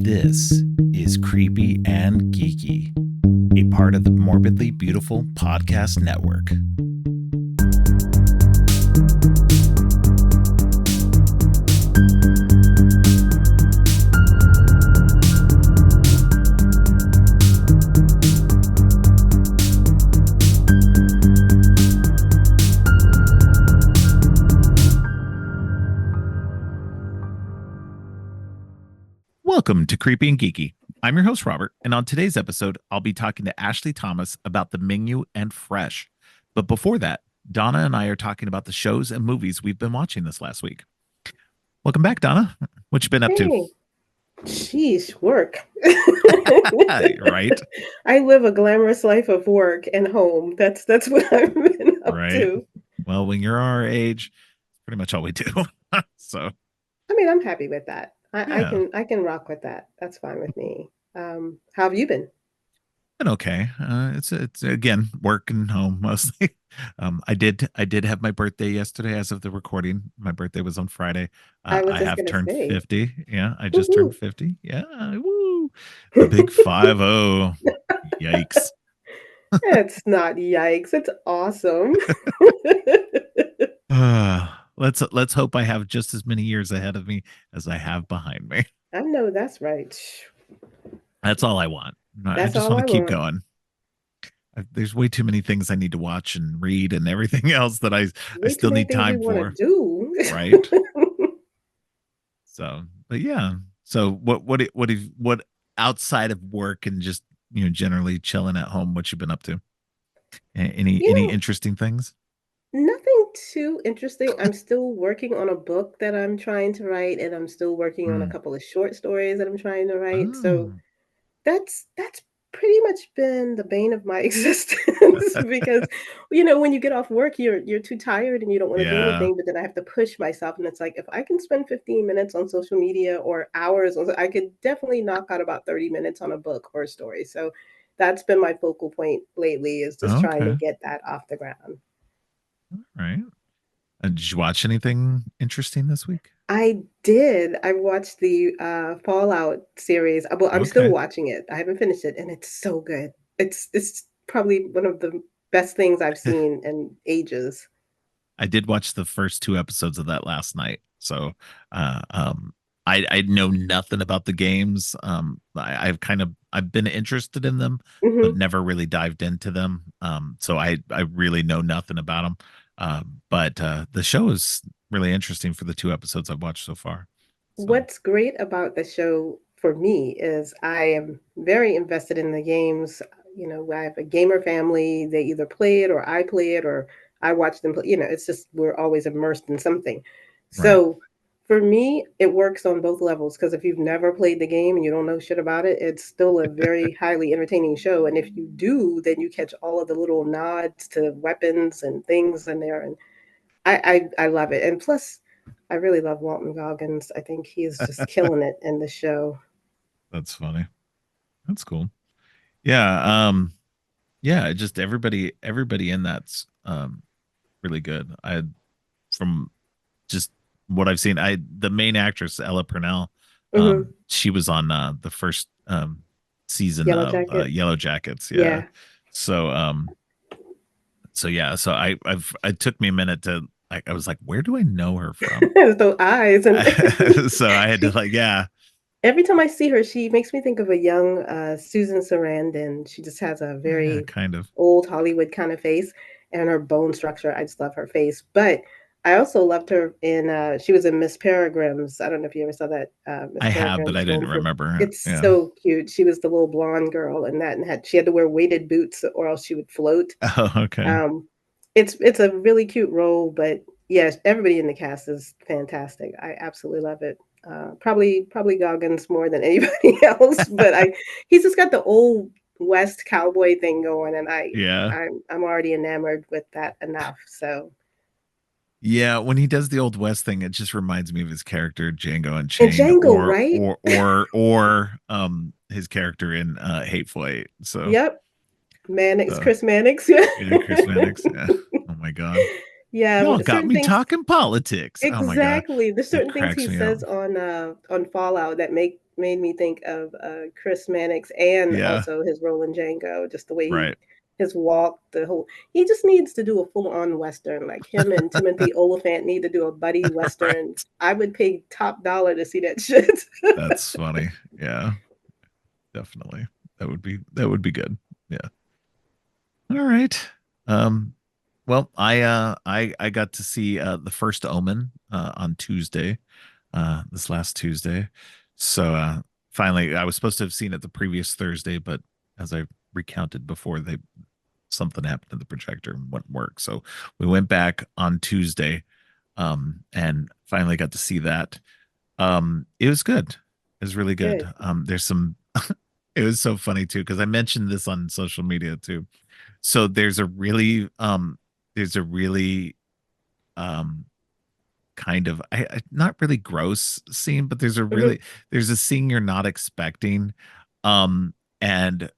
This is Creepy and Geeky, a part of the Morbidly Beautiful Podcast Network. Welcome to Creepy and Geeky. I'm your host, Robert, and on today's episode, I'll be talking to Ashley Thomas about the menu and Fresh. But before that, Donna and I are talking about the shows and movies we've been watching this last week. Welcome back, Donna. What you been up to? Sheesh, work. Right? I live a glamorous life of work and home. That's what I've been up Right. to. Well, when you're our age, pretty much all we do. So, I mean, I'm happy with that. I yeah, can I can rock with that. That's fine with me. How have you been? been okay. It's again work and home mostly. I did have my birthday yesterday. As of the recording, my birthday was on Friday. I was I just have gonna turned say, 50. Yeah, I just turned woohoo. 50. Yeah, woo! The big 50. Yikes. It's not yikes. It's awesome. Let's hope I have just as many years ahead of me as I have behind me. I know that's right. That's all I want. I That's just all want I to keep want. going. There's way too many things I need to watch and read and everything else that I Way too still many need things you time want to for. do. Right. So, but yeah. So what outside of work and just generally chilling at home, what you been up to? Any You know, interesting things? nothing too interesting. I'm still working on a book that I'm trying to write, and I'm still working on a Mm. couple of short stories that I'm trying to write. So Oh. that's pretty much been the bane of my existence because when you get off work, you're too tired and you don't want to do Yeah. anything, but then I have to push myself, and it's like if I can spend 15 minutes on social media or hours, I could definitely knock out about 30 minutes on a book or a story. So that's been my focal point lately is just trying to Okay. get that off the ground. All right. Did you watch anything interesting this week? I did. I watched the, Fallout series. Well, I'm still Okay. watching it. I haven't finished it, and it's so good. It's probably one of the best things I've seen in ages. I did watch the first two episodes of that last night. So uh um I know nothing about the games. I've been interested in them, but Mhm. never really dived into them. So I really know nothing about them. But the show is really interesting for the two episodes I've watched so far. So What's great about the show for me is I am very invested in the games. I have a gamer family. They either play it or I play it or I watch them play. It's just we're always immersed in something. right. So for me, it works on both levels because if you've never played the game and you don't know shit about it, it's still a very highly entertaining show. And if you do, then you catch all of the little nods to weapons and things in there. And I love it. And plus, I really love Walton Goggins. I think he is just killing it in the show. That's funny. That's cool. Yeah. Yeah, just everybody in that's really good. I from just what I've seen, I the main actress Ella Purnell, Hmm. she was on the first season Yellow of Jackets. Yellow Jackets. Yeah. Yeah. So so yeah, so it took me a minute to I was like, where do I know her from? Those eyes and So I had to she, like, yeah, every time I see her, she makes me think of a young Susan Sarandon. She just has a yeah, very kind of. old Hollywood kind of face, and her bone structure. I just love her face. But I also loved her in. She was in Miss Peregrine's. I don't know if you ever saw that Miss I have, but I Peregrine's didn't Home for. remember it. It's Yeah. so cute. She was the little blonde girl in that, and she had to wear weighted boots or else she would float. Oh, okay. Um, it's a really cute role, but yes, everybody in the cast is fantastic. I absolutely love it. Probably Goggins more than anybody else, but he's just got the old West cowboy thing going, and Yeah. I'm already enamored with that enough. So Yeah, when he does the old West thing, it just reminds me of his character Django and Unchained Django, right? or his character in Hateful Eight. So Yep, Mannix, uh Chris Mannix. yeah, Chris Mannix. Yeah. Oh my god. Yeah, Y'all got certain me things. talking politics. Oh my god. Exactly. There's It certain things cracks he me up. says on Fallout that make made me think of Chris Mannix and Yeah, also his role in Django. Just the way right. his walk, the whole. He just needs to do a full-on western. Like him and Timothy Oliphant need to do a buddy western. Right. I would pay top dollar to see that shit. That's funny. Yeah, definitely. That would be good. Yeah. All right. Um, well, I got to see the first Omen on Tuesday, this last Tuesday. So finally I was supposed to have seen it the previous Thursday, but as I recounted before, they something happened to the projector and wouldn't work. So we went back on Tuesday, and finally got to see that. It was good. It was really good. Good, There's some it was so funny too, because I mentioned this on social media too. So there's a really um kind of not really gross scene, but hmm there's a scene you're not expecting. And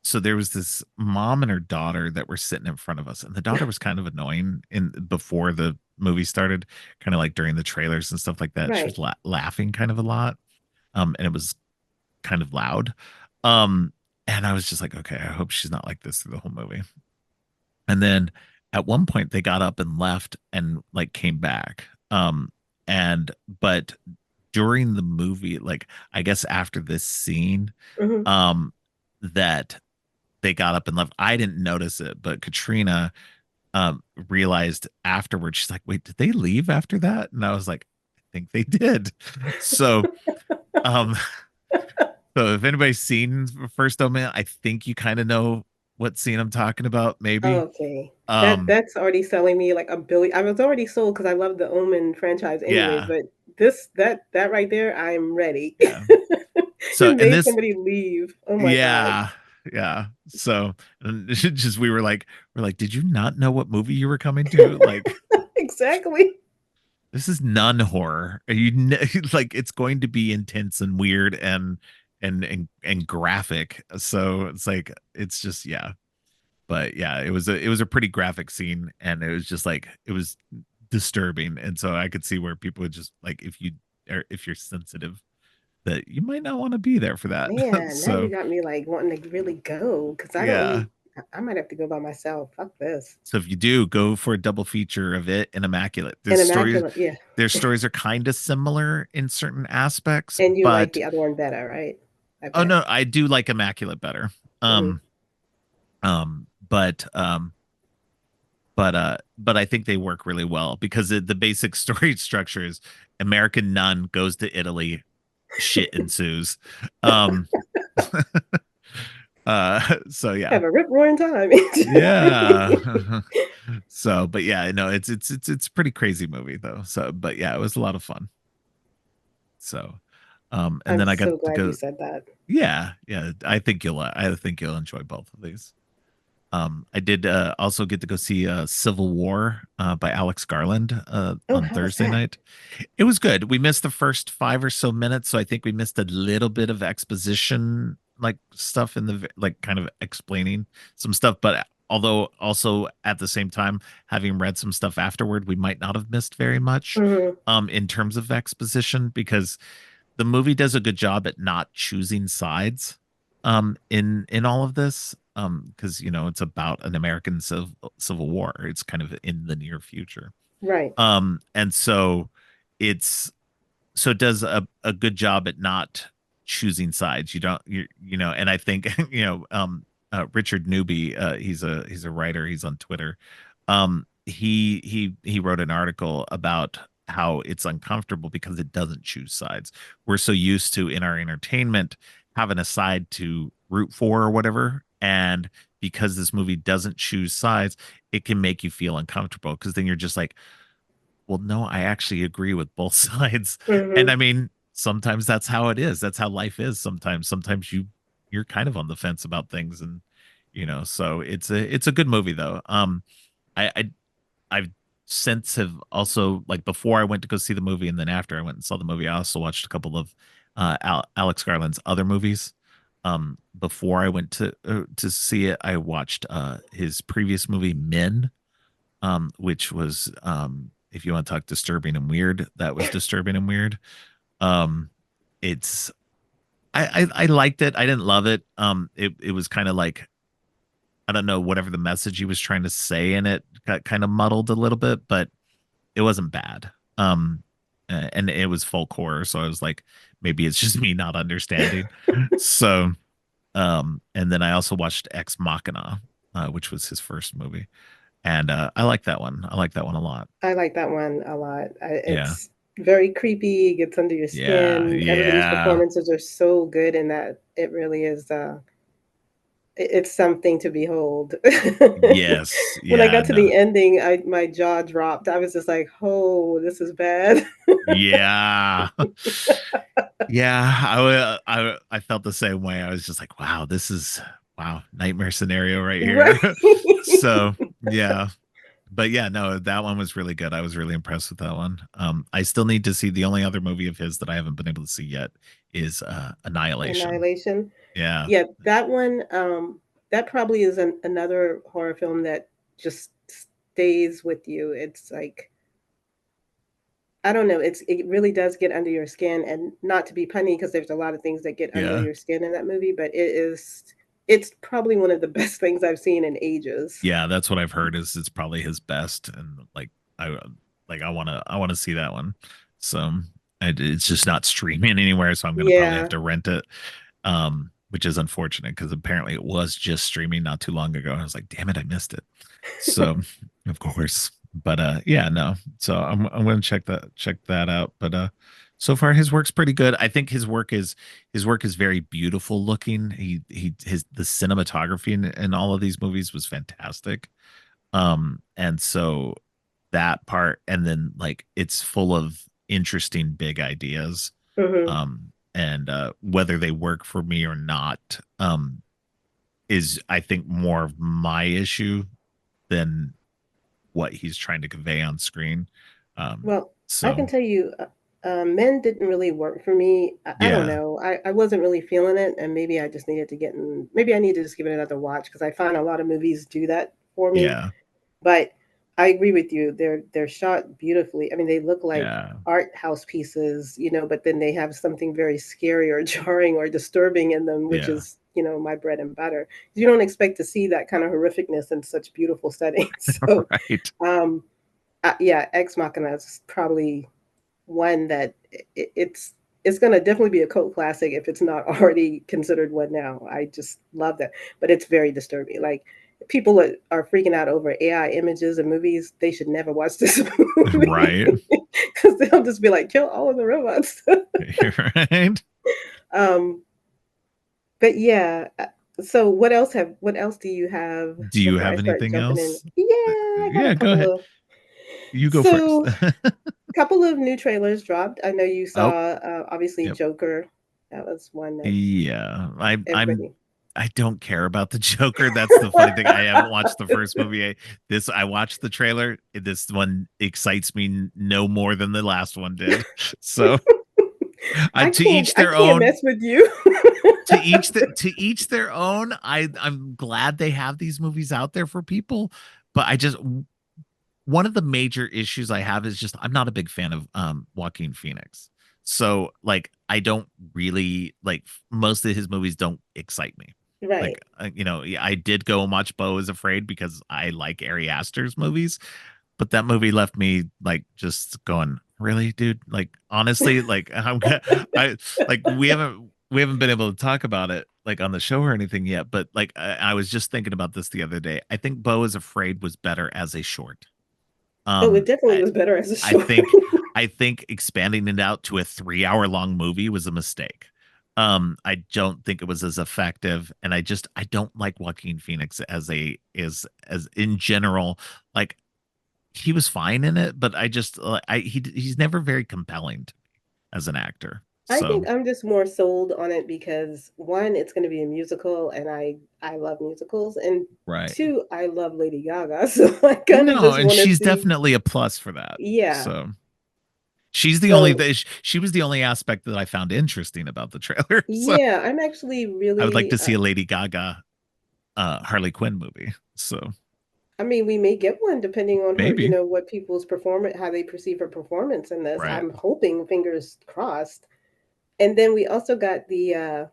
so there was this mom and her daughter that were sitting in front of us, and the daughter was kind of annoying in before the movie started, kind of like during the trailers and stuff like that. She right. was laughing kind of a lot, and it was kind of loud. Um, and I was just like, okay, I hope she's not like this through the whole movie. And then at one point they got up and left and like came back. And but during the movie, like I guess after this scene, hmm um, that they got up and left. I didn't notice it, but Katrina realized afterwards, she's like, wait, did they leave after that? And I was like, I think they did. So um so if anybody's seen First Omen, I think you kind of know what scene I'm talking about, maybe. Okay. Um That's already selling me like a billion. I was already sold because I love the Omen franchise anyways, yeah, but that right there, I'm ready. yeah. So It and made this somebody leave. Oh my God. yeah, yeah. So and it's just we're like, did you not know what movie you were coming to? Like Exactly. this is nun horror. Like it's going to be intense and weird and graphic. So it's like it's just yeah. But yeah, it was a pretty graphic scene, and it was just like it was disturbing. And so I could see where people would just like if you're sensitive that you might not want to be there for that. Man, now you So got me like wanting to really go because I don't yeah. need, I might have to go by myself. Fuck this. So if you do go for a double feature of it and Immaculate, And Immaculate, yeah. their stories are kind of similar in certain aspects, And you like but the other one better, right? I oh bet. no, I do like Immaculate better. hmm Um, um, but um, but I think they work really well because the basic story structure is American nun goes to Italy, shit ensues. Um, so yeah, Have a rip roaring time. yeah. So, but yeah, no, it's a pretty crazy movie though. So, but yeah, it was a lot of fun. So, and I'm then I got so to glad you go. said that. Yeah, yeah. I think you'll enjoy both of these. I did also get to go see Civil War by Alex Garland Oh, on how was Thursday that? night. It was good. We missed the first 5 or so minutes, so I think we missed a little bit of exposition, like stuff in the like kind of explaining some stuff. But although also at the same time, having read some stuff afterward, we might not have missed very much hmm in terms of exposition because the movie does a good job at not choosing sides in all of this because it's about an American civil war. It's kind of in the near future. Right. And so it's so it does a good job at not choosing sides. You don't and I think Richard Newby, he's a writer, he's on Twitter. He wrote an article about how it's uncomfortable because it doesn't choose sides. We're so used to in our entertainment having a side to root for or whatever, and because this movie doesn't choose sides, it can make you feel uncomfortable because then you're just like, well, no, I actually agree with both sides. And hmm I mean, sometimes that's how it is. That's how life is sometimes. Sometimes you're kind of on the fence about things, and so it's a good movie though. I I've since have also, like, before I went to go see the movie and then after I went and saw the movie, I also watched a couple of Alex Garland's other movies. Before I went to see it, I watched his previous movie Men, which was, if you want to talk disturbing and weird, that was disturbing and weird. Um, it's I liked it. I didn't love it. It was kind of like, I don't know, whatever the message he was trying to say in it got kind of muddled a little bit, but it wasn't bad. And it was full core, so I was like, maybe it's just me not understanding. So, and then I also watched Ex Machina, which was his first movie, and I like that one. I like that one a lot. I like that one a lot. Yeah, It's very creepy, it gets under your yeah, skin. Everybody's yeah. performances are so good in that. It really is it's something to behold. Yes, When I yeah, got to no, the ending, I my jaw dropped. I was just like, "Oh, this is bad." yeah. Yeah, I felt the same way. I was just like, wow, this is wow, nightmare scenario right Right. here. So yeah. But yeah, no, that one was really good. I was really impressed with that one. I still need to see the only other movie of his that I haven't been able to see yet is Annihilation. Annihilation. Yeah. Yeah, that one, that probably is another horror film that just stays with you. It's like I don't know. It really does get under your skin, and not to be punny because there's a lot of things that get under Yeah. your skin in that movie, but it's probably one of the best things I've seen in ages. Yeah, that's what I've heard is it's probably his best, and I I want to see that one. So it's just not streaming anywhere, so I'm gonna probably have Yeah. to rent it. Which is unfortunate because apparently it was just streaming not too long ago. I was like, damn it, I missed it. So of course, but yeah, no. So I'm gonna check that out. But so far his work's pretty good. I think his work is very beautiful looking. His the cinematography in all of these movies was fantastic. And so that part, and then like it's full of interesting big ideas. Hmm. And whether they work for me or not, is I think more of my issue than what he's trying to convey on screen. Well, I So can tell you, Men didn't really work for me. I don't yeah, know. I wasn't really feeling it, and maybe I just needed to get in. Maybe I need to just give it another watch because I find a lot of movies do that for me. yeah, But I agree with you. They're shot beautifully. I mean, they look like yeah, art house pieces, but then they have something very scary or jarring or disturbing in them, which yeah. is, my bread and butter. You don't expect to see that kind of horrificness in such beautiful settings. So, Right. um, yeah, Ex Machina is probably one that it's going to definitely be a cult classic if it's not already considered one now. I just love that, but it's very disturbing. Like people that are freaking out over AI images and movies, they should never watch this movie Right. because they'll just be like, kill all of the robots. You're right. um, but yeah. So what else do you have Do you before I have start anything jumping in? else? Yeah, I got a Yeah, go couple ahead. of You go first. so couple of new trailers dropped. I know you Oh, saw obviously yep. Joker. That was one that Yeah. I'm everybody. I don't care about the Joker. That's the funny thing. I haven't watched the first movie. I watched the trailer. This one excites me no more than the last one did. So, I to can't each I their can't own. mess with you. To each their own. I'm glad they have these movies out there for people, but I just one of the major issues I have is just I'm not a big fan of Joaquin Phoenix. So like I don't really like most of his movies don't excite me. Like Right. yeah, I did go and watch Beau is Afraid because I like Ari Aster's movies, but that movie left me like just going, really, dude? Like honestly, like I like we haven't been able to talk about it like on the show or anything yet, but like I was just thinking about this the other day. I think Beau is Afraid was better as a short. Oh, it Um, definitely I, was better as a I show. think I think expanding it out to a 3 hour long movie was a mistake. I don't think it was as effective, and I don't like Joaquin Phoenix as a is as in general. Like he was fine in it, but I just he's never very compelling to me as an actor. I So think I'm just more sold on it because one, it's going to be a musical, and I love musicals, and right. two, I love Lady Gaga, so I kind of No, just and want to she's see. definitely a plus for that. Yeah. So she's the only So that she was the only aspect that I found interesting about the trailer. So yeah, I'm actually I would like really. to see a Lady Gaga Harley Quinn movie. So I mean, we may get one depending on her, maybe. what people's performance, how they perceive her performance in this. Right. I'm hoping, fingers crossed. And then we also got the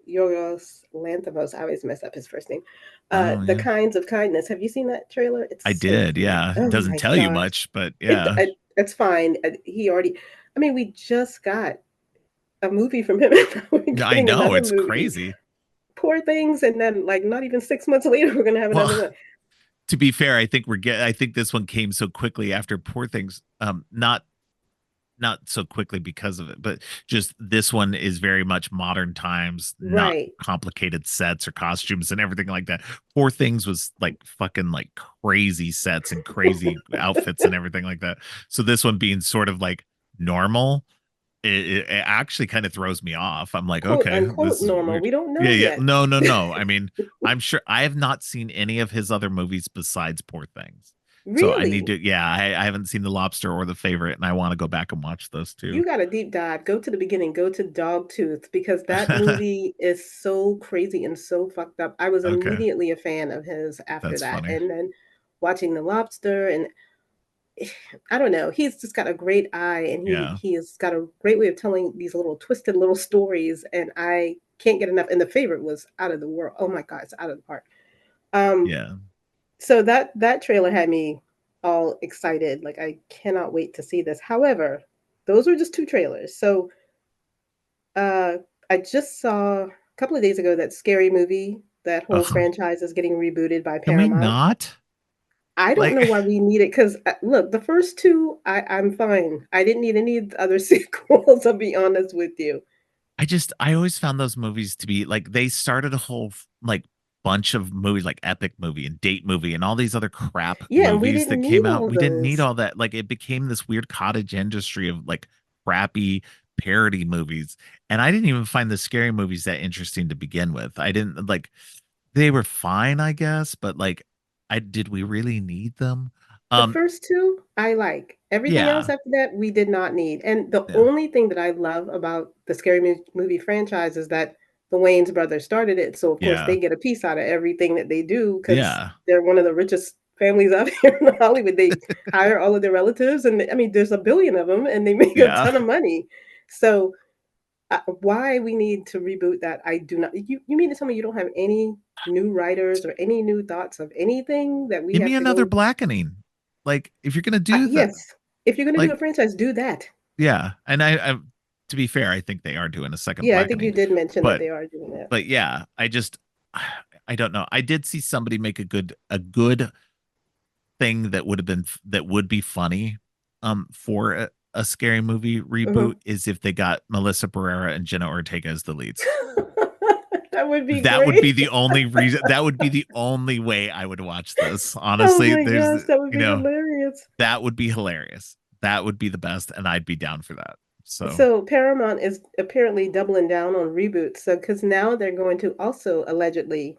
Yorgos Lanthimos. I always mess up his first name. Oh The yeah. Kinds of Kindness. Have you seen that trailer? It's I so did. cute. Yeah. It Oh doesn't my tell you gosh. much, but yeah. It's fine. He already. I mean, we just got a movie from him. And now we're I getting know, another it's movie. crazy. Poor things, and then like not even 6 months later, we're gonna have Well, another one. to be fair, I think this one came so quickly after Poor Things. Not so quickly because of it, but just this one is very much modern times, not Right. complicated sets or costumes and everything like that. Poor Things was like fucking like crazy sets and crazy outfits and everything like that. So this one being sort of like normal, it actually kind of throws me off. I'm like, Quote okay, unquote this is normal. weird. We don't Yeah, know yeah. yet. No, no, no. I mean, I'm sure I have not seen any of his other movies besides Poor Things. So I need Really? to, yeah, I haven't seen The Lobster or The Favorite, and I want to go back and watch those too. You got a deep dive. Go to the beginning. Go to Dogtooth because that movie is so crazy and so fucked up. I was Okay, immediately a fan of his after that's that. funny. And then watching The Lobster and I don't know, he's just got a great eye and Yeah, he has got a great way of telling these little twisted little stories and I can't get enough. And The Favorite was out of the world. Oh my god, it's out of the park. Um yeah. so that trailer had me all excited. Like I cannot wait to see this. However, those were just two trailers. So Uh, I just saw a couple of days ago that Scary Movie. That whole Ugh. franchise is getting rebooted by Can we Paramount. not? I don't know Like, why we need it because look, the first two, I'm fine. I didn't need any other sequels. I'll be honest with you. I always found those movies to be like they started a whole like bunch of movies like Epic Movie and Date Movie and all these other crap Yeah, and we movies didn't that need came out. all of We didn't need those. all that. Like it became this weird cottage industry of like crappy parody movies. And I didn't even find the scary movies that interesting to begin with. I didn't like they were fine, I guess, but like I did we really need them? The Um first two, I like. Everything else yeah, after that, we did not need. And the yeah, only thing that I love about the Scary Movie franchise is that the Wayans brothers started it. So, of course, yeah, they get a piece out of everything that they do because yeah, they're one of the richest families out here in Hollywood. They hire all of their relatives. And I mean, there's a billion of them and they make a yeah. ton of money. So, why we need to reboot that, I do not. You mean to tell me you don't have any new writers or any new thoughts of anything that we Give me have to another go blackening. Like if you're gonna do that, yes. If you're gonna do a like franchise, do that. yeah. And I to be fair, I think they are doing a second Yeah, I think you blackening. did mention that But they are doing that. yeah, I just I don't know. I did see somebody make a good thing that would have been that would be funny for a scary movie reboot Mhm. is if they got Melissa Barrera and Jenna Ortega as the leads. That would be That would be great. the only reason, that would be the only way I would watch this. Oh Honestly, my there's gosh, that would you be know, hilarious. that would be hilarious. That would be the best and I'd be down for that. So, So Paramount is apparently doubling down on reboots. So because now they're going to also allegedly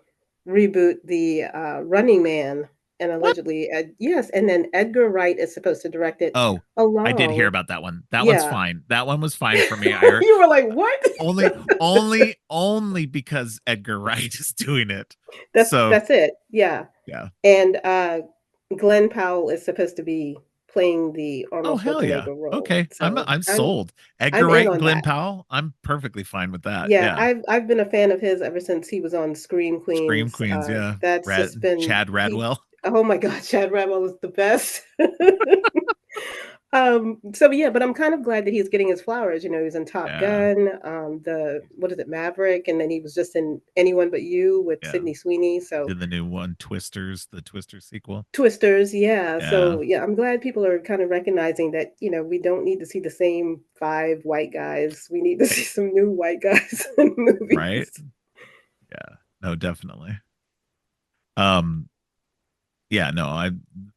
reboot the Running Man, and what? allegedly, yes, and then Edgar Wright is supposed to direct it Oh, I did hear along. about that one. That one's Yeah, fine. That one was fine for me. I heard you were like, what? only because Edgar Wright is doing it. That's So, that's it. Yeah. yeah. And Glenn Powell is supposed to be playing the Oh Arnold hell yeah. Schwarzenegger role. Okay. So I'm I'm sold. Edgar I'm in Wright and on Glenn that. Powell. I'm perfectly fine with that. Yeah, Yeah. I've been a fan of his ever since he was on Scream Scream Queens. Queens, yeah. That's just been Chad he. Radwell. Oh my God, Chad Rebel is the best. So yeah, but I'm kind of glad that he's getting his flowers. You know, he was in Top Yeah. Gun, the what is it, Maverick, and then he was just in Anyone But You with Yeah. Sydney Sweeney. So Did the new one Twisters, the Twister sequel. Twisters, yeah. Yeah. So yeah, I'm glad people are kind of recognizing that, we don't need to see the same five white guys. We need to see some new white guys in Right? movies. Yeah. No, definitely. Um Yeah, no, I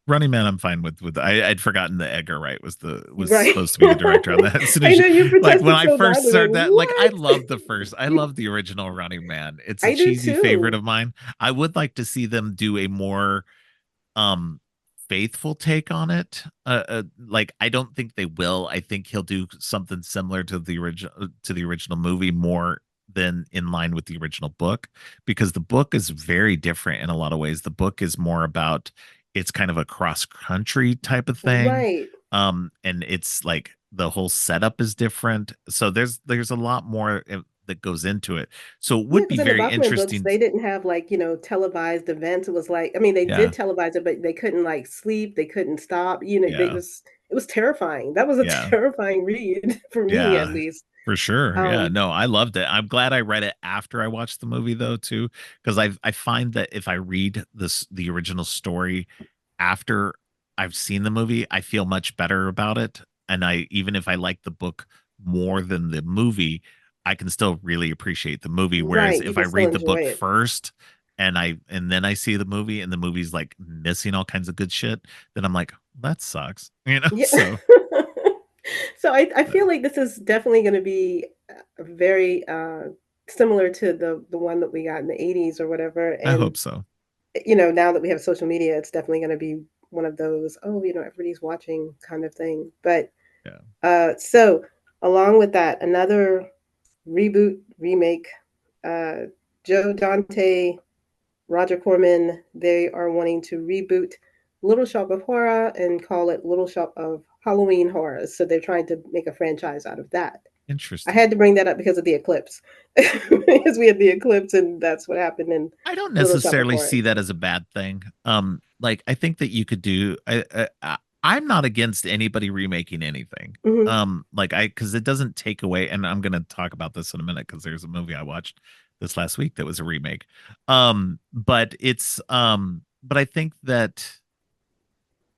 Running Man I'm fine with I'd forgotten that Edgar Wright was Right. supposed to be the director on that. As soon I as you, know you like when protested I so first badly, like, started that, like what? I love the original Running Man. It's a I do cheesy favorite too. of mine. I would like to see them do a more um faithful take on it. Like I don't think they will. I think he'll do something similar to the original movie more than in line with the original book because the book is very different in a lot of ways. The book is more about it's kind of a cross country type of thing. Right. And it's like the whole setup is different. So there's a lot more that goes into it. So it Yeah, would be because in the very Bachman books, interesting. they didn't have like, televised events. It was like, I mean, they Yeah, did televise it, but they couldn't like sleep, they couldn't stop. yeah, It was terrifying. That was a yeah. terrifying read for me at Yeah, least. for sure. Yeah, Um, no, I loved it. I'm glad I read it after I watched the movie though too, because I find that if I read the original story after I've seen the movie, I feel much better about it. And I even if I like the book more than the movie, I can still really appreciate the movie. Whereas right, you if I can still read the enjoy book it. first and then I see the movie and the movie's like missing all kinds of good shit, then I'm like, that sucks. Yeah. So So I feel like this is definitely going to be very similar to the one that we got in the 80s or whatever. I And hope so. now that we have social media, it's definitely going to be one of those, oh, everybody's watching kind of thing. But Yeah. so along with that, another reboot, remake, uh, Joe Dante, Roger Corman, they are wanting to reboot Little Shop of Horror and call it Little Shop of Halloween Horrors. So they're trying to make a franchise out of that. I Interesting. had to bring that up because of the eclipse, because we had the eclipse, and that's what happened in I don't Little Shop of necessarily see Horrors. that as a bad thing. Like I think that you could do. I'm not against anybody remaking anything. Hmm. Like because it doesn't take away. And I'm gonna talk about this in a minute because there's a movie I watched this last week that was a remake. But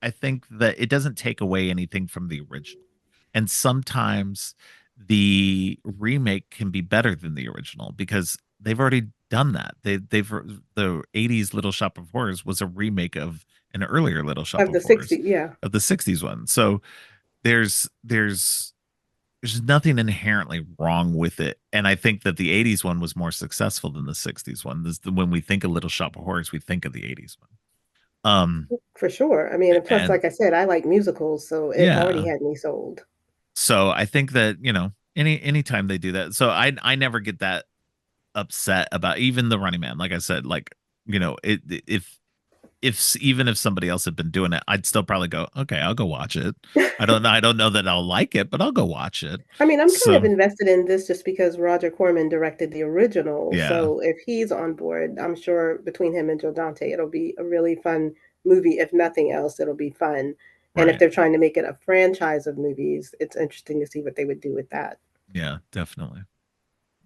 I think that it doesn't take away anything from the original. And sometimes the remake can be better than the original because they've already done that. They've the 80s Little Shop of Horrors was a remake of an earlier Little Shop Of of the Horrors 60s, yeah. of the 60s one. So there's there's there's nothing inherently wrong with it. And I think that the 80s one was more successful than the 60s one. When we think of Little Shop of Horrors, we think of the 80s one. For sure. I mean, and plus, And like I said, I like musicals, so it already yeah, had me sold. so I think that, anytime they do that. So I never get that upset about even the Running Man. Like I said, like, if even if somebody else had been doing it, I'd still probably go, okay, I'll go watch it. I don't know that I'll like it, but I'll go watch it. I mean, I'm kind of So invested in this just because Roger Corman directed the original. yeah, So if he's on board, I'm sure between him and Joe Dante, it'll be a really fun movie. If nothing else, it'll be fun. And if right. they're trying to make it a franchise of movies, it's interesting to see what they would do with that. Yeah, definitely.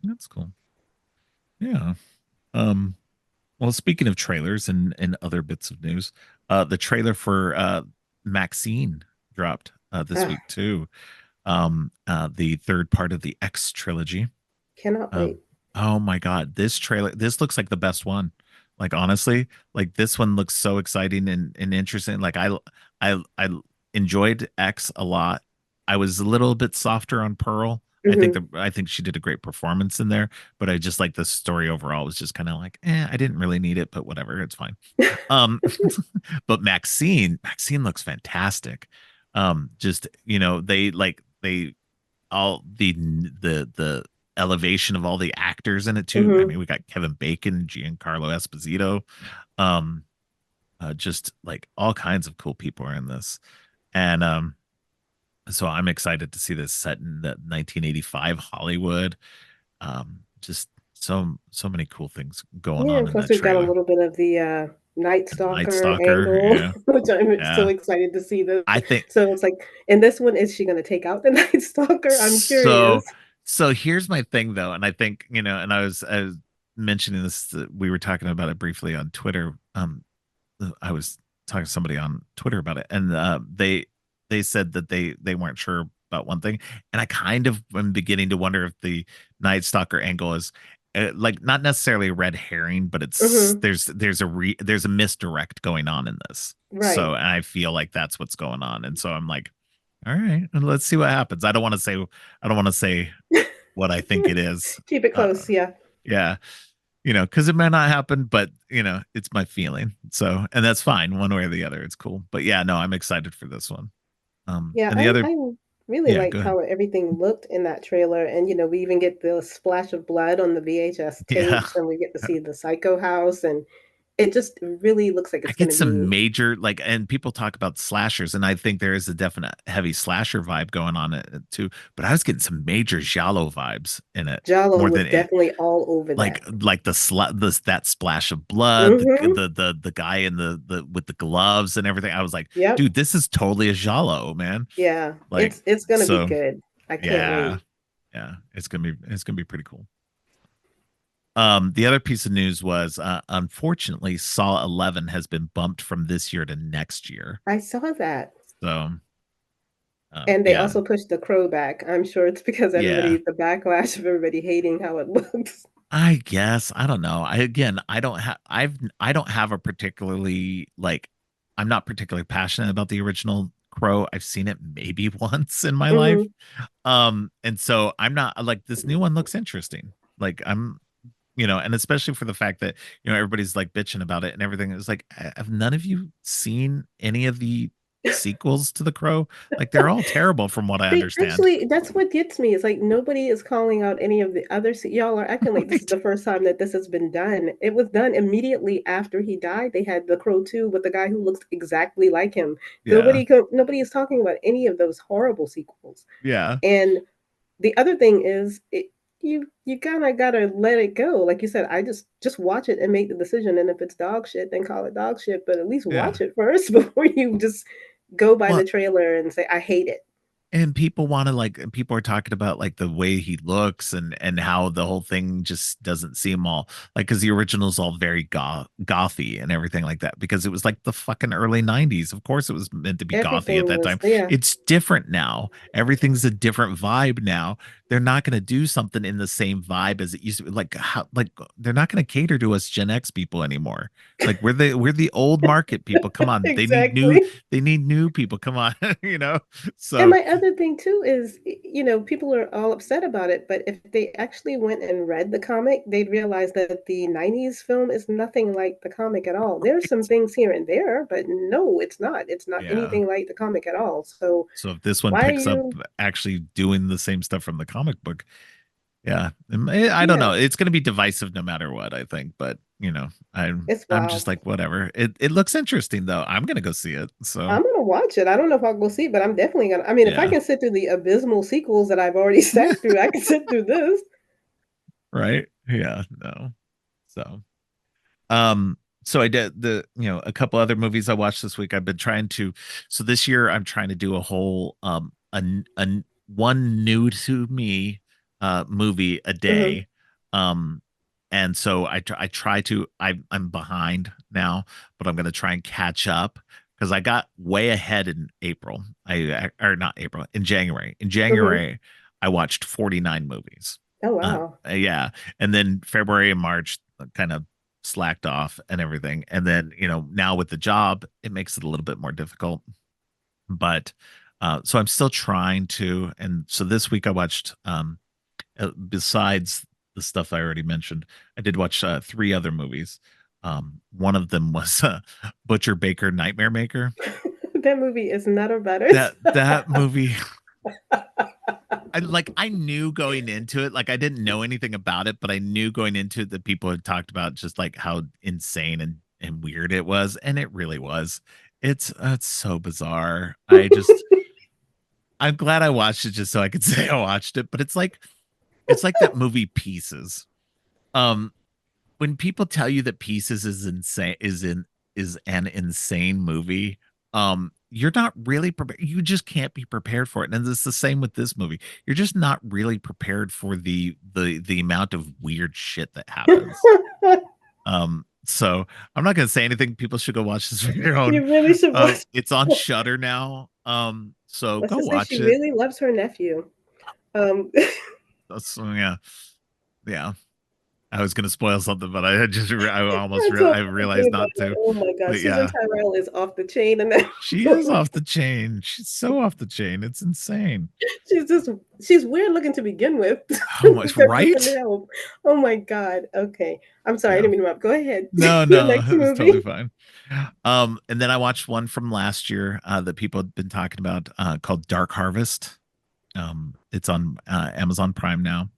That's cool. Yeah. Um, well, speaking of trailers and other bits of news, the trailer for Maxine dropped this Ah, week too. The third part of the X trilogy. cannot Um, wait. oh my God, this looks like the best one. Like honestly, like this one looks so exciting and interesting. Like I enjoyed X a lot. I was a little bit softer on Pearl. Hmm. I think she did a great performance in there, but I just like the story overall was just kind of like, I didn't really need it, but whatever, it's fine. Um, but Maxine looks fantastic. Just they all the elevation of all the actors in it too. I Hmm. mean, we got Kevin Bacon, Giancarlo Esposito, um, just like all kinds of cool people are in this, and so I'm excited to see this set in the 1985 Hollywood. Just so many cool things going Yeah, on and in plus that we've got a trailer. little bit of the Night And Night Stalker Stalker, angle, yeah, which I'm so yeah. excited to see this. I think So it's like, in this one, is she going to take out the Night Stalker? I'm so. curious. So here's my thing though, and I think and I was mentioning this. We were talking about it briefly on Twitter. I was talking to somebody on Twitter about it, and they said that they weren't sure about one thing, and I kind of am beginning to wonder if the Night Stalker angle is like not necessarily a red herring, but it's Hmm. there's a misdirect going on in this. So Right. and I feel like that's what's going on, and so I'm like, all right, let's see what happens. I don't want to say what I think it is. Keep it Uh, close. Yeah. yeah, because it might not happen, but it's my feeling. So, and that's fine, one way or the other. It's cool. But yeah, no, I'm excited for this one. Yeah. And the other, I really yeah, liked go ahead. how everything looked in that trailer. And, we even get the splash of blood on the VHS Yeah, tapes, and we get to see the Psycho House. And It just really looks like I it's going get to some be major like, and people talk about slashers, and I think there is a definite heavy slasher vibe going on it too. But I was getting some major giallo vibes in it Jalo more was than it, definitely all over that. like the that splash of blood, Hmm. the guy in the with the gloves and everything. I was like, Yep. dude, this is totally a giallo, man. Yeah. Like, It's going to be so good. I can't yeah, wait. yeah, it's gonna be pretty cool. The other piece of news was, unfortunately, Saw 11 has been bumped from this year to next year. I saw that. So, And they yeah, also pushed the crow back. I'm sure it's because yeah. the backlash of everybody hating how it looks. I guess I don't know. I don't have a particularly like I'm not particularly passionate about the original Crow. I've seen it maybe once in my life. Hmm. And so I'm not like this new one looks interesting. Like and especially for the fact that everybody's like bitching about it and everything. It's like, have none of you seen any of the sequels to The Crow? Like they're all terrible from what I They understand. actually, that's what gets me. It's like nobody is calling out any of the other. Y'all are acting like this is Right? the first time that this has been done. It was done immediately after he died. They had The Crow 2 with the guy who looks exactly like him. Yeah. Nobody is talking about any of those horrible sequels. Yeah. And the other thing is, you kind of gotta let it go. Like you said, I just watch it and make the decision. And if it's dog shit, then call it dog shit. But at least Yeah. watch it first before you just go by the Well, trailer and say I hate it. and people want to like and people are talking about like the way he looks and how the whole thing just doesn't seem all like because the original's all very gothy and everything like that because it was like the fucking early 90s. Of course it was meant to be gothy at Everything that was time. yeah. It's different now. Everything's a different vibe now. They're not going to do something in the same vibe as it used to be. Like how like they're not going to cater to us Gen X people anymore. Like we're the old market people. Come on. Exactly. They need new people. Come on. And So my other thing too is, people are all upset about it, but if they actually went and read the comic, they'd realize that the 90s film is nothing like the comic at all. There's some things here and there, but no, it's not. It's not yeah. anything like the comic at all. So So if this one why are picks up you actually doing the same stuff from the comic book, yeah, I don't know. yeah, It's going to be divisive no matter what, I think. But it's I'm just wild. like whatever. It looks interesting though. I'm going to go see it. So I'm gonna watch it. I don't know if I'll go see it, but I'm definitely gonna. I mean, if I yeah, can sit through the abysmal sequels that I've already sat through, I can sit through this. right. Yeah, no. So Um, so I did a couple other movies I watched this week. I've been trying to, so this year I'm trying to do a whole, one new to me, movie a Hmm. day. Um, and so I try to, I'm behind now, but I'm going to try and catch up because I got way ahead in April. Or not April, in January. In Hmm. January, I watched 49 movies. Oh wow. Yeah. And then February and March kind of slacked off and everything. And then, now with the job, it makes it a little bit more difficult. But so I'm still trying to. And so this week I watched, besides the stuff I already mentioned, I did watch three other movies. One of them was Butcher Baker Nightmare Maker. That movie is not about it. That movie, I knew going into it, like I didn't know anything about it, but I knew going into it that people had talked about just like how insane and weird it was, and it really was. It's so bizarre. I'm glad I watched it just so I could say I watched it, but it's like that movie Pieces. Um when people tell you that Pieces is insane is an insane movie, you're not really prepared. You just can't be prepared for it. And it's the same with this movie. You're just not really prepared for the amount of weird shit that happens. So I'm not gonna say anything. People should go watch this for their own. You really should watch. It's on Shutter now. So Let's go just say she watch it. really loves her nephew. Um, Yeah, yeah. I was gonna spoil something, but I almost that's all I I can say realized about not it. to. Oh my God, But Susan yeah, Tyrrell is off the chain, and that she is off the chain. She's so off the chain. It's insane. she's just she's weird looking to begin with. Oh my, That doesn't right? help. Oh my God. Okay, I'm sorry. I Yeah. didn't mean to interrupt. Go ahead. No, Your no, next it's totally movie. fine. And then I watched one from last year that people had been talking about called Dark Harvest. It's on Amazon Prime now.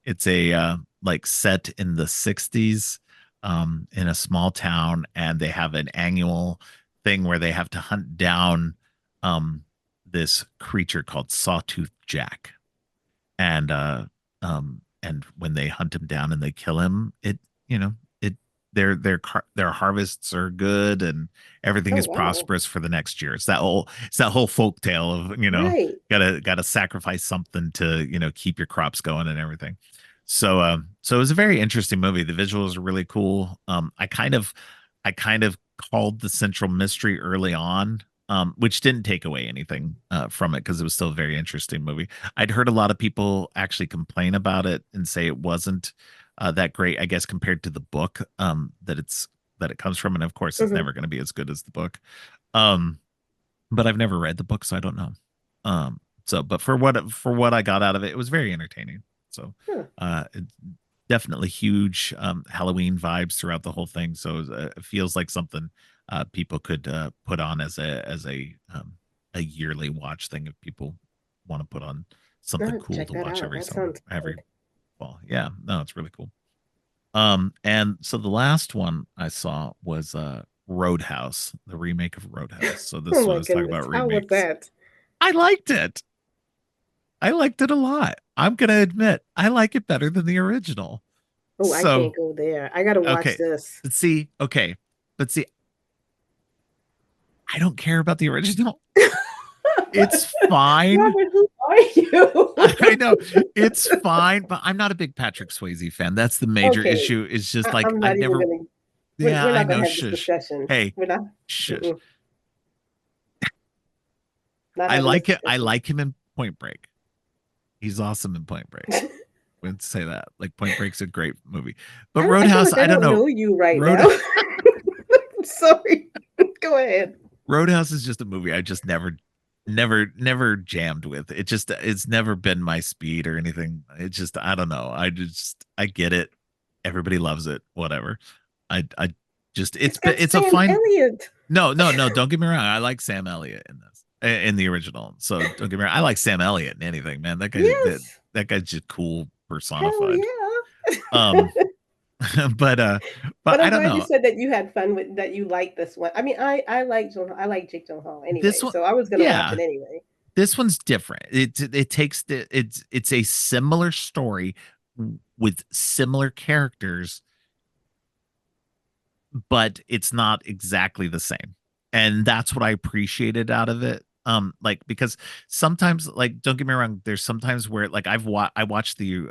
It's a like set in the 60s. in a small town, and they have an annual thing where they have to hunt down um, this creature called Sawtooth Jack. And when they hunt him down and they kill him, it you know it their harvests are good and everything Oh, is wow. prosperous for the next year. It's that whole folk tale of Right. gotta sacrifice something to keep your crops going and everything. So it was a very interesting movie. The visuals are really cool. I kind of called the central mystery early on, which didn't take away anything from it because it was still a very interesting movie. I'd heard a lot of people actually complain about it and say it wasn't that great, I guess, compared to the book that it comes from, and of course, it's Hmm. never going to be as good as the book. Um, but I've never read the book, so I don't know. But for what I got out of it, it was very entertaining. So, Huh. it's definitely huge Halloween vibes throughout the whole thing. So it feels like something people could put on as a yearly watch thing if people want to put on something cool Check to that watch out. every That summer, sounds every good. fall. Yeah, no, it's really cool. And so the last one I saw was Roadhouse, the remake of Roadhouse. So Oh this my was talking about goodness. How was remakes. that? I liked it. I liked it a lot. I'm gonna admit I like it better than the original. Oh, I So can't go there. I gotta watch okay, this. but see, I don't care about the original. It's fine. Robert, who are you? I know it's fine, but I'm not a big Patrick Swayze fan. That's the major Okay, issue. It's just like I'm not I've even never. gonna. Yeah, We're I not gonna know. have this Shush. discussion. Hey, We're not. shush. Mm-mm, not I having this like it. I discussion. like him in Point Break. He's awesome in Point Break. Wouldn't say that. Like Point Break's a great movie, but I feel Roadhouse, like I I don't don't know. know you right now. Road I'm sorry. Go ahead. Roadhouse is just a movie I just never jammed with. It's never been my speed or anything. It just I don't know. I get it. Everybody loves it. Whatever. I just It's got it's a Sam fine. Elliott. No. Don't get me wrong. I like Sam Elliott in this in the original. So don't get me wrong. I like Sam Elliott in anything, man. Yes. That guy's just cool Hell personified. yeah. Um, but But I I'm don't glad you know. said that you had fun with that. You like this one. I mean, I like Jake Gyllenhaal This anyway, one, so I was gonna watch yeah, it anyway. this one's different. It takes it's a similar story with similar characters, but it's not exactly the same. And that's what I appreciated out of it. Like because sometimes, like, don't get me wrong, there's sometimes where like I watched the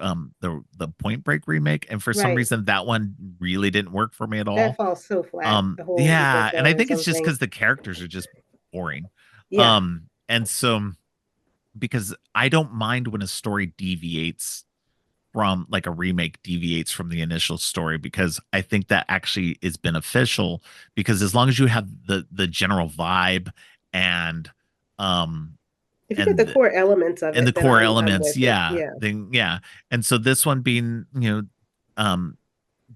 Point Break remake, and for some Right. reason that one really didn't work for me at That all. falls so flat. The whole Yeah, and I ecosystem or think it's just something. because the characters are just boring. Yeah. And so because I don't mind when a story deviates from like a remake deviates from the initial story because I think that actually is beneficial because as long as you have the general vibe and um If you get the and core elements of and the it, then core I'm elements, with it. yeah, Yeah. then yeah. And so this one being, um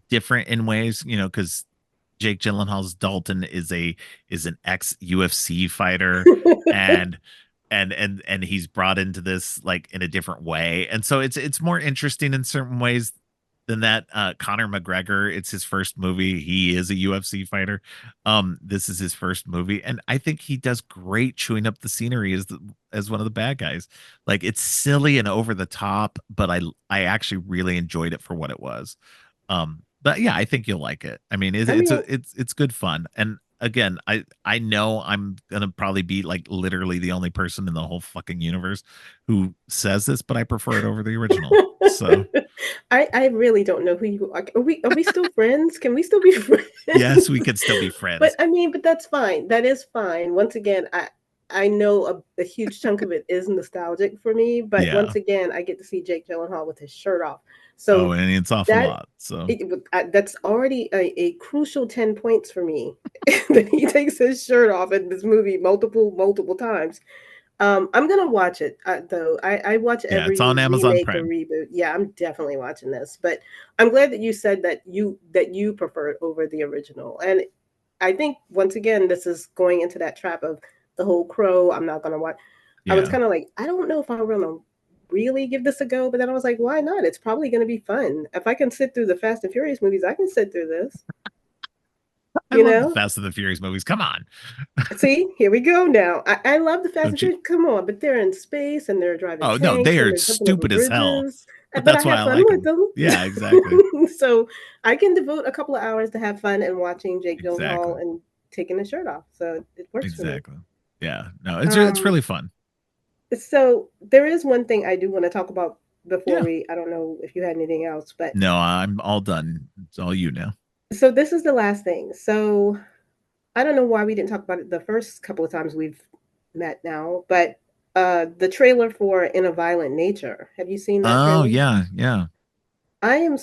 different in ways, because Jake Gyllenhaal's Dalton is an ex UFC fighter, and and he's brought into this like in a different way, and so it's more interesting in certain ways than that. Conor McGregor, it's his first movie. He is a UFC fighter. This is his first movie, and I think he does great chewing up the scenery as one of the bad guys. Like it's silly and over the top, but I actually really enjoyed it for what it was. But yeah, I think you'll like it. I mean, I mean, it's good fun. And again, I know I'm gonna probably be like literally the only person in the whole fucking universe who says this, but I prefer it over the original. So I really don't know who you are. Are we still friends? Can we still be yes, we friends? could still be But friends. I mean, but that's fine. That is fine. Once again, I know a huge chunk of it is nostalgic for me, but Yeah. once again, I get to see Jake Gyllenhaal with his shirt off. Oh, So and it's off a that lot. So that's already a crucial 10 points for me that he takes his shirt off in this movie multiple times. I'm gonna watch it though. I watch yeah, it's every on Amazon remake or Prime. reboot. Yeah, I'm definitely watching this. But I'm glad that you said that you prefer it over the original. And I think once again, this is going into that trap of the whole crow. I'm not gonna watch. I was Yeah. kind of like, I don't know if I want to really give this a go, but then I was like, why not? It's probably going to be fun. If I can sit through the Fast and Furious movies, I can sit through this. I You love the know, Fast and the Furious movies. Come on. see, here we go now. I love the Fast and Don't you? Furious. Come on, but they're in space and they're driving Oh no, tanks they and are they're jumping over stupid as hell, bridges. but But I that's why have I fun like with them. them. Yeah, exactly. So I can devote a couple of hours to have fun and watching Jake Exactly. Gyllenhaal and taking his shirt off. So it works for me. Exactly. Yeah. No, it's Um, really fun. so there is one thing I do want to talk about before Yeah. we. I don't know if you had anything else, but No, I'm all done. It's all you now. so this is the last thing. So I don't know why we didn't talk about it the first couple of times we've met now, but the trailer for In a Violent Nature. Have you seen that Oh trailer? yeah, yeah. I am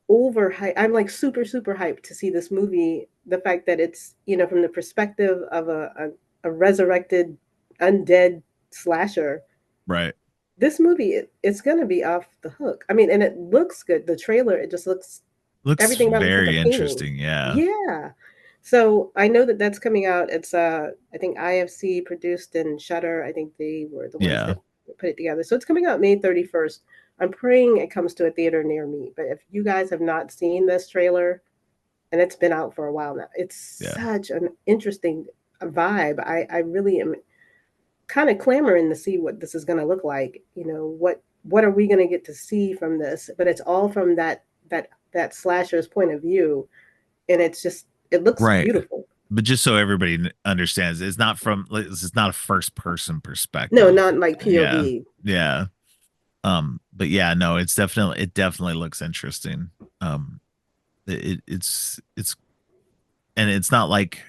over hyped. I'm like super hyped to see this movie. The fact that it's, from the perspective of a resurrected undead slasher. Right. This movie, it's going to be off the hook. I mean, and it looks good. The trailer, it just looks, Looks everything about it looks like a very painting. interesting. Yeah. Yeah. So I know that that's coming out. It's I think IFC produced and Shutter. I think they were the ones Yeah. that put it together. So it's coming out May 31st. I'm praying it comes to a theater near me. But if you guys have not seen this trailer, and it's been out for a while now, it's Yeah. such an interesting vibe. I really am kind of clamoring to see what this is going to look like. What are we going to get to see from this? But it's all from that slasher's point of view, and it looks Right. beautiful. But just so everybody understands, it's not from like, this is not a first person No, perspective. not like Yeah. POV. Yeah. But yeah, no, it definitely looks interesting. It's and it's not like,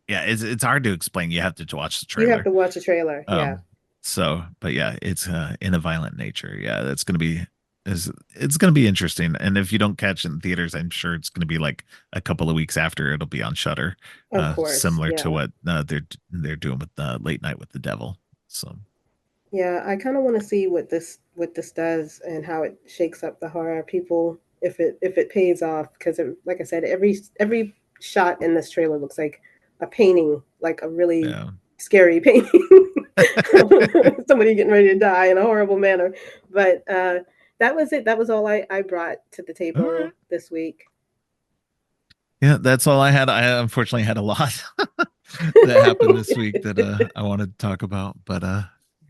yeah, it's hard to explain. You have to watch the You have trailer. to watch the trailer. Yeah, So but yeah, it's in a violent nature. Yeah, that's gonna be is it's gonna be interesting. And if you don't catch it in theaters, I'm sure it's gonna be like a couple of weeks after it'll be on Shutter, of course. similar to Yeah, what they're doing with Late Night with the Devil. So yeah. I kind of want to see what this does and how it shakes up the horror people if it pays off because like I said, every shot in this trailer looks like a painting, like a really yeah. scary painting. Somebody getting ready to die in a horrible manner. But that was it. That was all I brought to the All right. table this week. Yeah, that's all I had. I unfortunately had a lot that happened this week that I wanted to talk about, but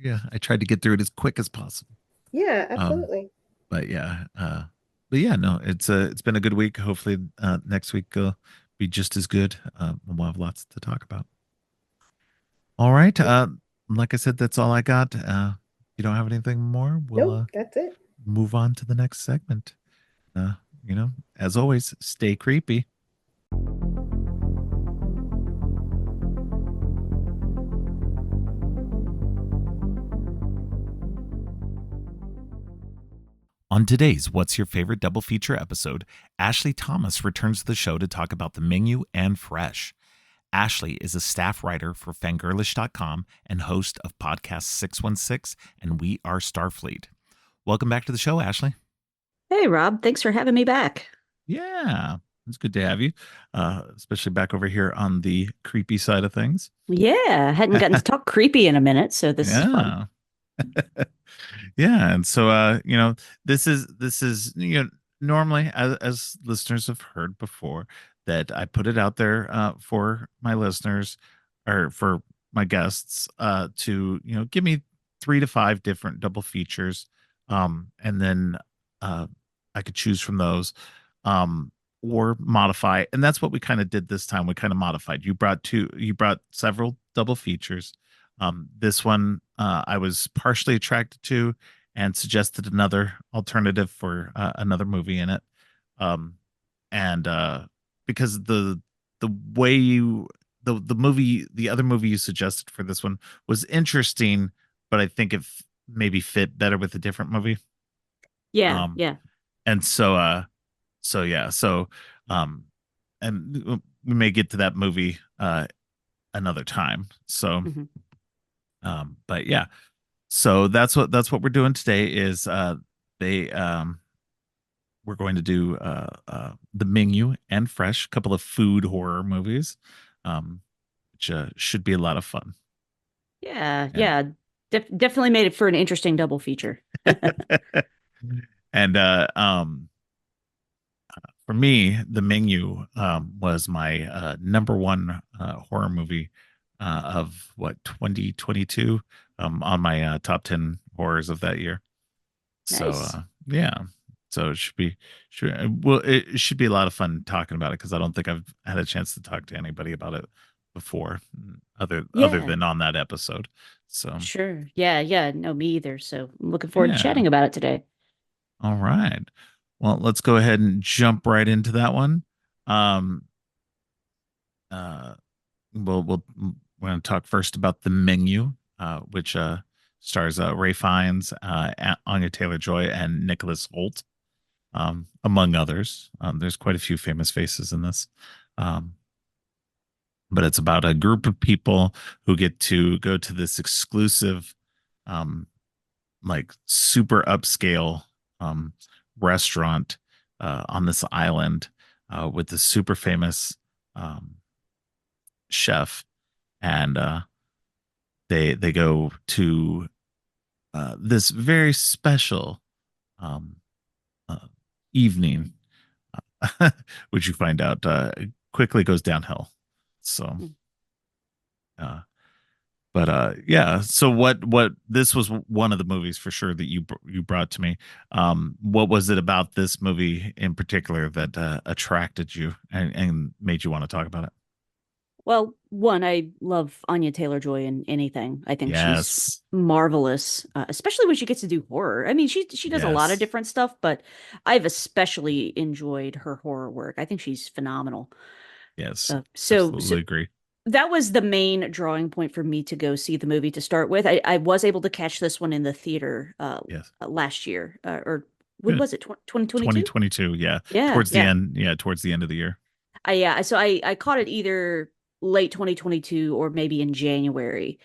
yeah, I tried to get through it as quick as possible. Yeah, Um, absolutely. but yeah, no, it's been a good week. Hopefully, next week will be just as good. We'll have lots to talk about. All right. Like I said, that's all I got. You don't have anything more? We'll Nope, that's it. move on to the next segment. Uh, as always, stay creepy. On today's What's Your Favorite Double Feature episode, Ashley Thomas returns to the show to talk about the menu and Fresh. Ashley is a staff writer for fangirlish.com and host of podcast 616 and We Are Starfleet. Welcome back to the show, Ashley. Hey, Rob. Thanks for having me back. Yeah, it's good to have you, especially back over here on the creepy side of things. Yeah, hadn't gotten to talk creepy in a minute, so this is fun. Yeah. Yeah, and so this is normally, as listeners have heard before, that I put it out there for my listeners or for my guests to give me 3 to 5 different double features, and then I could choose from those, um or modify, and that's what we kind of did this time. We kind of modified. You brought several double features. This one I was partially attracted to and suggested another alternative for another movie in it. Um, and because the way you the movie the other movie you suggested for this one was interesting, but I think it maybe fit better with a different movie. Yeah, Um, yeah. and so yeah, um, and we may get to that movie another time. So Hmm. but yeah, so that's what we're doing today is they we're going to do the menu and Fresh, a couple of food horror movies, which should be a lot of fun. Yeah, And yeah. Definitely made it for an interesting double feature. And for me, The Menu was my number one horror movie of what 2022 on my top 10 horrors of that year. So Nice. yeah, so it should be sure. Well, it should be a lot of fun talking about it because I don't think I've had a chance to talk to anybody about it before, other Yeah, than on that episode. So sure. Yeah, yeah. No, me either. So I'm looking forward to yeah, chatting about it today. all right. Well, let's go ahead and jump right into that one. Um, uh, we're going to talk first about The Menu, which stars Ray Fiennes, Anya Taylor-Joy, and Nicholas Hoult, among others. There's quite a few famous faces in this. Um, but it's about a group of people who get to go to this exclusive, um, like super upscale um, restaurant on this island with the super famous um, chef, and they go to this very special um, uh, evening, which you find out quickly goes downhill. So, Mm. uh, but yeah. So what this was one of the movies for sure that you brought to me. What was it about this movie in particular that attracted you and made you want to talk about it? Well, one, I love Anya Taylor-Joy in anything. I think she's Yes, marvelous, especially when she gets to do horror. I mean, she does a lot of yes, different stuff, but I've especially enjoyed her horror work. I think she's phenomenal. yes. So Absolutely agree. that was the main drawing point for me to go see the movie to start with. I was able to catch this one in the theater Yes, last year, or when good. was it? 2022? 2022. Yeah, Yeah, towards the yeah. end. Yeah, towards the end of the year. So I caught it either late 2022 or maybe in January.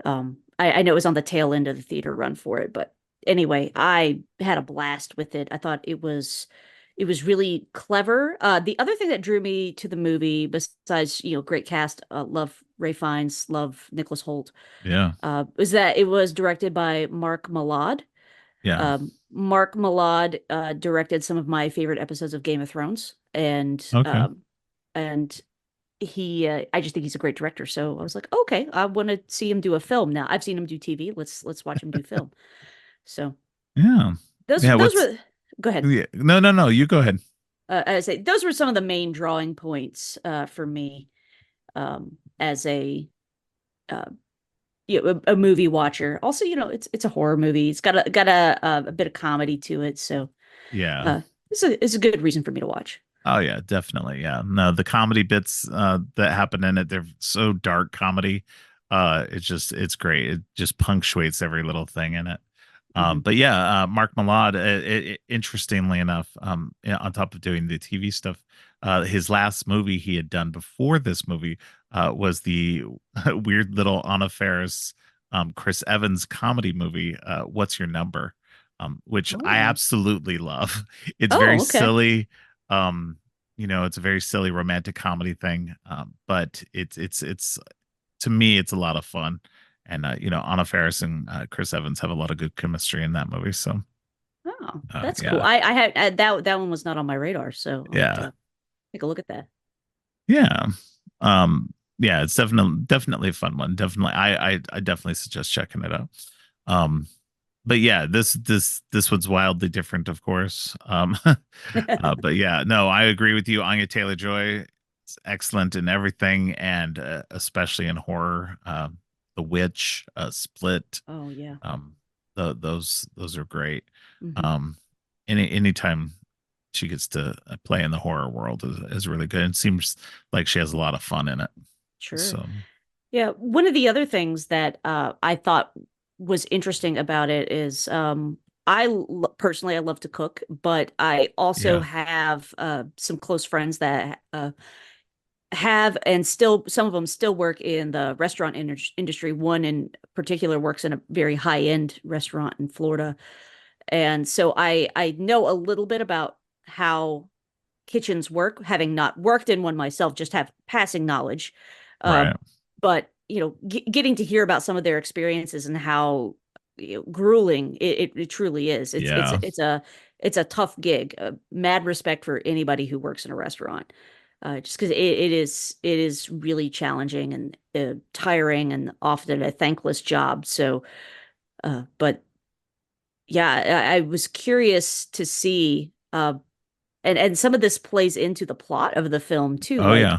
I know it was on the tail end of the theater run for it, but anyway, I had a blast with it. I thought it was really clever. The other thing that drew me to the movie, besides great cast, love Ray Fiennes, love Nicholas Hoult, Yeah, was that it was directed by Mark Mylod. yeah. Mark Mylod directed some of my favorite episodes of Game of Thrones, Okay. and I just think he's a great director. So I was like, okay, I want to see him do a film now. I've seen him do TV. Let's watch him do film. So Yeah. those Yeah. those What's were go ahead. yeah. No, no, no. You go ahead. I say those were some of the main drawing points for me as uh, a movie watcher. Also, it's a horror movie. It's got a bit of comedy to it, so Yeah. uh, it's a good reason for me to watch. Oh yeah, definitely. Yeah. No, the comedy bits that happen in it, they're so dark comedy. It's great. It just punctuates every little thing in it. Hmm. But yeah, Mark Mylod, interestingly enough, yeah, on top of doing the TV stuff, his last movie he had done before this movie was the weird little Anna Faris, Chris Evans comedy movie, What's Your Number? Which I Oh, absolutely love. It's very oh, okay. silly. Um, it's a very silly romantic comedy thing, but it's to me, it's a lot of fun. And Anna Faris and Chris Evans have a lot of good chemistry in that movie. So Oh, that's cool. yeah, I had that one was not on my radar, so I'll have yeah, to take a look at that. yeah. Um, yeah, it's definitely a fun one. Definitely, I definitely suggest checking it out. Um, but yeah, this one's wildly different, of course. But yeah, no, I agree with you. Anya Taylor-Joy is excellent in everything, and especially in horror. The Witch, Split, Oh yeah. um, those are great. Hmm. Um, anytime she gets to play in the horror world is really good. It seems like she has a lot of fun in it. Sure. So Yeah, one of the other things that I thought was interesting about it is personally I love to cook, but I also yeah, have some close friends that have and still some of them still work in the restaurant industry. One in particular works in a very high-end restaurant in Florida. And so I know a little bit about how kitchens work, having not worked in one myself, just have passing knowledge. Uh, right. but getting to hear about some of their experiences and how grueling it truly is. Yeah. It's a tough gig. Mad respect for anybody who works in a restaurant, just because it is really challenging and tiring and often a thankless job. So, but yeah, I was curious to see, and some of this plays into the plot of the film too, Oh like yeah.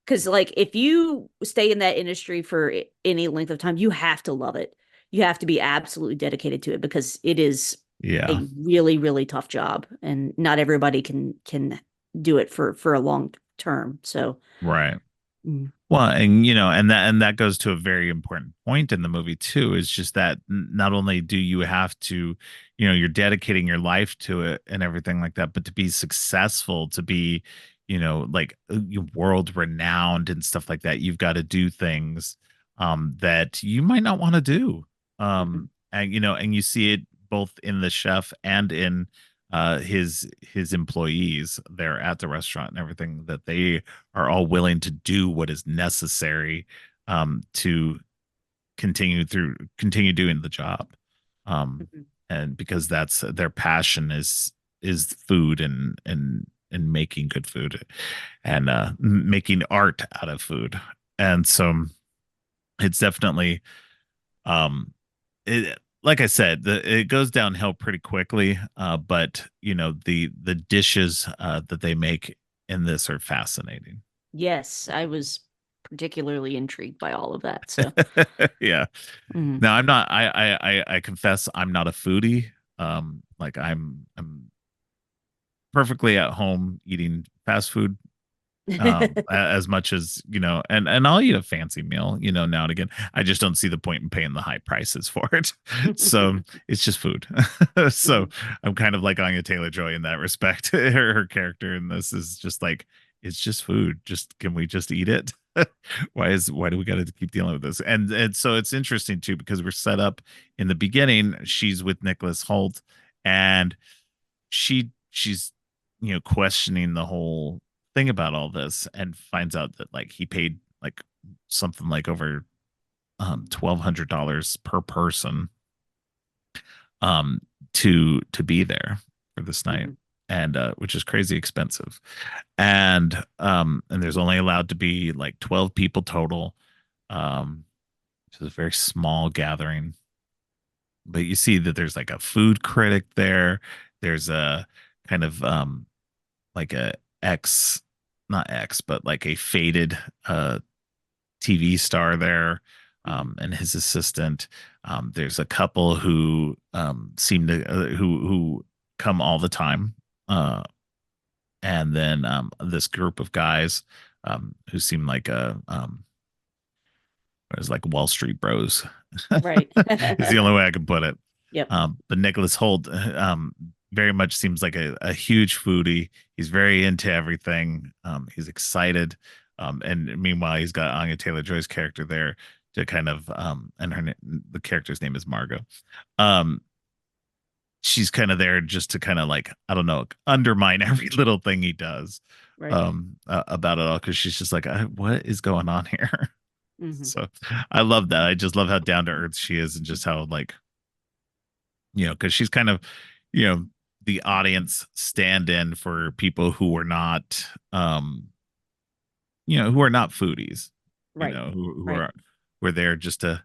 because like if you stay in that industry for any length of time, you have to love it. You have to be absolutely dedicated to it because it is Yeah. a really, really tough job, and not everybody can do it for a long term. So, Right. mm, Well, and and that goes to a very important point in the movie too, is just that not only do you have to, you're dedicating your life to it and everything like that, but to be successful, to be, like world renowned and stuff like that, you've got to do things that you might not want to do. mhm, And you see it both in the chef and in his employees there at the restaurant and everything, that they are all willing to do what is necessary to continue doing the job. Um, mhm. and because that's their passion is food and making good food and making art out of food. And so it's definitely like I said, it goes downhill pretty quickly. But the dishes that they make in this are fascinating. Yes, I was particularly intrigued by all of that. So, Yeah. mhm. Now I'm not. I confess I'm not a foodie. Like I'm perfectly at home eating fast food as much as and I'll eat a fancy meal now and again. I just don't see the point in paying the high prices for it. So it's just food. So Mhm. I'm kind of like Anya Taylor-Joy in that respect. Her character in this is just like, it's just food, just can we just eat it? Why do we got to keep dealing with this? And so it's interesting too, because we're set up in the beginning, she's with Nicholas Holt, and she's questioning the whole thing about all this, and finds out that like he paid like something like over $1,200 per person um to be there for this night, Mhm. and which is crazy expensive. And there's only allowed to be like 12 people total, which is a very small gathering. But you see that there's like a food critic there. There's a kind of like a ex, not ex, but like a faded TV star there, Mhm. and his assistant. There's a couple who seem to who come all the time, and then this group of guys who seem like it was like Wall Street Bros. Right. Is the only way I can put it. Yep. But Nicholas Holt very much seems like a huge foodie. He's very into everything. He's excited. And meanwhile, he's got Anya Taylor-Joy's character there to kind of and the character's name is Margot. Um, she's kind of there just to kind of like, I don't know, undermine every little thing he does Right. about it all, because she's just like, what is going on here? Hmm. So I love that. I just love how down to earth she is, and just how like, because she's kind of, you know, the audience stand in for people who are not, who are not foodies, Right. who Right. are, who are there just to,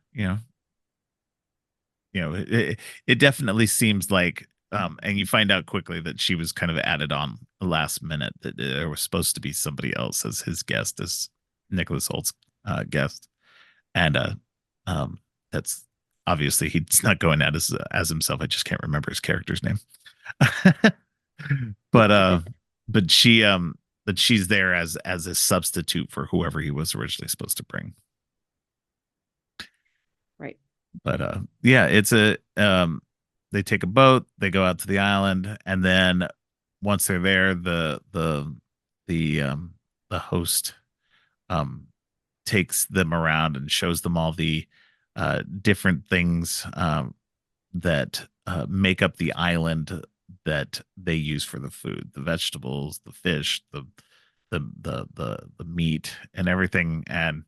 it definitely seems like, and you find out quickly that she was kind of added on the last minute, that there was supposed to be somebody else as his guest, as Nicholas Holt's guest. And um that's obviously he's not going out as himself. I just can't remember his character's name. but but she but she's there as a substitute for whoever he was originally supposed to bring. Right. But yeah, it's a they take a boat, they go out to the island, and then once they're there, the the host um takes them around and shows them all the different things that make up the island that they use for the food, the vegetables, the fish, the meat and everything. And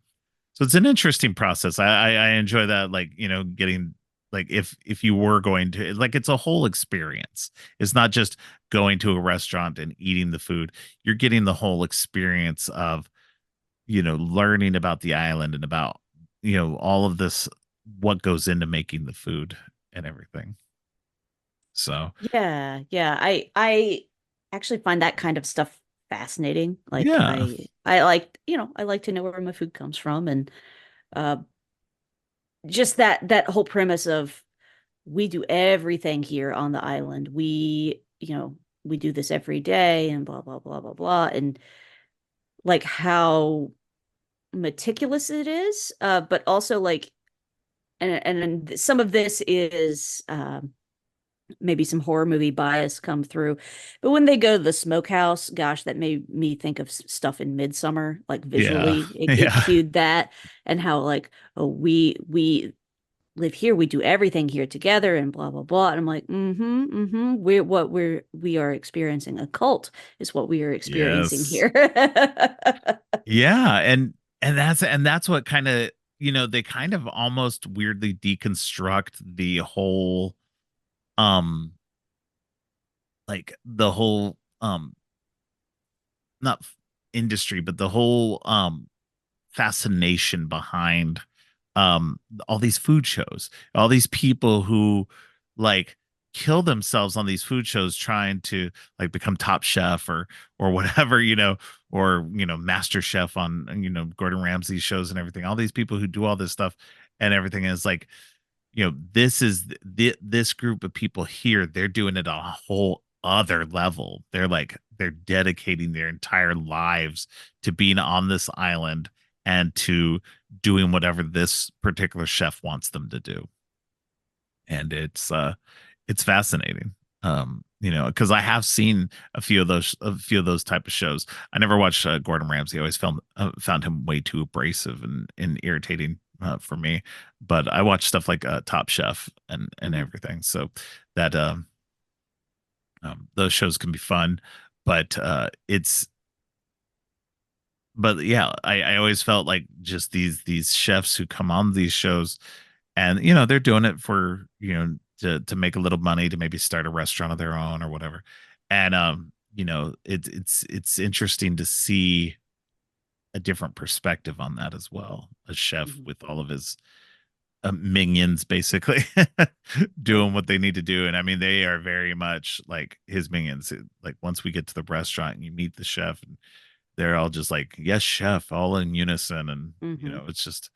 So it's an interesting process. I enjoy that, like, getting, like, if you were going to, like, it's a whole experience. It's not just going to a restaurant and eating the food. You're getting the whole experience of, learning about the island and about, all of this, what goes into making the food and everything. So Yeah, yeah. I actually find that kind of stuff fascinating. Like yeah, I like, I like to know where my food comes from, and uh just that whole premise of we do everything here on the island. We do this every day and blah blah blah blah blah, and like how meticulous it is, but also like and some of this is maybe some horror movie bias come through. But when they go to the smokehouse, gosh, that made me think of stuff in Midsummer, like yeah, visually. It yeah, cued that, and how like, oh, we live here, we do everything here together, and blah blah blah. And I'm like, we are experiencing a cult is what we are experiencing yes, here. yeah, and that's what kind of, they kind of almost weirdly deconstruct the whole, um like the whole, not industry, but the whole fascination behind all these food shows, all these people who, like, kill themselves on these food shows trying to, like, become top chef or whatever, or master chef on, Gordon Ramsay's shows and everything. All these people who do all this stuff and everything is like, this is this group of people here, they're doing it on a whole other level. They're dedicating their entire lives to being on this island and to doing whatever this particular chef wants them to do. And it's fascinating. Because I have seen a few of those type of shows. I never watched Gordon Ramsay. I always found him way too abrasive and irritating for me. But I watch stuff like Top Chef and Mhm. everything. So that those shows can be fun, but but yeah, I always felt like just these chefs who come on these shows, and they're doing it for, to make a little money, to maybe start a restaurant of their own or whatever. And it's interesting to see a different perspective on that as well. A chef Mhm. with all of his minions basically Right. doing what they need to do. And I mean, they are very much like his minions. Like, once we get to the restaurant and you meet the chef, and they're all just like, yes, chef, all in unison. And Hmm. it's just,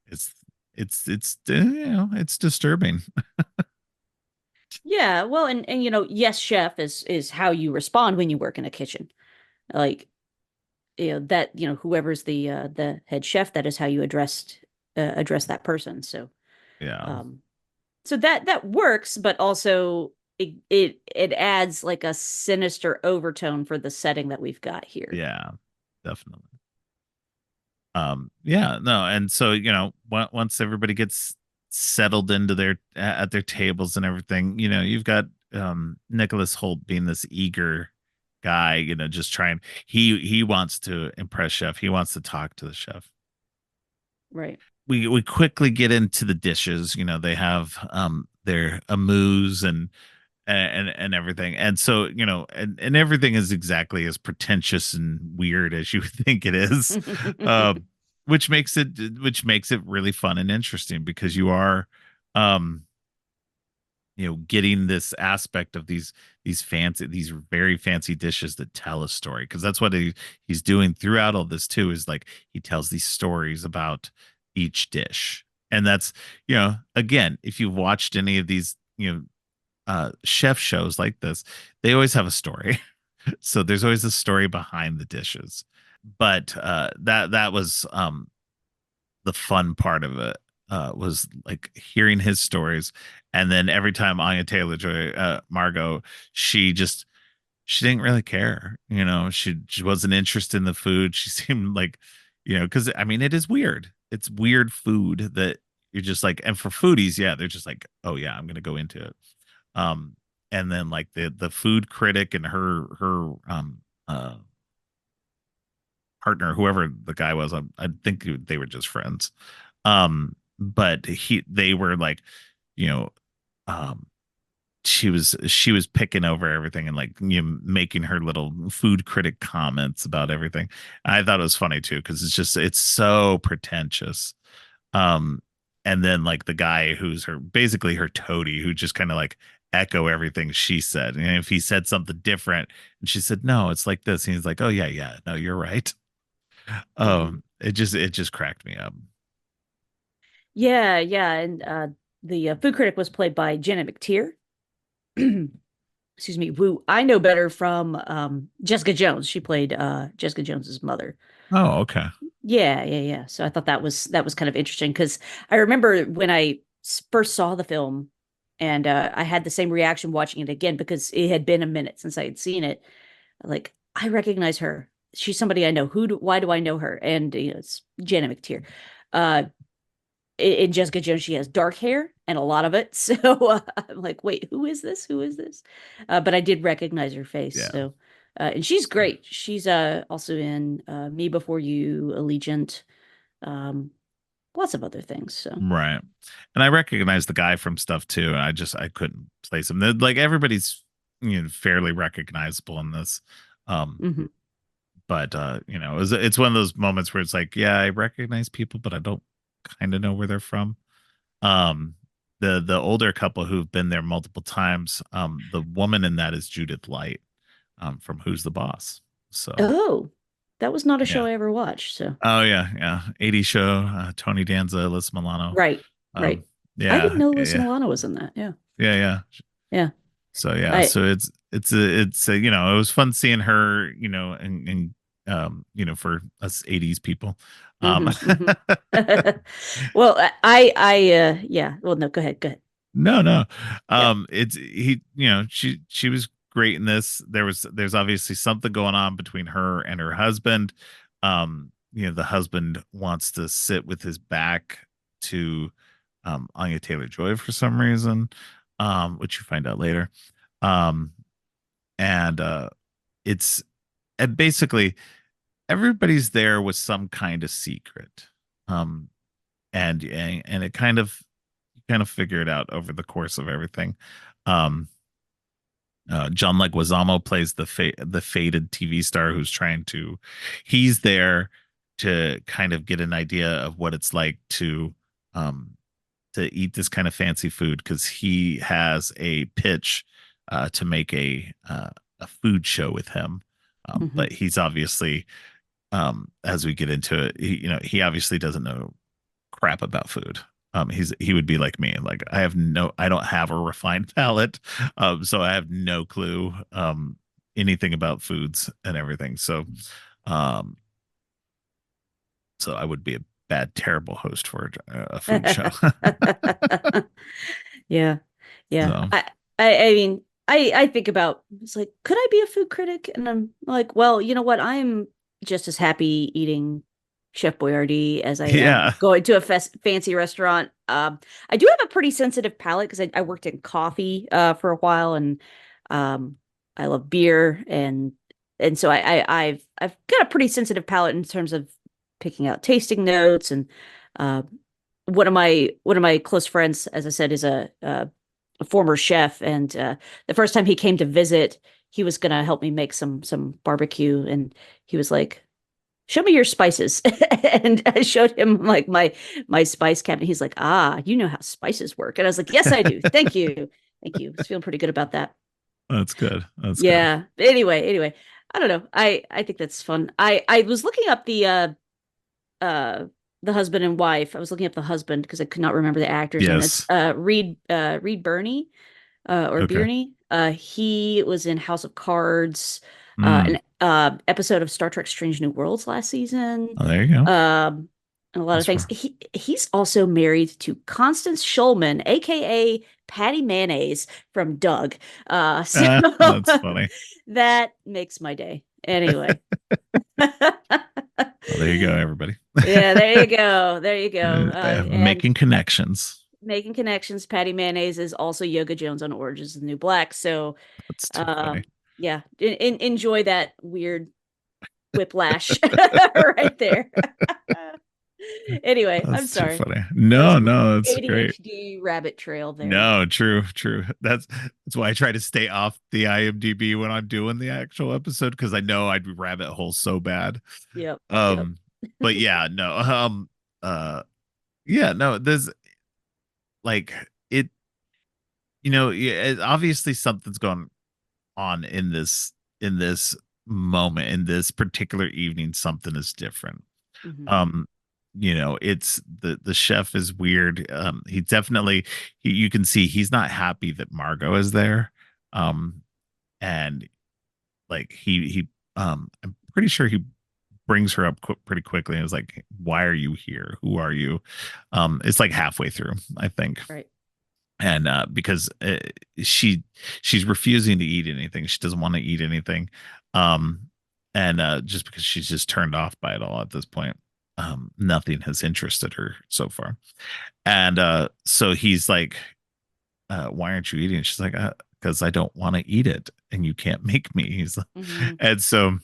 it's it's disturbing. Yeah, well, and yes, chef is how you respond when you work in a kitchen. Like, that, whoever's the head chef, that is how you address that person. So, Yeah, um, so that works, but also it adds like a sinister overtone for the setting that we've got here. yeah, definitely. Yeah, no. And so, once everybody gets settled into their at their tables and everything, you've got Nicholas Holt being this eager guy, just trying, he wants to impress chef, he wants to talk to the chef. Right. We quickly get into the dishes. They have their amuse and everything. And so, and everything is exactly as pretentious and weird as you think it is. Which makes it really fun and interesting, because you are, um getting this aspect of these very fancy dishes that tell a story, because that's what he's doing throughout all this too, is like, he tells these stories about each dish. And that's, again, if you've watched any of these, chef shows like this, they always have a story. So there's always a story behind the dishes. But that was, the fun part of it, was like hearing his stories. And then every time Anya Taylor-Joy, Margot, she just, she didn't really care. She wasn't interested in the food. She seemed like, because I mean, it is weird. It's weird food that you're just like, and for foodies, yeah, they're just like, oh yeah, I'm gonna go into it. Um, and then, like, the food critic and her partner, whoever the guy was. I think they were just friends. But they were like, you know, um, she was picking over everything and like making her little food critic comments about everything. I thought it was funny too because it's so pretentious. Um, and then like the guy who's her basically her toady who just kind of like echo everything she said. And if he said something different and she said, no, it's like this, and he's like, oh yeah, yeah, no, you're right. Mhm. It just cracked me up. Yeah, yeah, and the food critic was played by Jenna McTeer. Excuse me, who I know better from Jessica Jones. She played Jessica Jones's mother. Oh, okay. Yeah, yeah, yeah. So I thought that was kind of interesting because I remember when I first saw the film, and I had the same reaction watching it again because it had been a minute since I had seen it. Like, I recognize her. She's somebody I know. Why do I know her? And it's Jenna McTeer. Uh, in Jessica Jones, she has dark hair and a lot of it. So I'm like, wait, who is this? Who is this? But I did recognize her face. Yeah. So, and she's great. She's also in Me Before You, Allegiant, um, lots of other things. So, Right. And I recognize the guy from stuff too. And I couldn't place him. Like everybody's fairly recognizable in this. Um, mhm. but it's one of those moments where it's like, yeah, I recognize people, but I don't kind of know where they're from. Um, the older couple who've been there multiple times, the woman in that is Judith Light, from Who's the Boss. So Oh, that was not a show yeah. I ever watched. So, Oh yeah, yeah. 80 show, Tony Danza, Alyssa Milano. right, right. Um, I didn't yeah, know yeah, Alyssa yeah, Milano was in that. Yeah, yeah, yeah. yeah. So yeah, I so it's it was fun seeing her, and for us 80s people. Um hmm hmm Well, yeah. Well, no, go ahead, go ahead. no, no. Yeah. It's he, she was great in this. There's obviously something going on between her and her husband. The husband wants to sit with his back to Anya Taylor-Joy for some reason, which you find out later. Um, and it's and basically everybody's there with some kind of secret. Um, and it kind of figure it out over the course of everything. Um, John Leguizamo plays the faded TV star who's he's there to kind of get an idea of what it's like um, to eat this kind of fancy food because he has a pitch to make a food show with him. hmm But he's obviously, as we get into it, he obviously doesn't know crap about food. He would be like me. Like I don't have a refined palate. So I have no clue anything about foods and everything. Um, so I would be a bad, terrible host for a food show. Yeah. Yeah. So I mean, I think about it's like, could I be a food critic? And I'm like, well, you know what? I'm just as happy eating Chef Boyardee as I am yeah, going to a fancy restaurant. I do have a pretty sensitive palate because I worked in coffee for a while, and um, I love beer, and so I've got a pretty sensitive palate in terms of picking out tasting notes. And uh, one of my close friends, as I said, is a former chef, and the first time he came to visit, he was gonna help me make some barbecue, and he was like, show me your spices. And I showed him like my spice cabinet. He's like, ah, you know how spices work. And I was like, yes, I do. Thank you. Thank you. I was feeling pretty good about that. that's good. That's good. Yeah. Anyway, I don't know. I think that's fun. I was looking up uh the husband and wife. I was looking up the husband because I could not remember the actor's name. It's Yes. Reed Birney, or Okay. Birney. He was in House of Cards, Mm. an episode of Star Trek Strange New Worlds last season, Oh, there you go. and a lot of That's things. right. He's also married to Constance Schulman, aka Patty Mayonnaise from Doug. So That's funny. that makes my day. Anyway. Well, there you go, everybody. Yeah, there you go. There you go. And Making connections. making connections. Patty Mayonnaise is also Yoga Jones on Orange is the New Black. So, That's too funny. um, yeah, enjoy that weird whiplash right there. Anyway, I'm That's too sorry. funny. That was No, a little no, that's great. ADHD rabbit trail there. No, true, true. That's why I try to stay off the IMDb when I'm doing the actual episode because I know I'd rabbit hole so bad. Yep. Yep. Um, but yeah, no, yeah, no, there's like it, yeah, obviously something's going on in this moment, in this particular evening, something is different. Hmm. um it's the chef is weird. He definitely, you can see he's not happy that Margot is there. And like I'm pretty sure he brings her up pretty quickly and is like, why are you here, who are you? It's like halfway through, I think. Right. And because she's refusing to eat anything, she doesn't want to eat anything. um and just because she's just turned off by it all at this point. Nothing has interested her so far. And so he's like, why aren't you eating? She's like, because I don't want to eat it and you can't make me. He's like, Hmm. and so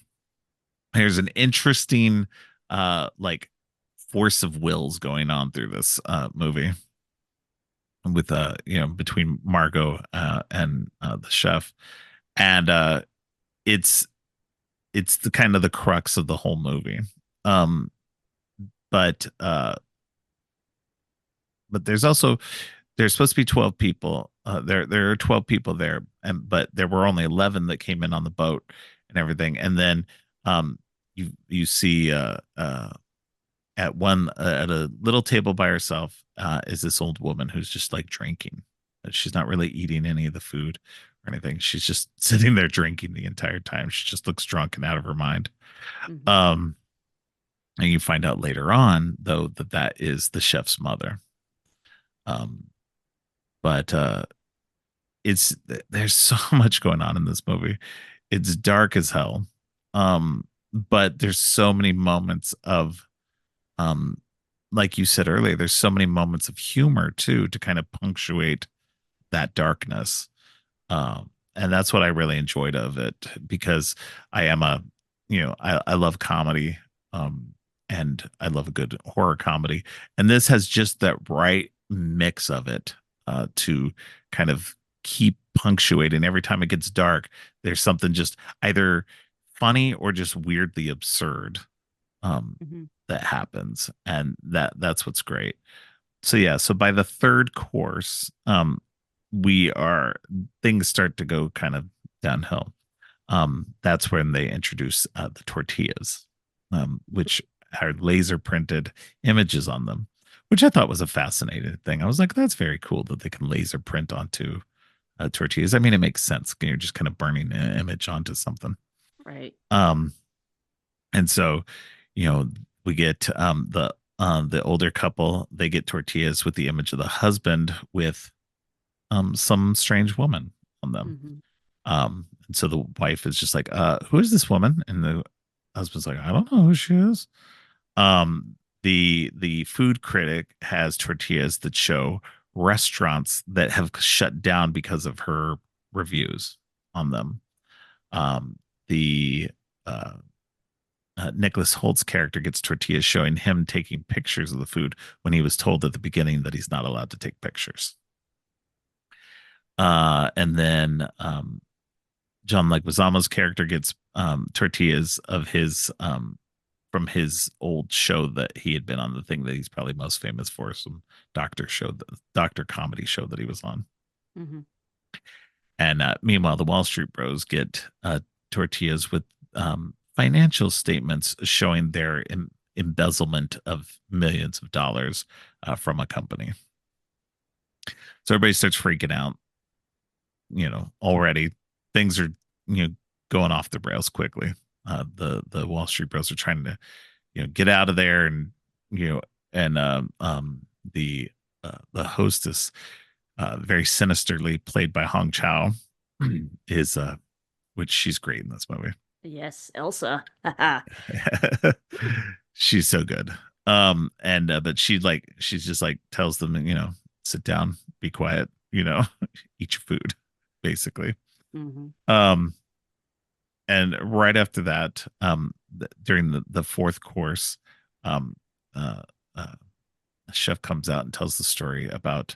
there's an interesting like force of wills going on through this movie with between Margot and the chef. And it's it's the kind of the crux of the whole movie. um but there's also, there's supposed to be 12 people. There are 12 people there, and but there were only 11 that came in on the boat and everything. And then you see at one at a little table by herself is this old woman who's just like drinking. She's not really eating any of the food or anything. She's just sitting there drinking the entire time. She just looks drunk and out of her mind. Hmm. Um, and you find out later on, though, that that is the chef's mother. Um, but it's there's so much going on in this movie. It's dark as hell. But there's so many moments of um like you said earlier, there's so many moments of humor too to kind of punctuate that darkness. And that's what I really enjoyed of it, because I am a, I love comedy. Um, and I love a good horror comedy. And this has just that right mix of it to kind of keep punctuating every time it gets dark. There's something just either funny or just weirdly absurd um, Hmm. that happens. And that's what's great. So yeah, so by the third course, we are things start to go kind of downhill. That's when they introduce the tortillas, which are laser printed images on them, which I thought was a fascinating thing. I was like, that's very cool that they can laser print onto tortillas. I mean, it makes sense. You're just kind of burning an image onto something. Right. Um, and so, you know, we get the older couple. They get tortillas with the image of the husband with some strange woman on them. Hmm. And so the wife is just like, who is this woman? And the husband's like, I don't know who she is. The food critic has tortillas that show restaurants that have shut down because of her reviews on them. The Nicholas Holt's character gets tortillas showing him taking pictures of the food when he was told at the beginning that he's not allowed to take pictures. And then John Leguizamo's character gets tortillas of his from his old show that he had been on, the thing that he's probably most famous for, some doctor comedy show that he was on. Hmm. And meanwhile, the Wall Street Bros get tortillas with financial statements showing their embezzlement of millions of dollars from a company. So everybody starts freaking out. Already things are going off the rails quickly. The Wall Street Bros are trying to get out of there, and you know and the hostess, very sinisterly played by Hong Chow, is which she's great in this movie. Yes, Elsa. She's so good. And but she's just like tells them, sit down, be quiet, eat your food, basically. Hmm. Um, and right after that, during the fourth course, um, uh, uh, a chef comes out and tells the story about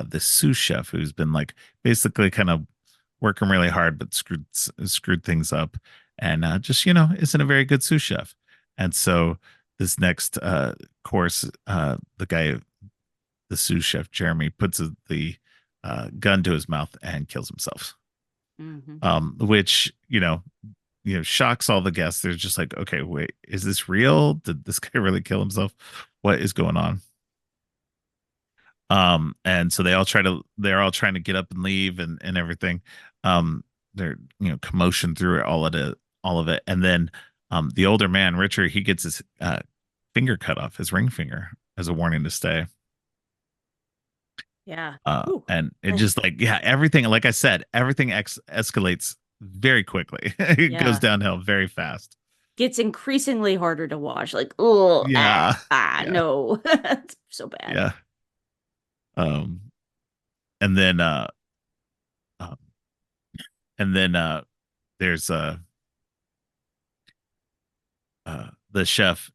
this sous chef who's been like basically kind of working really hard, but screwed things up, and just isn't a very good sous chef. And so this next course, the guy, the sous chef Jeremy, puts the gun to his mouth and kills himself. Hmm. Which shocks all the guests. They're just like, okay, wait, is this real? Did this guy really kill himself? What is going on? And so they're all trying to get up and leave and everything. They're commotion through it, all of it. And then the older man, Richard, he gets his finger cut off, his ring finger, as a warning to stay. Yeah. Ooh. And it just like, yeah, everything, like I said, everything escalates very quickly. It goes Yeah. downhill very fast. Gets increasingly harder to watch. Like, oh, Yeah. Yeah. no. It's so bad. Yeah. Um, and then um, and then there's the chef,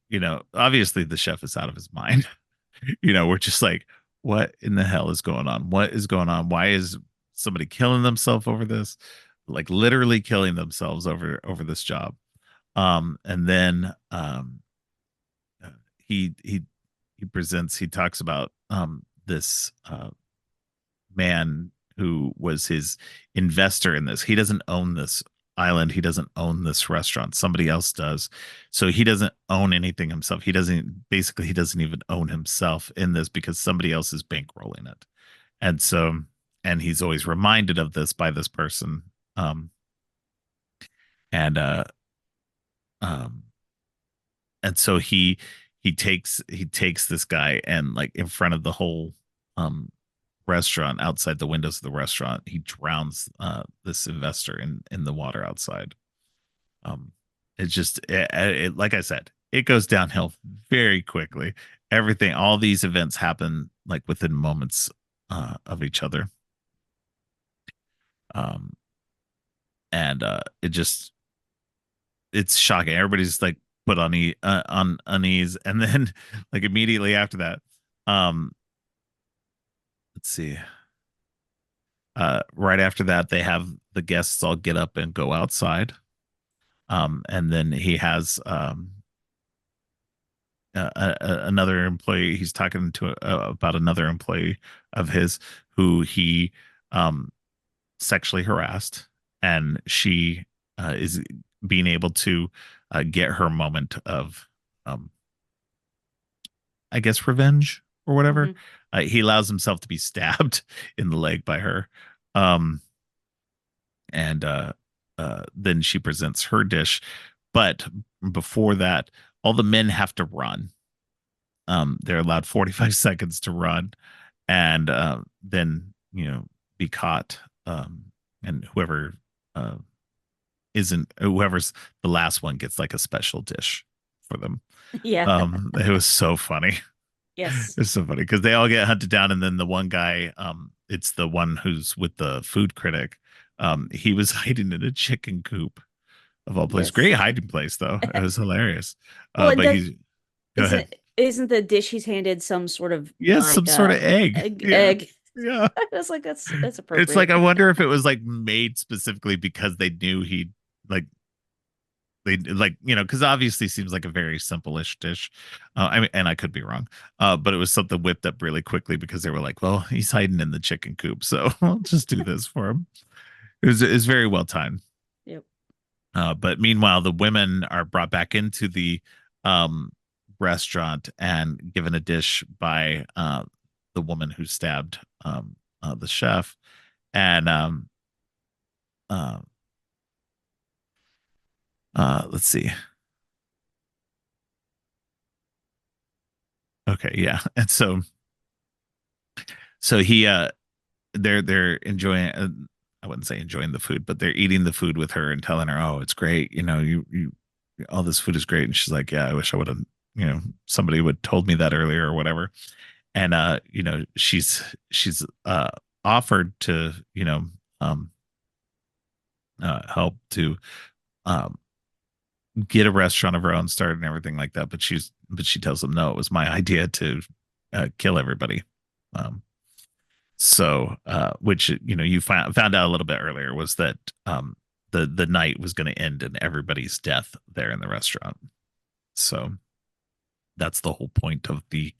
obviously the chef is out of his mind. We're just like, what in the hell is going on? What is going on? Why is somebody killing themselves over this? Like literally killing themselves over this job. And then uh, he talks about this man who was his investor in this. He doesn't own this island. He doesn't own this restaurant. Somebody else does. So he doesn't own anything himself. He doesn't even own himself in this because somebody else is bankrolling it. And so, and he's always reminded of this by this person. Um, and, um, and so he takes this guy and like in front of the whole, um, restaurant outside the windows of the restaurant he drowns this investor in the water outside. um it's just like I said, it goes downhill very quickly. Everything, all these events happen like within moments of each other. um and it's shocking. Everybody's like put on unease, and then like immediately after that, um let's see, right after that, they have the guests all get up and go outside. And then he has another employee. He's talking to about another employee of his who he um, sexually harassed, and she is being able to get her moment of, um, I guess, revenge or whatever. Hmm. He allows himself to be stabbed in the leg by her. Um, and then she presents her dish. But before that, all the men have to run. They're allowed 45 seconds to run, and then be caught. And uh, whoever's the last one gets like a special dish for them. Yeah. It was so funny. Yes. It's so funny because they all get hunted down, and then the one guy, it's the one who's with the food critic. He was hiding in a chicken coop of all places. Great Yes. hiding place, though. It was hilarious. Well, and But that he's go ahead. isn't the dish he's handed some sort of Yes, some like sort of egg. Yeah, egg. yeah. I was like, that's It's like appropriate. I wonder if it was like made specifically because they knew he like they like because obviously seems like a very simple-ish dish. I mean, and I could be wrong, but it was something whipped up really quickly because they were like, well, he's hiding in the chicken coop, so I'll just do this for him. It was very well timed. Yep. But meanwhile, the women are brought back into the um, restaurant and given a dish by the woman who stabbed the chef. And uh, let's see. Okay, yeah. And so they're enjoying. I wouldn't say enjoying the food, but they're eating the food with her and telling her, "Oh, it's great. You all this food is great." And she's like, "Yeah, I wish I would have. Somebody would told me that earlier or whatever." And she's offered to um help to um get a restaurant of her own started and everything like that. But she tells them no, it was my idea to kill everybody. Um, which you found out a little bit earlier was that the night was going to end in everybody's death there in the restaurant. So that's the whole point of the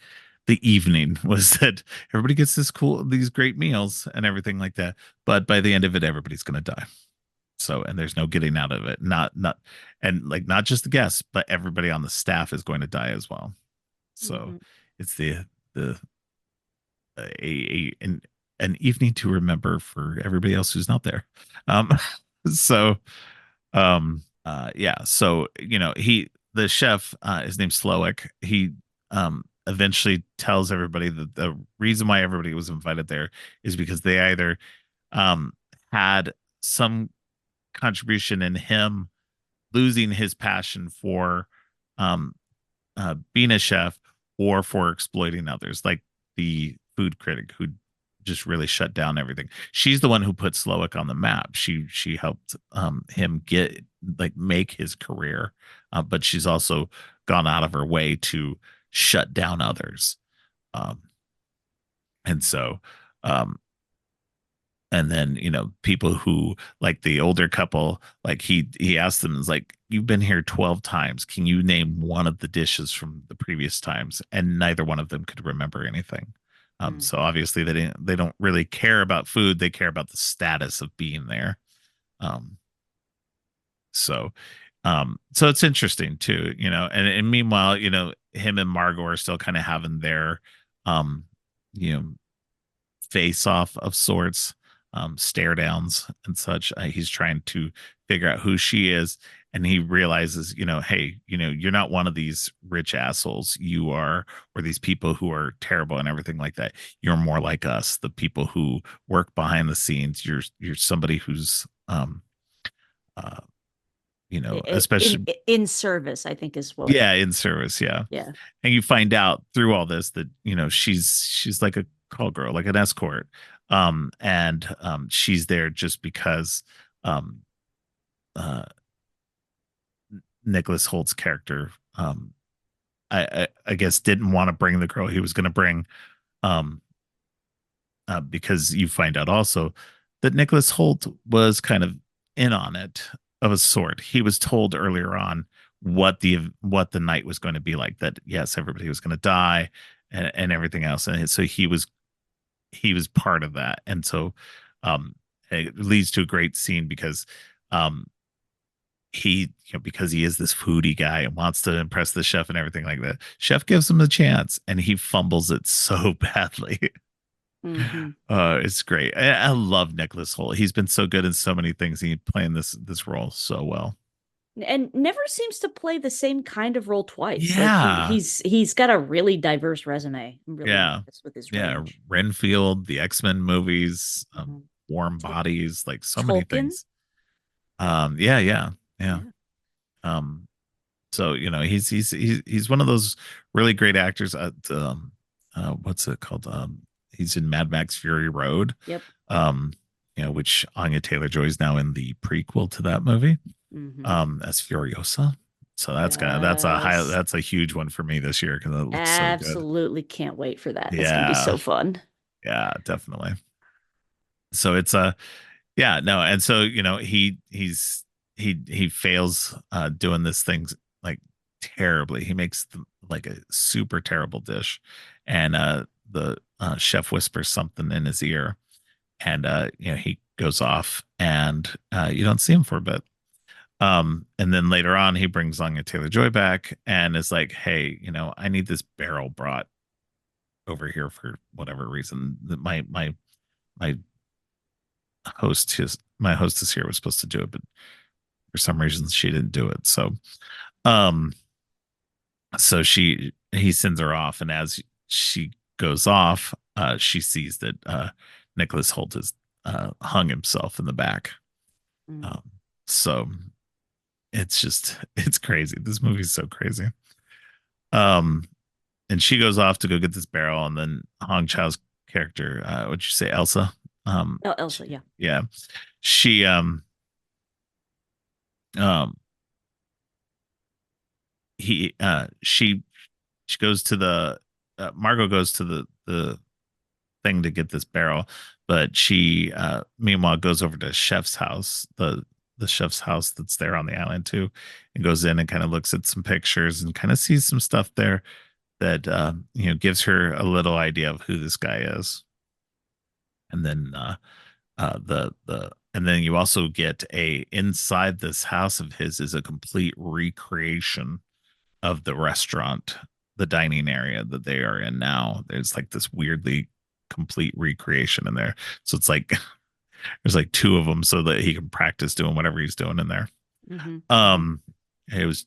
evening was that everybody gets these great meals and everything like that. But by the end of it, everybody's going to die. So, and there's no getting out of it. And like not just the guests, but everybody on the staff is going to die as well. So Mm-hmm. it's the an evening to remember for everybody else who's not there. Um, so yeah, so the chef, his name's Slowick. He eventually tells everybody that the reason why everybody was invited there is because they either um had some contribution in him losing his passion for um being a chef or for exploiting others, like the food critic who just really shut down everything. She's the one who put Slowick on the map. She helped him get like make his career, but she's also gone out of her way to shut down others. Um, and so um, and then people who like the older couple, like he asked them, is like, you've been here 12 times, can you name one of the dishes from the previous times? And neither one of them could remember anything. So obviously they don't really care about food, they care about the status of being there. um so so it's interesting too, and meanwhile, him and Margot are still kind of having their um you know face off of sorts, stare downs and such. He's trying to figure out who she is, and he realizes, hey, you're not one of these rich assholes. You are, or these people who are terrible and everything like that. You're more like us, the people who work behind the scenes. You're somebody who's uh, especially In service, I think is what. yeah, in service, yeah. Yeah. And you find out through all this that she's like a call girl, like an escort, and she's there just because um uh Nicholas Holt's character, I guess, didn't want to bring the girl he was going to bring, um because you find out also that Nicholas Holt was kind of in on it of a sort. He was told earlier on what the night was going to be like, that yes, everybody was going to die and everything else. And so he was part of that. And so it leads to a great scene because um because he is this foodie guy and wants to impress the chef and everything like that. Chef gives him a chance and he fumbles it so badly. Mm-hmm. It's great. I love Nicholas Holt. He's been so good in so many things. He playing this role so well. And never seems to play the same kind of role twice. Like Yeah, he's got a really diverse resume. I'm really yeah, impressed with his yeah. range. Renfield, the X-Men movies, Mm-hmm. Warm Bodies, like so many Tolkien. things. Yeah, yeah, yeah. Yeah. Um, so he's one of those really great actors. What's it called? He's in Mad Max Fury Road. Yep. Um, which Anya Taylor-Joy is now in the prequel to that movie, Mm-hmm. as Furiosa. So Yes. that's a huge one for me this year because it looks so good. Absolutely can't wait for that. That's gonna be Yeah, so fun. yeah, definitely. So it's yeah, no, and so he fails doing this things like terribly. He makes like a super terrible dish, and the chef whispers something in his ear, and he goes off, and you don't see him for a bit. And then later on, he brings Anya Taylor Joy back and is like, "Hey, I need this barrel brought over here for whatever reason. That my my hostess here was supposed to do it, but for some reason she didn't do it. Um, so he sends her off, and as she goes off, she sees that Nicholas Holt has hung himself in the back. Mm. Um, so it's crazy. This movie's so crazy. Um, and she goes off to go get this barrel, and then Hong Chau's character, what'd you say, Elsa? Elsa, yeah. Yeah, she um he she goes to the Margot goes to the thing to get this barrel, but she meanwhile goes over to chef's house, the chef's house that's there on the island too, and goes in and kind of looks at some pictures and kind of sees some stuff there that gives her a little idea of who this guy is. And then the and then you also get a inside this house of his is a complete recreation of the restaurant, the dining area that they are in now. There's like this weirdly complete recreation in there. So it's like there's like two of them so that he can practice doing whatever he's doing in there. Mm-hmm. Um it was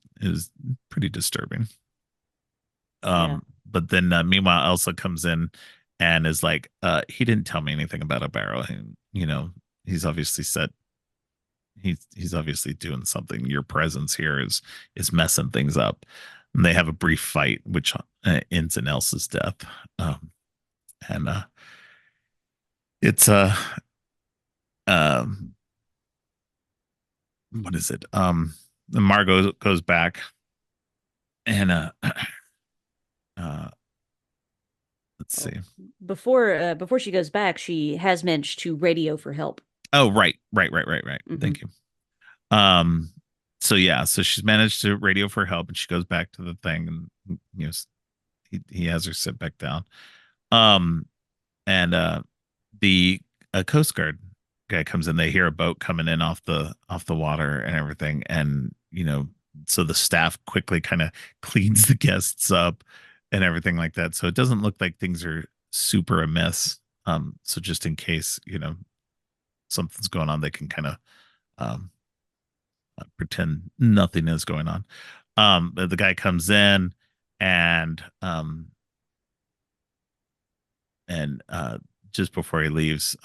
pretty disturbing. Yeah. But then meanwhile Elsa comes in and is like, he didn't tell me anything about a barrel. And, he's obviously said he's obviously doing something. Your presence here is messing things up. And they have a brief fight, which ends in Elsa's death. And it's um what is it? Margot goes back and uh let's Oh, see. before she goes back, she has managed to radio for help. Oh, right. Hmm. Thank you. Um, so yeah, so she's managed to radio for help, and she goes back to the thing, and he has her sit back down. Um, and the Coast Guard guy comes in. They hear a boat coming in off the water and everything, and so the staff quickly kind of cleans the guests up and everything like that. So it doesn't look like things are super amiss. So just in case something's going on, they can kind of um pretend nothing is going on. But the guy comes in and just before he leaves,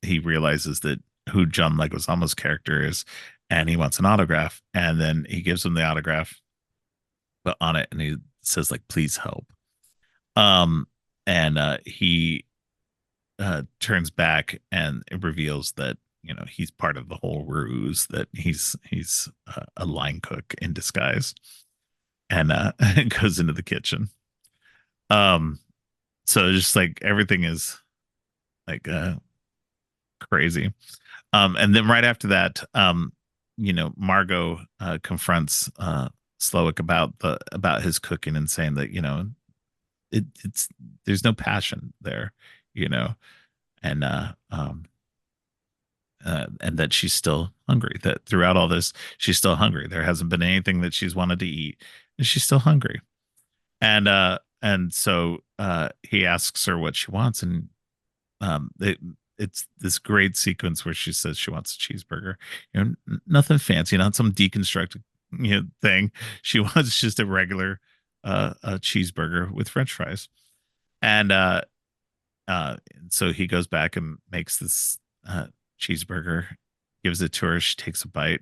he realizes that who John Leguizamo's character is, and he wants an autograph. And then he gives him the autograph, but on it, and he says like, "Please help." Um, and he turns back and it reveals that he's part of the whole ruse, that he's a line cook in disguise, and goes into the kitchen. um so just like everything is like crazy. And then right after that, Margot confronts Slowick about his cooking and saying that it's there's no passion there, you know and and that she's still hungry. That throughout all this, she's still hungry. There hasn't been anything that she's wanted to eat, and she's still hungry. And so he asks her what she wants, and it's this great sequence where she says she wants a cheeseburger. Nothing fancy, not some deconstructed thing. She wants just a regular a cheeseburger with French fries, and so he goes back and makes this cheeseburger, gives it to her. She takes a bite.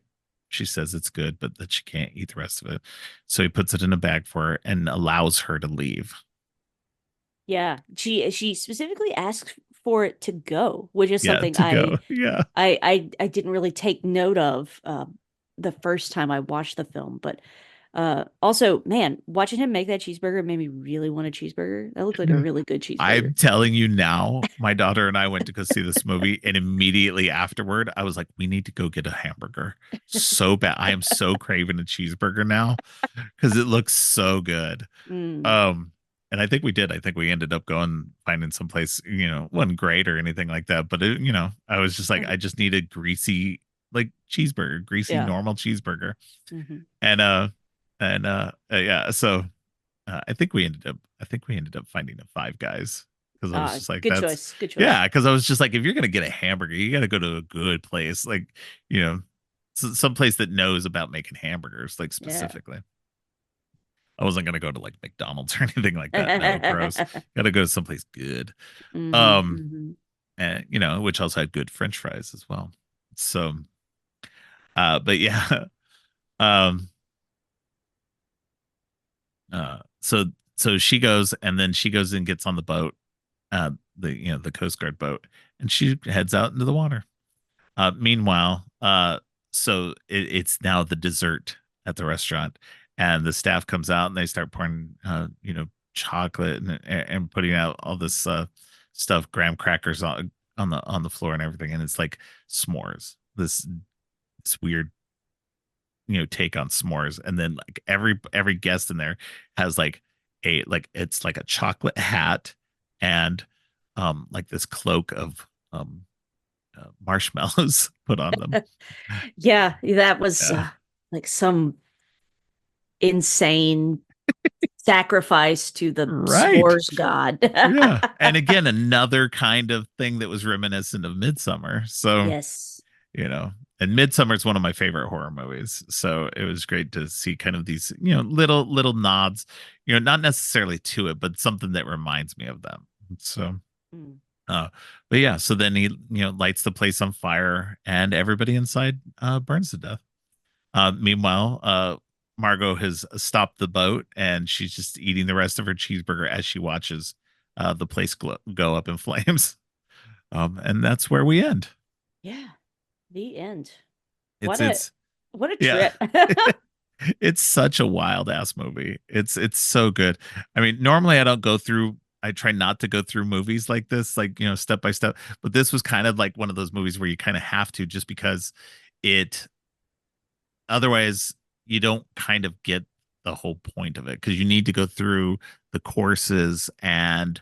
She says it's good, but that she can't eat the rest of it. So he puts it in a bag for her and allows her to leave. Yeah, she specifically asks for it to go, which is Yeah, something to go. Yeah. I didn't really take note of the first time I watched the film, but also, man, watching him make that cheeseburger made me really want a cheeseburger. That looked like a really good cheeseburger. I'm telling you now, my daughter and I went to go see this movie, and immediately afterward, I was like, we need to go get a hamburger. So bad. I am so craving a cheeseburger now because it looks so good. Mm, Um, and I think we did. I think we ended up going finding some place, wasn't great or anything like that. But I was just like, I just need a greasy like cheeseburger, greasy yeah. normal cheeseburger. Hmm. And yeah, so I think we ended up finding a Five Guys because I was just like, Good that's choice. Good choice. yeah, because I was just like, if you're gonna get a hamburger, you got to go to a good place, like you know, some place that knows about making hamburgers, like Yeah. specifically. I wasn't gonna go to like McDonald's or anything like that. No, gross. Got to go to someplace good. Hmm. Um, Hmm. and which also had good French fries as well. So, but yeah, um, so she goes and then she goes and gets on the boat, the Coast Guard boat, and she heads out into the water. Meanwhile, so it's now the dessert at the restaurant, and the staff comes out and they start pouring chocolate and putting out all this stuff, graham crackers on the floor and everything, and it's like s'mores. This weird take on s'mores, and then like every guest in there has like it's like a chocolate hat and like this cloak of marshmallows put on them. Yeah, that was Yeah. like some insane sacrifice to the Right. s'mores god. Yeah. And again, another kind of thing that was reminiscent of Midsummer. So, Yes. you know, and Midsummer is one of my favorite horror movies. So it was great to see kind of these, little nods, not necessarily to it, but something that reminds me of them. So, Mm. uh, but yeah, so then he, lights the place on fire and everybody inside burns to death. Meanwhile, Margot has stopped the boat and she's just eating the rest of her cheeseburger as she watches the place go up in flames. And that's where we end. Yeah. The end. It's What a it's what a yeah. trip. It's such a wild ass movie. It's so good. I mean, normally I don't go through. I try not to go through movies like this, like step by step. But this was kind of like one of those movies where you kind of have to, just because it otherwise you don't kind of get the whole point of it, because you need to go through the courses and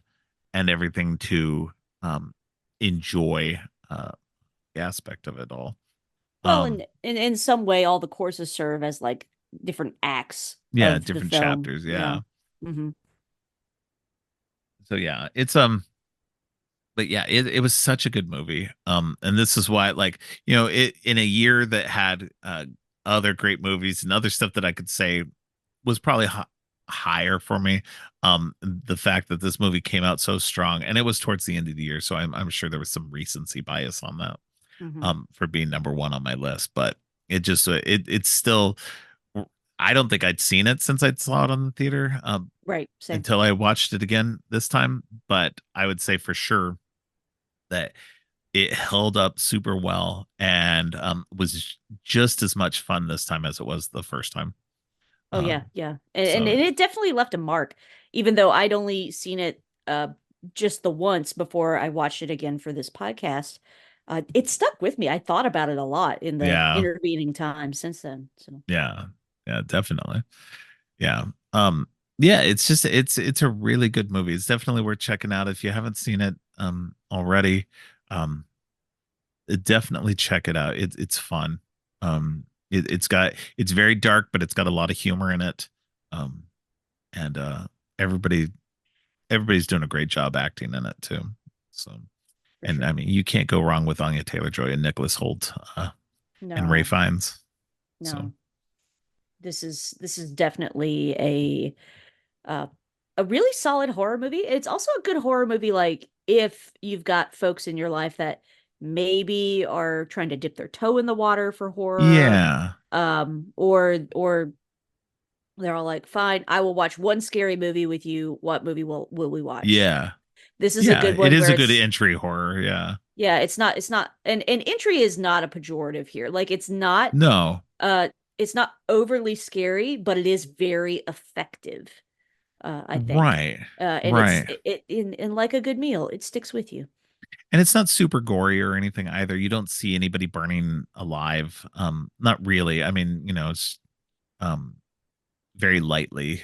everything to enjoy the aspect of it all. Well, Um, in some way, all the courses serve as like different acts yeah, of the different film. chapters. Yeah. Yeah. Hmm. So yeah, it's but yeah, it was such a good movie. And this is why, like, it in a year that had other great movies and other stuff that I could say was probably higher for me. The fact that this movie came out so strong, and it was towards the end of the year, so I'm sure there was some recency bias on that, Hmm. for being number one on my list. But it just it's still, I don't think I'd seen it since I saw it on the theater, Right. Same. until I watched it again this time. But I would say for sure that it held up super well and was just as much fun this time as it was the first time. Oh yeah, Um, yeah. And so it definitely left a mark, even though I'd only seen it just the once before I watched it again for this podcast. It stuck with me. I thought about it a lot in the yeah, intervening time since then. So yeah, yeah, definitely. Yeah. Um, yeah, it's just it's a really good movie. It's definitely worth checking out if you haven't seen it already. Um, definitely check it out. It's fun. It's very dark, but it's got a lot of humor in it. Um, and everybody everybody's doing a great job acting in it too. So, for and I sure. mean, you can't go wrong with Anya Taylor-Joy and Nicholas Hoult, and Ray No, Fiennes. So no. This is definitely uh a really solid horror movie. It's also a good horror movie, like if you've got folks in your life that maybe are trying to dip their toe in the water for horror, yeah, or they're all like, fine, I will watch one scary movie with you. What movie will we watch? yeah, This is a yeah. good It one is where a good it's, entry horror. Yeah. yeah, it's not and entry is not a pejorative here. Like No. uh it's not overly scary, but it is very effective, I think. Right. And Right. in like a good meal, it sticks with you. And it's not super gory or anything either. You don't see anybody burning alive. Not really. I mean, it's um very lightly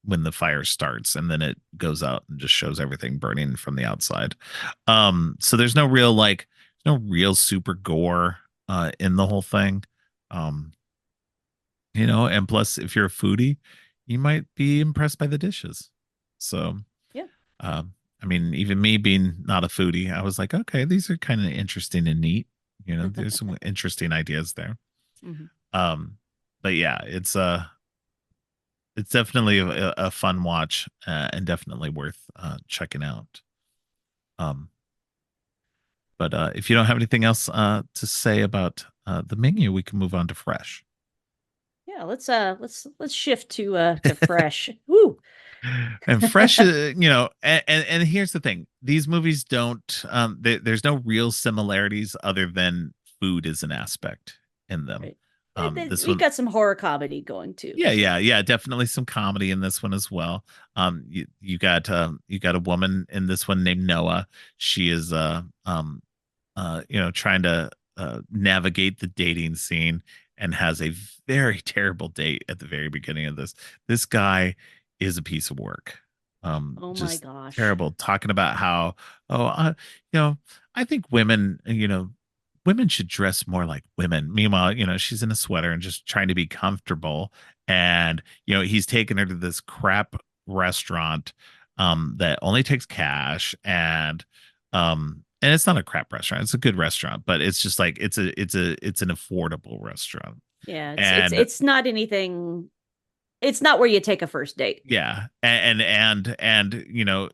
when the fire starts, and then it goes out and just shows everything burning from the outside. So there's no real super gore in the whole thing. Um, and plus if you're a foodie, you might be impressed by the dishes. So Yeah. um I mean, even me being not a foodie, I was like, okay, these are kind of interesting and neat. There's some interesting ideas there. Hmm. Um, but yeah, it's definitely a fun watch, and definitely worth checking out. Um, but if you don't have anything else to say about the menu, we can move on to fresh. Yeah, let's shift to fresh. Woo. And fresh, and here's the thing: these movies don't. There's no real similarities other than food is an aspect in them. Right. This We one, got some horror comedy going too. yeah, definitely some comedy in this one as well. You got a woman in this one named Noah. She is trying to navigate the dating scene and has a very terrible date at the very beginning of this. This guy is a piece of work. Oh my Just gosh. terrible. Talking about how, oh, you know, I think women, women should dress more like women. Meanwhile, she's in a sweater and just trying to be comfortable. And, he's taken her to this crap restaurant that only takes cash and it's not a crap restaurant. It's a good restaurant, but it's just like it's an affordable restaurant. Yeah, And it's not anything. It's not where you take a first date. yeah, and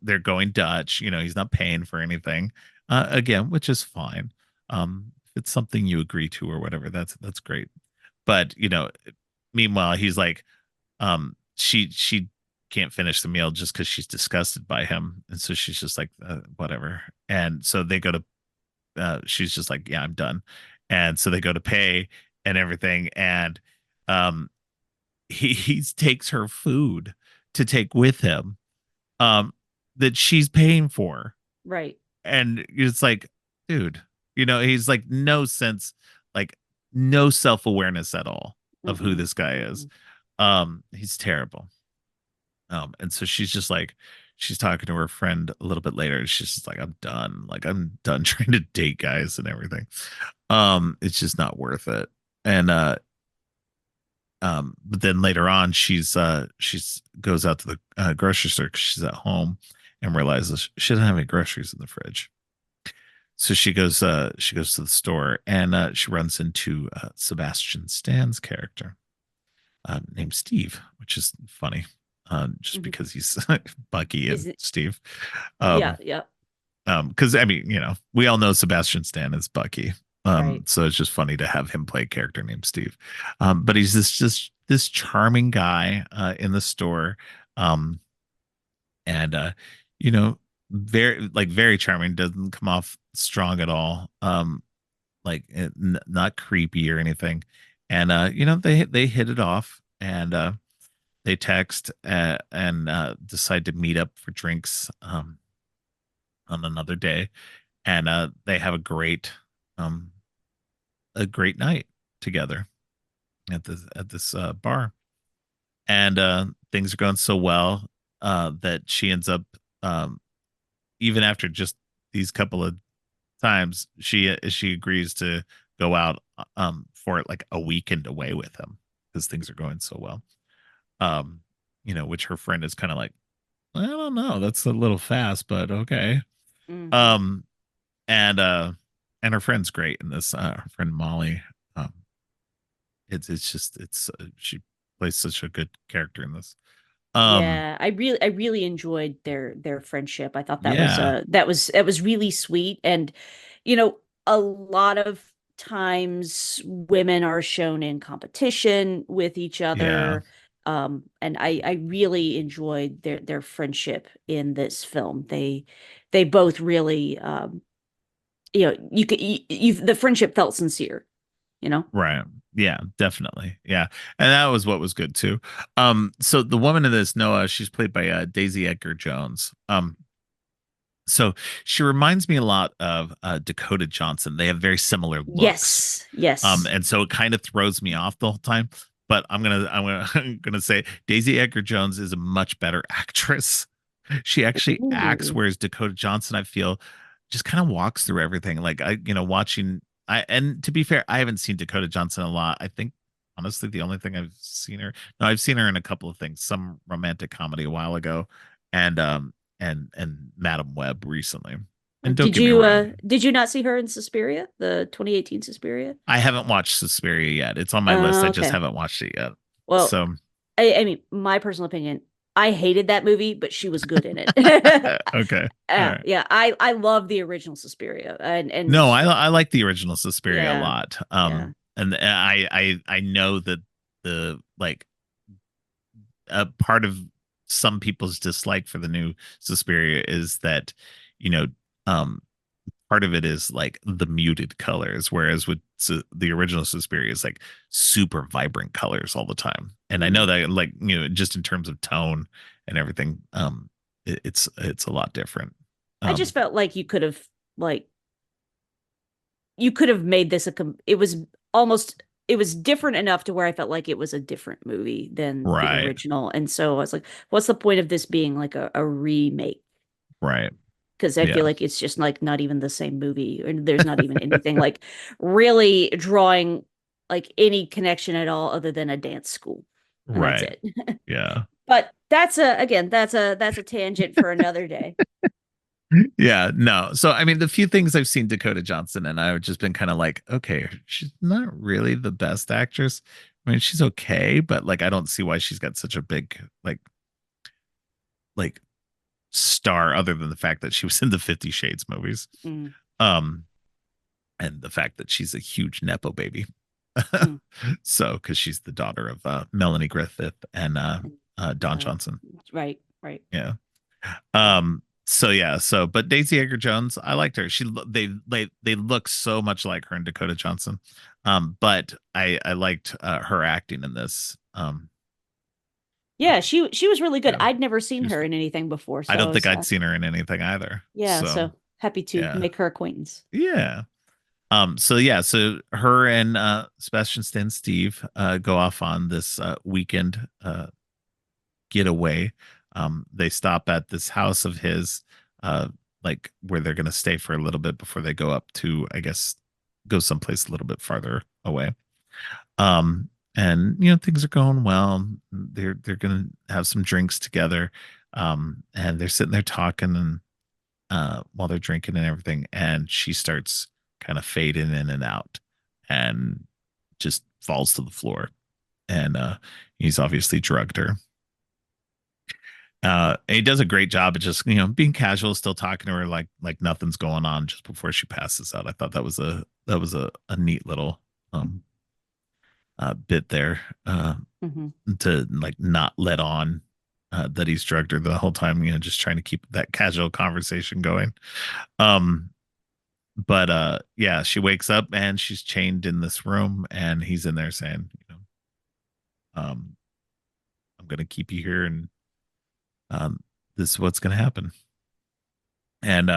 they're going Dutch. He's not paying for anything. Again, which is fine. If it's something you agree to or whatever, that's great. But meanwhile, he's like, she can't finish the meal just because she's disgusted by him, and so she's just like, whatever. And so they go to, she's just like, yeah, I'm done. And so they go to pay and everything, and um, he takes her food to take with him, um, that she's paying for, Right. and it's like, dude, he's like no sense, like no self-awareness at all of who Mm-mm. this guy is. Mm-mm. He's terrible. And so she's just like, she's talking to her friend a little bit later, and she's just like, I'm done. Like, I'm done trying to date guys and everything. It's just not worth it. And but then later on, she's goes out to the grocery store because she's at home and realizes she doesn't have any groceries in the fridge. So she goes to the store and she runs into Sebastian Stan's character, named Steve, which is funny, just Mhm. because he's Bucky Is and it? Steve. Yeah, Um, yeah, because I mean, we all know Sebastian Stan is Bucky. right. So it's just funny to have him play a character named Steve. But he's this charming guy in the store. Um, and you know, very charming, doesn't come off strong at all. Like not creepy or anything. And they hit it off and they text and decide to meet up for drinks on another day, and they have um a great night together at this bar, and things are going so well that she ends up, um even after just these couple of times, she agrees to go out for like a weekend away with him because things are going so well. um which her friend is kind of like, I don't know, that's a little fast, but okay. Hmm. um and her friend's great in this, her friend Molly. um it's just she plays such a good character in this. um Yeah, I really enjoyed their friendship. I thought that was yeah, that was really sweet. And you know, a lot of times women are shown in competition with each yeah, other. And I really enjoyed their friendship in this film. They both really you could the friendship felt sincere, you know? right, yeah, definitely, yeah. And that was what was good too. So the woman in this, Noah, she's played by Daisy Edgar Jones. So she reminds me a lot of Dakota Johnson. They have very similar looks. Yes, yes. And so it kind of throws me off the whole time. But I'm gonna say Daisy Edgar Jones is a much better actress. She actually acts, Ooh. whereas Dakota Johnson, I feel, just kind of walks through everything. Like watching. And to be fair, I haven't seen Dakota Johnson a lot. I think honestly, the only thing I've seen her, no, I've seen her in a couple of things, some romantic comedy a while ago, and Madam Web recently. And don't get me wrong, Did you not see her in Suspiria, the 2018 Suspiria? I haven't watched Suspiria yet. It's on my list. I just Okay. haven't watched it yet. Well, So I mean, my personal opinion, I hated that movie, but she was good in it. okay. All right. Yeah, I love the original Suspiria, and No, I like the original Suspiria a yeah, lot. yeah. And I know that the like a part of some people's dislike for the new Suspiria is that, you know, um part of it is like the muted colors, whereas with the original Suspiria is like super vibrant colors all the time. And I Mm. know that like, just in terms of tone and everything, it's a lot different. I just Um, felt like like you could have made this it was almost it was different enough to where I felt like it was a different movie than the right, original. And so I was like, what's the point of this being like a remake? right. Because I Yeah. feel like it's just like not even the same movie, and there's not even anything like really drawing like any connection at all other than a dance school. And that's Right. it. Yeah. But that's a tangent for another day. Yeah, no. So I mean, the few things I've seen Dakota Johnson and I've just been kind of like, okay, she's not really the best actress. I mean, she's okay, but like I don't see why she's got such a big like star other than the fact that she was in the 50 Shades movies. Mm, Um and the fact that she's a huge nepo baby. mm. So because she's the daughter of Melanie Griffith and And, Don uh, Johnson. right, right. Yeah. Yeah. So yeah, so but Daisy Edgar Jones, I liked her. They look so much like her and Dakota Johnson. But I liked her acting in this. Yeah, she was really good. Yeah, I'd never she seen was her good. in anything before, I so I don't think was I'd seen her in anything either. yeah, So so happy to yeah. make her acquaintance. Yeah. So yeah, so her and Sebastian Stan Steve go off on this weekend getaway. They stop at this house of his, uh, like where they're gonna stay for a little bit before they go up to, I guess, go someplace a little bit farther away. And things are going well. They're gonna have some drinks together. And they're sitting there talking and while they're drinking and everything, and she starts kind of fading in and out and just falls to the floor. And he's obviously drugged her. He does a great job of just being casual, still talking to her like nothing's going on just before she passes out. I thought that was a neat little um bit there Hmm. to like not let on that he's drugged her the whole time, just trying to keep that casual conversation going. Um but yeah, she wakes up and she's chained in this room and he's in there saying, um I'm gonna keep you here and um this is what's gonna happen. And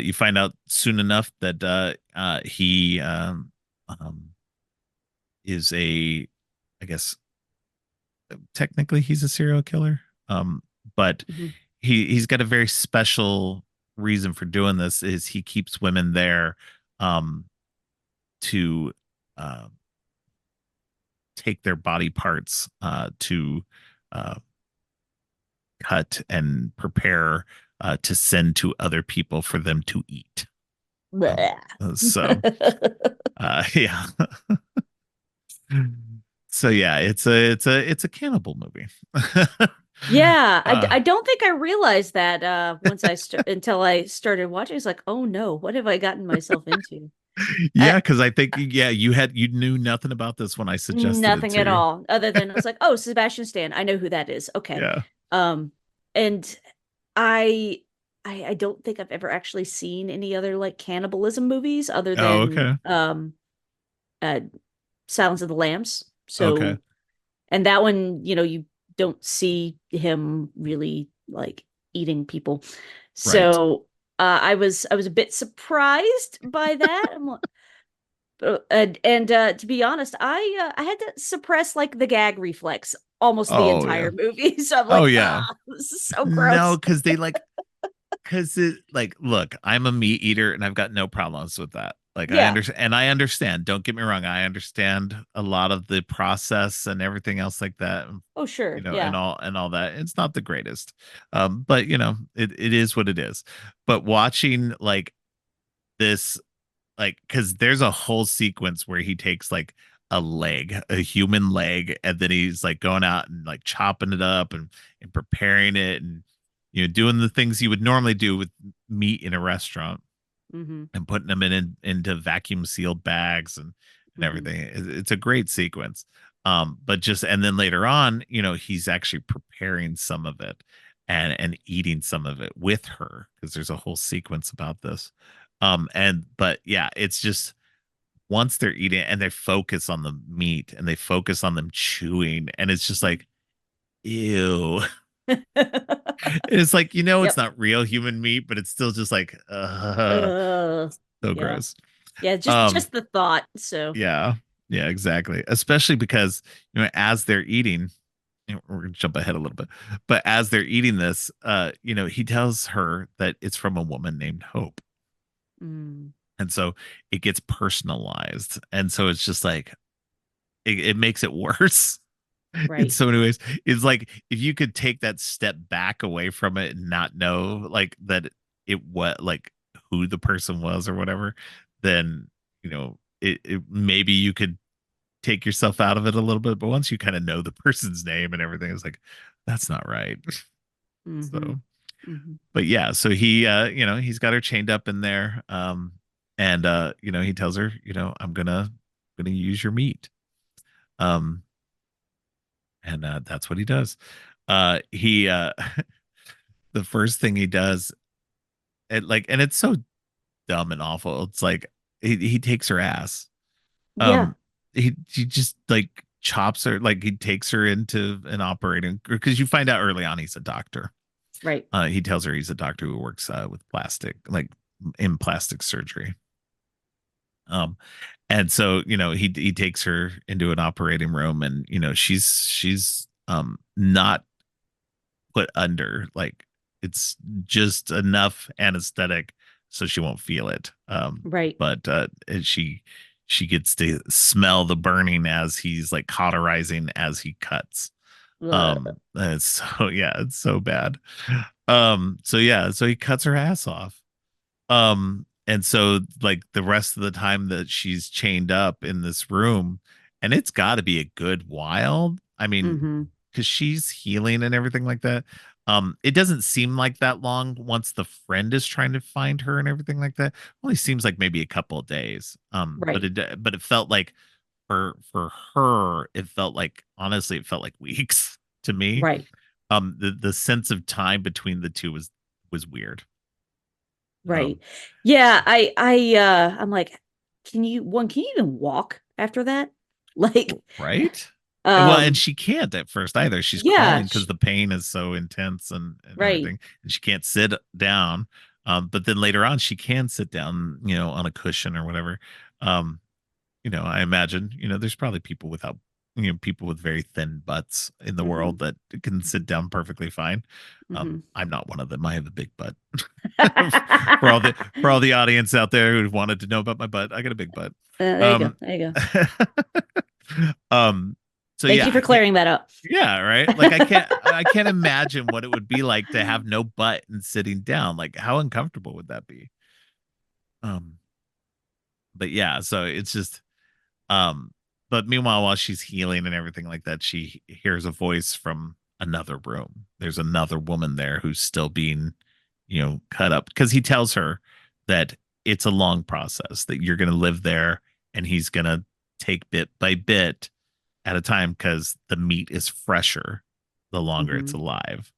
you find out soon enough that he is I guess, technically he's a serial killer. But Hmm. he's got a very special reason for doing this. Is he keeps women there um, to uh, take their body parts to uh, cut and prepare to send to other people for them to eat. Um, so yeah. So yeah, it's a cannibal movie. Yeah, uh I don't think I realized that once until I started watching. It's like, oh no, what have I gotten myself into? yeah, I, because I think yeah, you knew nothing about this when I suggested it Nothing to at you. all, other than I was like, oh, Sebastian Stan, I know who that is. Okay. Yeah. Um, and I I don't think I've ever actually seen any other like cannibalism movies other Oh, than okay. uh Silence of the Lambs. Okay. So, and that one, you don't see him really like eating people. Right. So, I was a bit surprised by that. I'm like, to be honest, I had to suppress like the gag reflex almost the Oh yeah. entire movie. So I'm Oh like, yeah. ah, this is so No, gross. because they like because it like look, I'm a meat eater and I've got no problems with that. Like Yeah. I understand. Don't get me wrong. I understand a lot of the process and everything else like that. Oh, sure. And Yeah. all that. It's not the greatest. But it is what it is. But watching like this, like, because there's a whole sequence where he takes like a human leg, and then he's like going out and like chopping it up and preparing it and doing the things you would normally do with meat in a restaurant Hmm. and putting them into vacuum sealed bags and Hmm. everything. It's a great sequence. But just and then later on, he's actually preparing some of it and eating some of it with her because there's a whole sequence about this. And but yeah, it's just once they're eating and they focus on the meat and they focus on them chewing, and it's just like, ew. It's like, it's Yep. not real human meat, but it's still just like, so Yeah. gross. Yeah, just Um, just the thought. So, yeah, yeah, exactly. Especially because, as they're eating, we're gonna jump ahead a little bit, but as they're eating this, he tells her that it's from a woman named Hope. mm, And so it gets personalized. And so it's just like it makes it worse in right. so many ways. It's like if you could take that step back away from it and not know like that it what like who the person was or whatever, then it maybe you could take yourself out of it a little bit. But once you kind of know the person's name and everything, it's like that's not right. Mm-hmm. So Mm-hmm. but yeah, so he's got her chained up in there. And he tells her, I'm gonna use your meat. Um, and that's what he does. He the first thing he does, and it's so dumb and awful. It's like he takes her ass. Yeah, Um, he just like chops her, like he takes her into an operating because you find out early on he's a doctor. right. He tells her he's a doctor who works with plastic, like in plastic surgery. Um, and so he takes her into an operating room, and she's not put under, like it's just enough anesthetic so she won't feel it. Right. But and she gets to smell the burning as he's like cauterizing as he cuts. Ugh. And it's so yeah, it's so bad. So yeah, so he cuts her ass off. And so like the rest of the time that she's chained up in this room, and it's got to be a good while. I mean, Mm-hmm. because she's healing and everything like that. It doesn't seem like that long once the friend is trying to find her and everything like that. Only seems like maybe a couple of days. But Right. it felt like for her, it felt like honestly, it felt like weeks to me. Right. The sense of time between the two was weird. Right. Um, Yeah, I'm like, can you even walk after that? Like, Right? Well, and um, she can't at first either. She's yeah, crawling because the pain is so intense and right. everything, and she can't sit down. But then later on, she can sit down, on a cushion or whatever. Um, I imagine, there's probably people without, people with very thin butts in the Mm-hmm. world that can sit down perfectly fine. Mm-hmm. I'm not one of them. I have a big butt. For all the audience out there who wanted to know about my butt, I got a big butt. There you go. Um, There you go. um, so Thank yeah, you for I can't. clearing that up. Yeah, right. Like I can't imagine what it would be like to have no butt and sitting down. Like how uncomfortable would that be? Um, but yeah, so it's just um, but meanwhile, while she's healing and everything like that, she hears a voice from another room. There's another woman there who's still being, cut up because he tells her that it's a long process, that you're going to live there and he's going to take bit by bit at a time because the meat is fresher the longer it's Mm-hmm. alive.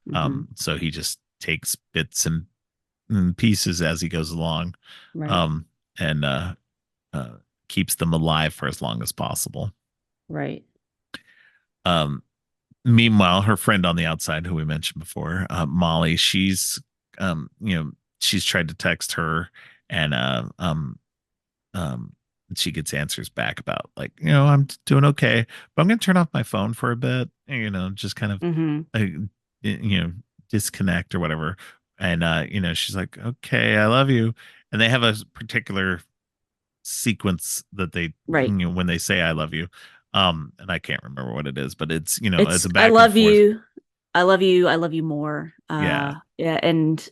Mm-hmm. So he just takes bits and pieces as he goes along, Right. um, and uh, keeps them alive for as long as possible. Right. Um, Meanwhile, her friend on the outside, who we mentioned before, Molly, she's tried to text her, and um, she gets answers back about like, I'm doing okay, but I'm gonna turn off my phone for a bit, just kind of, Mm-hmm. disconnect or whatever. And she's like, okay, I love you. And they have a particular sequence that they, Right. when they say I love you. And I can't remember what it is, but it's It's a I back and love forth. you. I love you. I love you more. Yeah. Yeah, and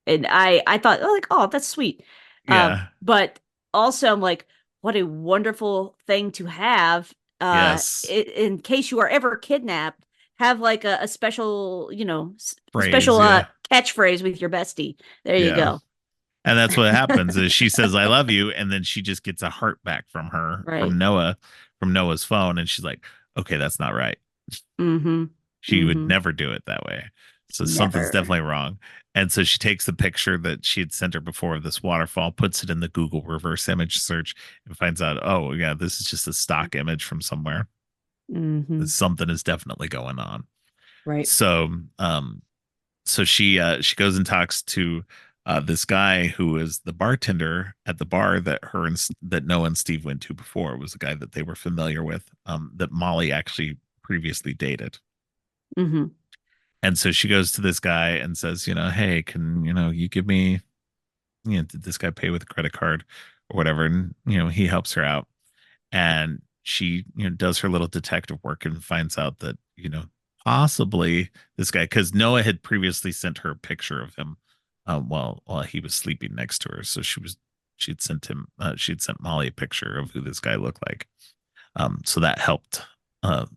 I thought, oh, like, oh, that's sweet. Yeah. But also I'm like, what a wonderful thing to have. Yes. In case you are ever kidnapped, have like a special, Phrase. special Yeah. catchphrase with your bestie. There you Yeah. go. And that's what happens is she says I love you, and then she just gets a heart back from her Right. from Noah's phone, and she's like, okay, that's not right. Mm-hmm. She would Mm-hmm. never do it that way. So something's Never. definitely wrong. And so she takes the picture that she had sent her before of this waterfall, puts it in the Google reverse image search, and finds out, oh yeah, this is just a stock image from somewhere. Mm-hmm. Something is definitely going on. Right. So so she goes and talks to this guy who is the bartender at the bar that that Noah and Steve went to before. It was a guy that they were familiar with, that Molly actually previously dated. Mm-hmm. And so she goes to this guy and says, hey, can you give me, did this guy pay with a credit card or whatever? And he helps her out, and she does her little detective work and finds out that possibly this guy, because Noah had previously sent her a picture of him, while he was sleeping next to her. So she'd sent Molly a picture of who this guy looked like. So that helped uh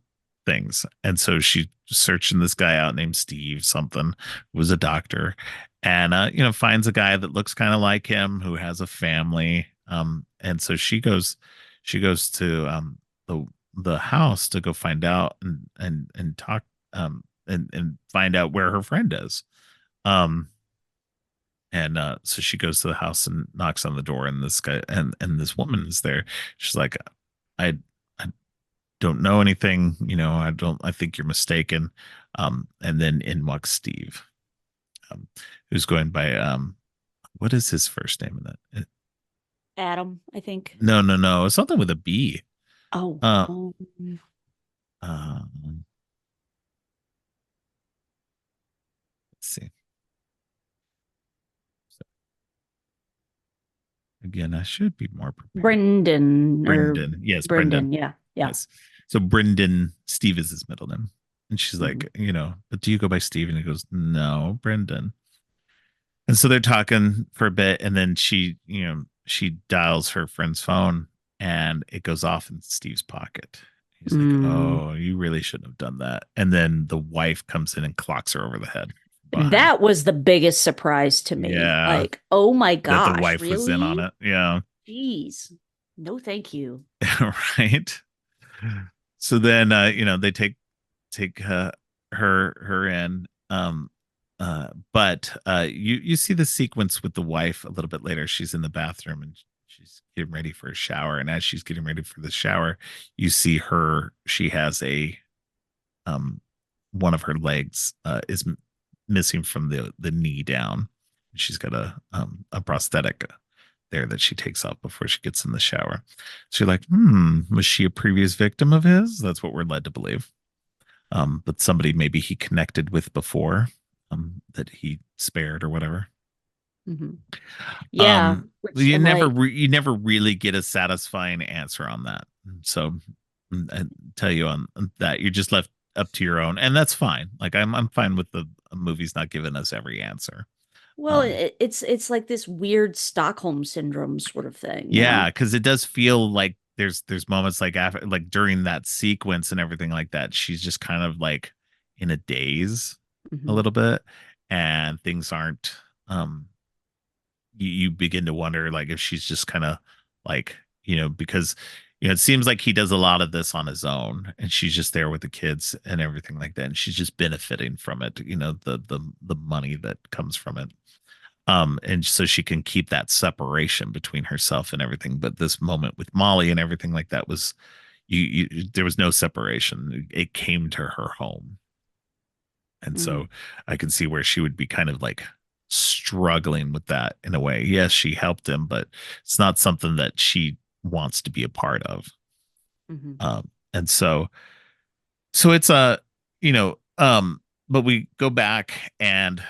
things. And so she searching this guy out named Steve something, who was a doctor, and finds a guy that looks kind of like him, who has a family. And so she goes to the house to go find out and talk, and find out where her friend is. Um and so she goes to the house and knocks on the door, and this guy and this woman is there. She's like, I I don't know anything, I think you're mistaken. And then in walks Steve, um, who's going by, what is his first name in that? Adam, I think. No, no, no, it's something with a B. Oh. Uh, Oh. let's see. So, again, I should be more prepared. Brendan or Brendan. Yes, Brendan. Brendan. Yeah. Yeah. Yes. So Brendan, Steve is his middle name. And she's Mm-hmm. like, but do you go by Steve? And he goes, no, Brendan. And so they're talking for a bit, and then she dials her friend's phone, and it goes off in Steve's pocket. He's like, Mm. "Oh, you really shouldn't have done that." And then the wife comes in and clocks her over the head behind. That was the biggest surprise to me. Yeah, Like, oh my that the gosh, wife was in on really? it. Yeah, Jeez. No, thank you. right. So then, they take her in. But you see the sequence with the wife a little bit later. She's in the bathroom and she's getting ready for a shower, and as she's getting ready for the shower, you see her. She has a um one of her legs is missing from the knee down. She's got a prosthetic there that she takes off before she gets in the shower. So you're like, was she a previous victim of his? That's what we're led to believe. But somebody maybe he connected with before, that he spared or whatever. Hmm. Yeah, Um, which you I'm never like, re- you never really get a satisfying answer on that. So I tell you on that, you're just left up to your own, and that's fine. Like I'm fine with the movies not giving us every answer. well, Um, it's like this weird Stockholm syndrome sort of thing, you yeah, know? because it does feel like there's moments like after, like during that sequence and everything like that, she's just kind of like in a daze a Hmm. little bit, and things aren't. You begin to wonder like if she's just kind of like, because it seems like he does a lot of this on his own, and she's just there with the kids and everything like that, and she's just benefiting from it, the money that comes from it. And so she can keep that separation between herself and everything. But this moment with Molly and everything like that was, there was no separation. It came to her home. And Mm. so I can see where she would be kind of like struggling with that in a way. Yes, she helped him, but it's not something that she wants to be a part of. Hmm. And so it's but we go back, and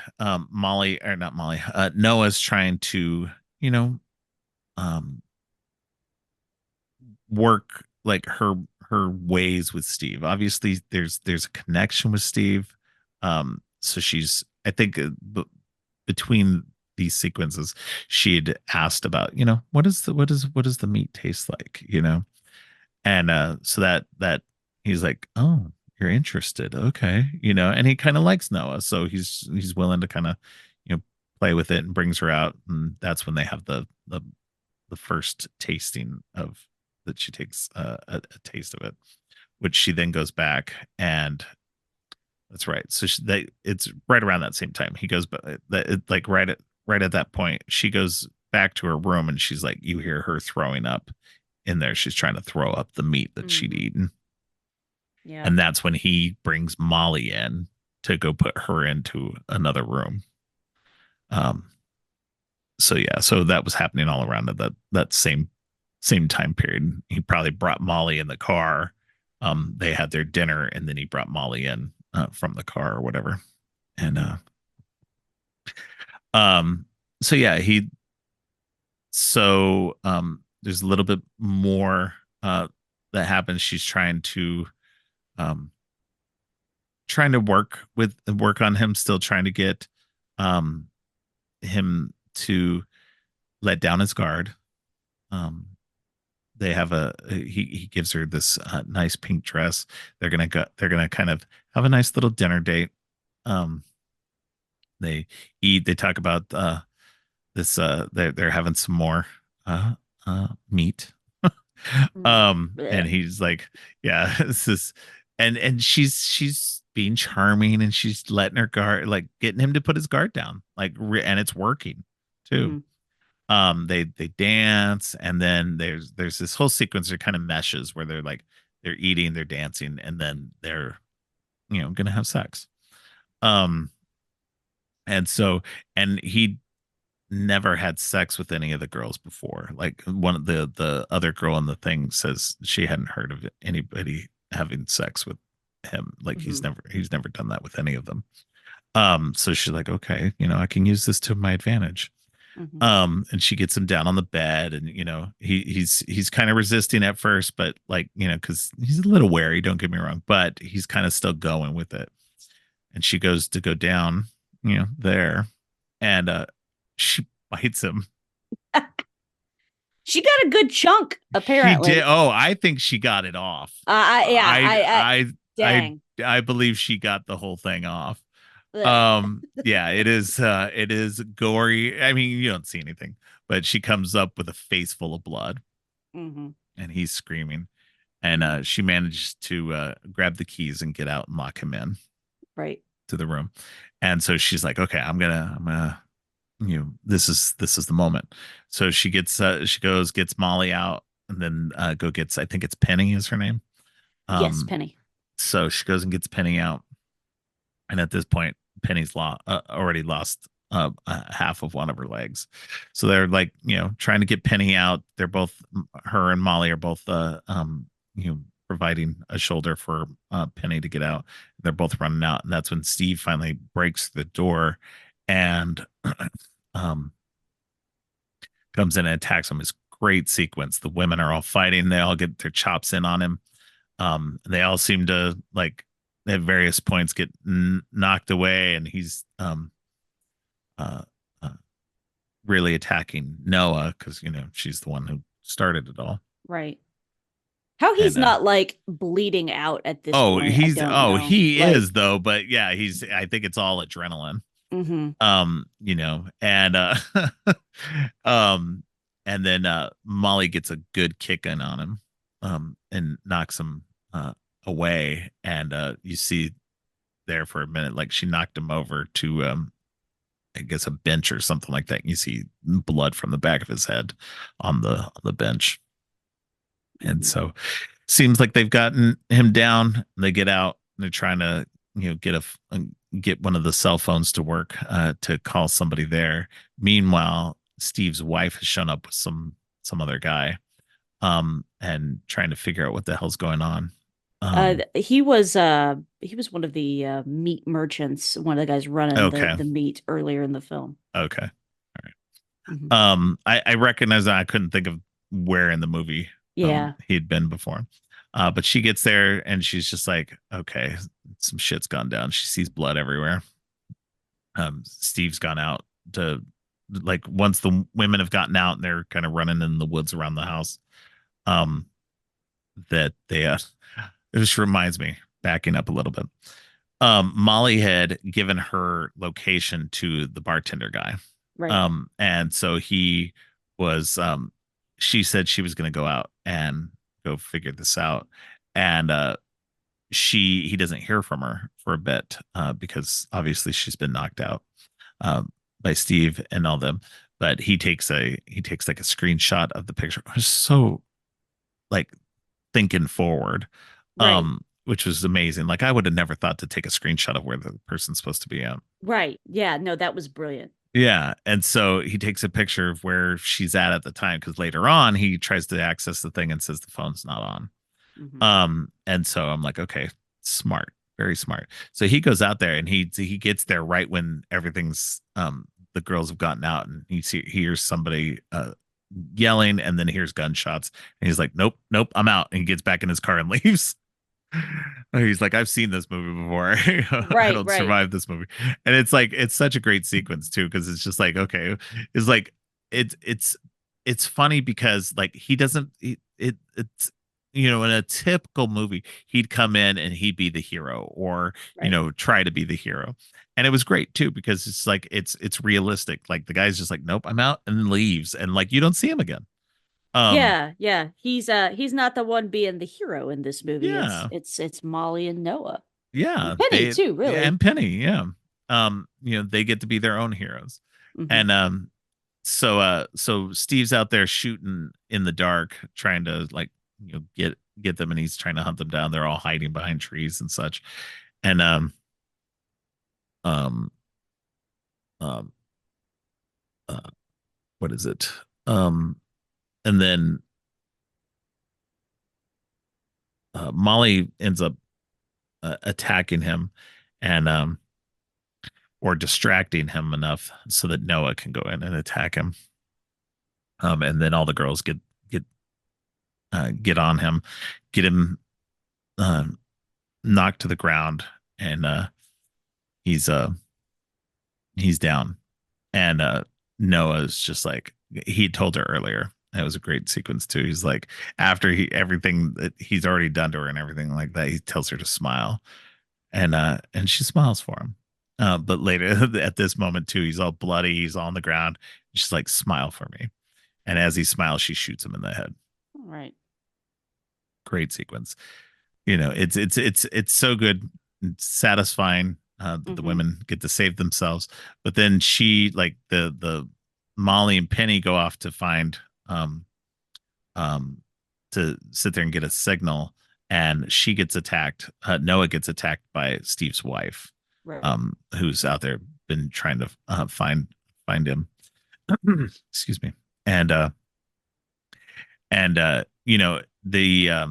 Molly, or not Molly, Noah's trying to, you know, um work like her ways with Steve. Obviously there's a connection with Steve. So she's, I think, between these sequences, she'd asked about, what does the meat taste like, and so that he's like, oh, you're interested, okay, and he kind of likes Noah, so he's willing to kind of, play with it, and brings her out, and that's when they have the first tasting of, that she takes a taste of it, which she then goes back and That's right. So it's right around that same time. He goes, but like right at that point, she goes back to her room and she's like, you hear her throwing up in there. She's trying to throw up the meat that she'd Hmm. eaten, Yeah. and that's when he brings Molly in to go put her into another room. Um. So yeah, so that was happening all around at that same time period. He probably brought Molly in the car. They had their dinner, and then he brought Molly in from the car or whatever. And Hmm. um, so yeah, he so there's a little bit more that happens. She's um trying to work on him, still trying to get um him to let down his guard. Um, they have he gives her this nice pink dress. They're gonna kind of have a nice little dinner date. Um, they they talk about this they're having some more uh meat. And Blech. he's like, yeah, this is and she's being charming and she's letting her guard, like getting him to put his guard down, like and it's working too. Mhm. They dance, and then there's this whole sequence that kind of meshes where they're eating, they're dancing, and then they're gonna have sex. um and so and he never had sex with any of the girls before. Like one of the other girl in the thing says she hadn't heard of anybody having sex with him. Like Mhm. he's never done that with any of them. So she's like, okay, I can use this to my advantage. Mhm. And she gets him down on the bed, and he's kind of resisting at first, but like, because he's a little wary, don't get me wrong, but he's kind of still going with it. And she goes to go down, there, and she bites him. She got a good chunk, She did. apparently. Oh, I think she got it off. Yeah, I I I dang. I believe she got the whole thing off. Blech. Yeah, it is gory. I mean, you don't see anything, but she comes up with a face full of blood Hmm. and he's screaming. And Hmm. she managed to grab the keys and get out and lock him in Right. to the room. And so she's like, okay, I'm gonna this is the moment. So she goes, gets Molly out, and then go gets, I think it's Penny is her name. Yes, um Penny. so she goes and gets Penny out, and at this point Penny's already lost half of one of her legs. So they're like, trying to get Penny out. They're both, her and Molly are both you know providing a shoulder for Penny to get out. They're both running out, and that's when Steve finally breaks the door and um comes in and attacks him. It's great sequence. The women are all fighting. They all get their chops in on him. They all seem to, like, at various points get knocked away, and he's uh, uh, really attacking Noah because she's the one who started it all. Right. How he's And not like bleeding out at this point, I don't know. he Like, is though, but yeah, he's, I think it's all adrenaline. hmm. And um and then Molly gets a good kick in on him, and knocks him away, and you see there for a minute, like she knocked him over to I guess a bench or something like that, and you see blood from the back of his head on the bench. And Hmm. so seems like they've gotten him down. They get out, they're trying to get one of the cell phones to work to call somebody there. Meanwhile, Steve's wife has shown up with some other guy, and trying to figure out what the hell's going on. um He was one of the meat merchants, one of the guys running okay, the meat earlier in the film. okay, all right. Hmm. I recognize that. I couldn't think of where in the movie Yeah. he'd been before. But she gets there and she's just like, okay, some shit's gone down. She sees blood everywhere. Steve's gone out to, like, once the women have gotten out and they're kind of running in the woods around the house. Um, that they it just reminds me, backing up a little bit. Molly had given her location to the bartender guy. Right. And so he was she said she was going to go out and go figure this out. And he doesn't hear from her for a bit because obviously she's been knocked out by Steve and all them. But he takes like a screenshot of the picture. It was so like thinking forward, Right. which was amazing. Like I would have never thought to take a screenshot of where the person's supposed to be at. Right. Yeah. No, that was brilliant. Yeah, and so he takes a picture of where she's at the time because later on he tries to access the thing and says the phone's not on. Hmm. And so I'm like, okay, smart, very smart. So he goes out there and he gets there right when everything's the girls have gotten out and he hears somebody yelling and then hears gunshots and he's like, nope, nope, I'm out. And he gets back in his car and leaves. He's like, I've seen this movie before. I Right. don't Right. survive this movie. And it's like it's such a great sequence too, because it's just like, okay, it's like it's it's it's funny because like he doesn't it's in a typical movie, he'd come in and he'd be the hero or, Right. try to be the hero. And it was great too, because it's like it's realistic. Like the guy's just like, nope, I'm out and leaves. And like you don't see him again. Um, Yeah. Yeah. He's not the one being the hero in this movie. It's yeah. it's it's Molly and Noah. And Yeah, Penny they too, yeah, really. and Penny, yeah. They get to be their own heroes. Hmm. And so Steve's out there shooting in the dark, trying to like, get them and he's trying to hunt them down. They're all hiding behind trees and such. And um um uh what is it? Um and then Molly ends up attacking him and or distracting him enough so that Noah can go in and attack him. And then all the girls get get on him, get him uh, knocked to the ground, and he's uh he's down. And Noah's just like he told her earlier. That was a great sequence too. He's like after he everything that he's already done to her and everything like that, he tells her to smile, and she smiles for him. But later at this moment too, he's all bloody, he's on the ground. She's like, smile for me. And as he smiles, she shoots him in the head. All right. Great sequence. It's so good, it's satisfying that the Hmm. women get to save themselves. But then she like the Molly and Penny go off to find um to sit there and get a signal, and she gets attacked. Noah gets attacked by Steve's wife, Right. who's out there been trying to find him. Excuse me. And the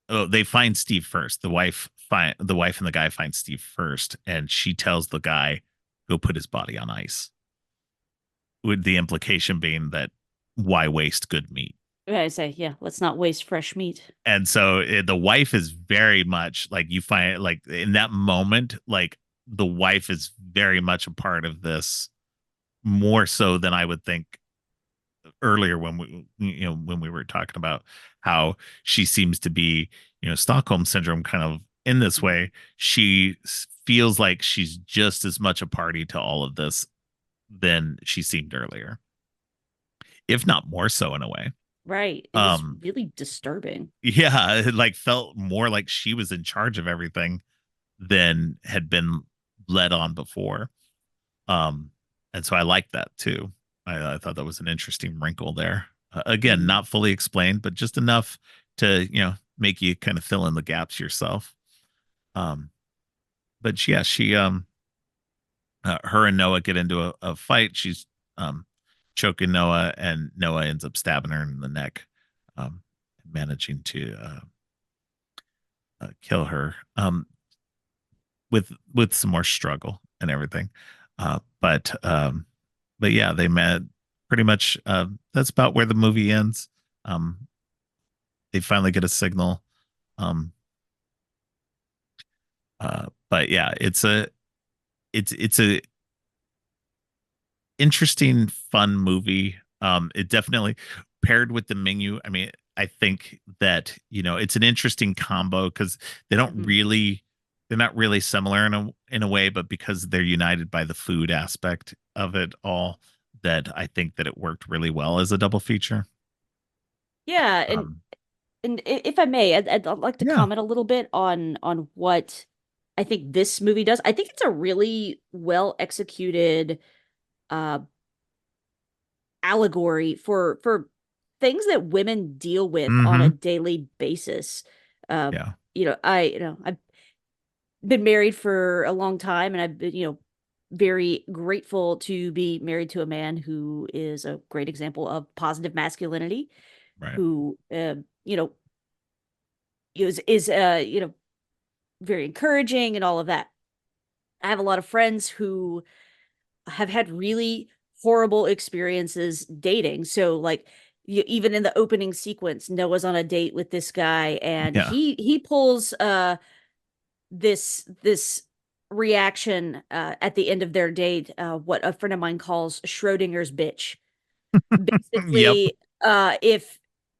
oh, they find Steve first. The wife and the guy find Steve first, and she tells the guy go put his body on ice, with the implication being that why waste good meat. I say, yeah, let's not waste fresh meat. And so the wife is very much like you find like in that moment, like the wife is very much a part of this more so than I would think earlier when when we were talking about how she seems to be, Stockholm syndrome kind of in this Mhm. way. She feels like she's just as much a party to all of this than she seemed earlier, if not more so in a way. Right. It was um really disturbing. yeah, it like felt more like she was in charge of everything than had been led on before. um and so I liked that too. I thought that was an interesting wrinkle there. Again, Mhm. not fully explained, but just enough to make you kind of fill in the gaps yourself. Um, but yeah, she her and Noah get into a fight. She's um choking Noah, and Noah ends up stabbing her in the neck, um, managing to kill her with some more struggle and everything. But yeah, they met pretty much. That's about where the movie ends. Um, they finally get a signal. Um, but yeah, it's a interesting, fun movie. It definitely paired with the menu. I mean, I think that it's an interesting combo because they don't Mhm. really they're not really similar in a way, but because they're united by the food aspect of it all, that I think that it worked really well as a double feature. Yeah, and Um, and if I may, I'd like to Yeah. comment a little bit on what I think this movie does. I think it's a really well executed uh allegory for things that women deal with on a Mm-hmm. daily basis. Uh, Yeah. I've been married for a long time, and I've been, very grateful to be married to a man who is a great example of positive masculinity, Right. who is very encouraging and all of that. I have a lot of friends who have had really horrible experiences dating. So like even in the opening sequence, Noah's on a date with this guy, and Yeah. he pulls this reaction at the end of their date, what a friend of mine calls Schrodinger's bitch. Yep. Basically,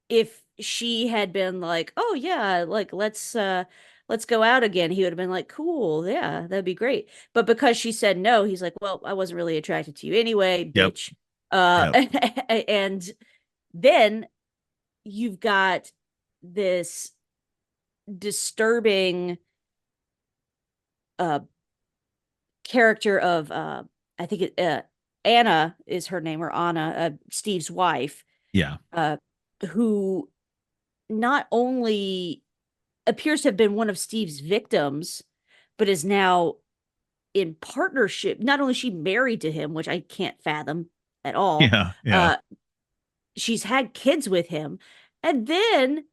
if she had been like, "Oh yeah, like let's go out again," he would have been like, "Cool, yeah, that'd be great." But because she said no, he's like, "Well, I wasn't really attracted to you anyway, Yep. bitch." Yep. And then you've got this disturbing uh character of I think Anna is her name, or Anna, Steve's wife, Yeah. uh who not only appears to have been one of Steve's victims, but is now in partnership. Not only is she married to him, which I can't fathom at all, Yeah. Yeah. uh, she's had kids with him, and then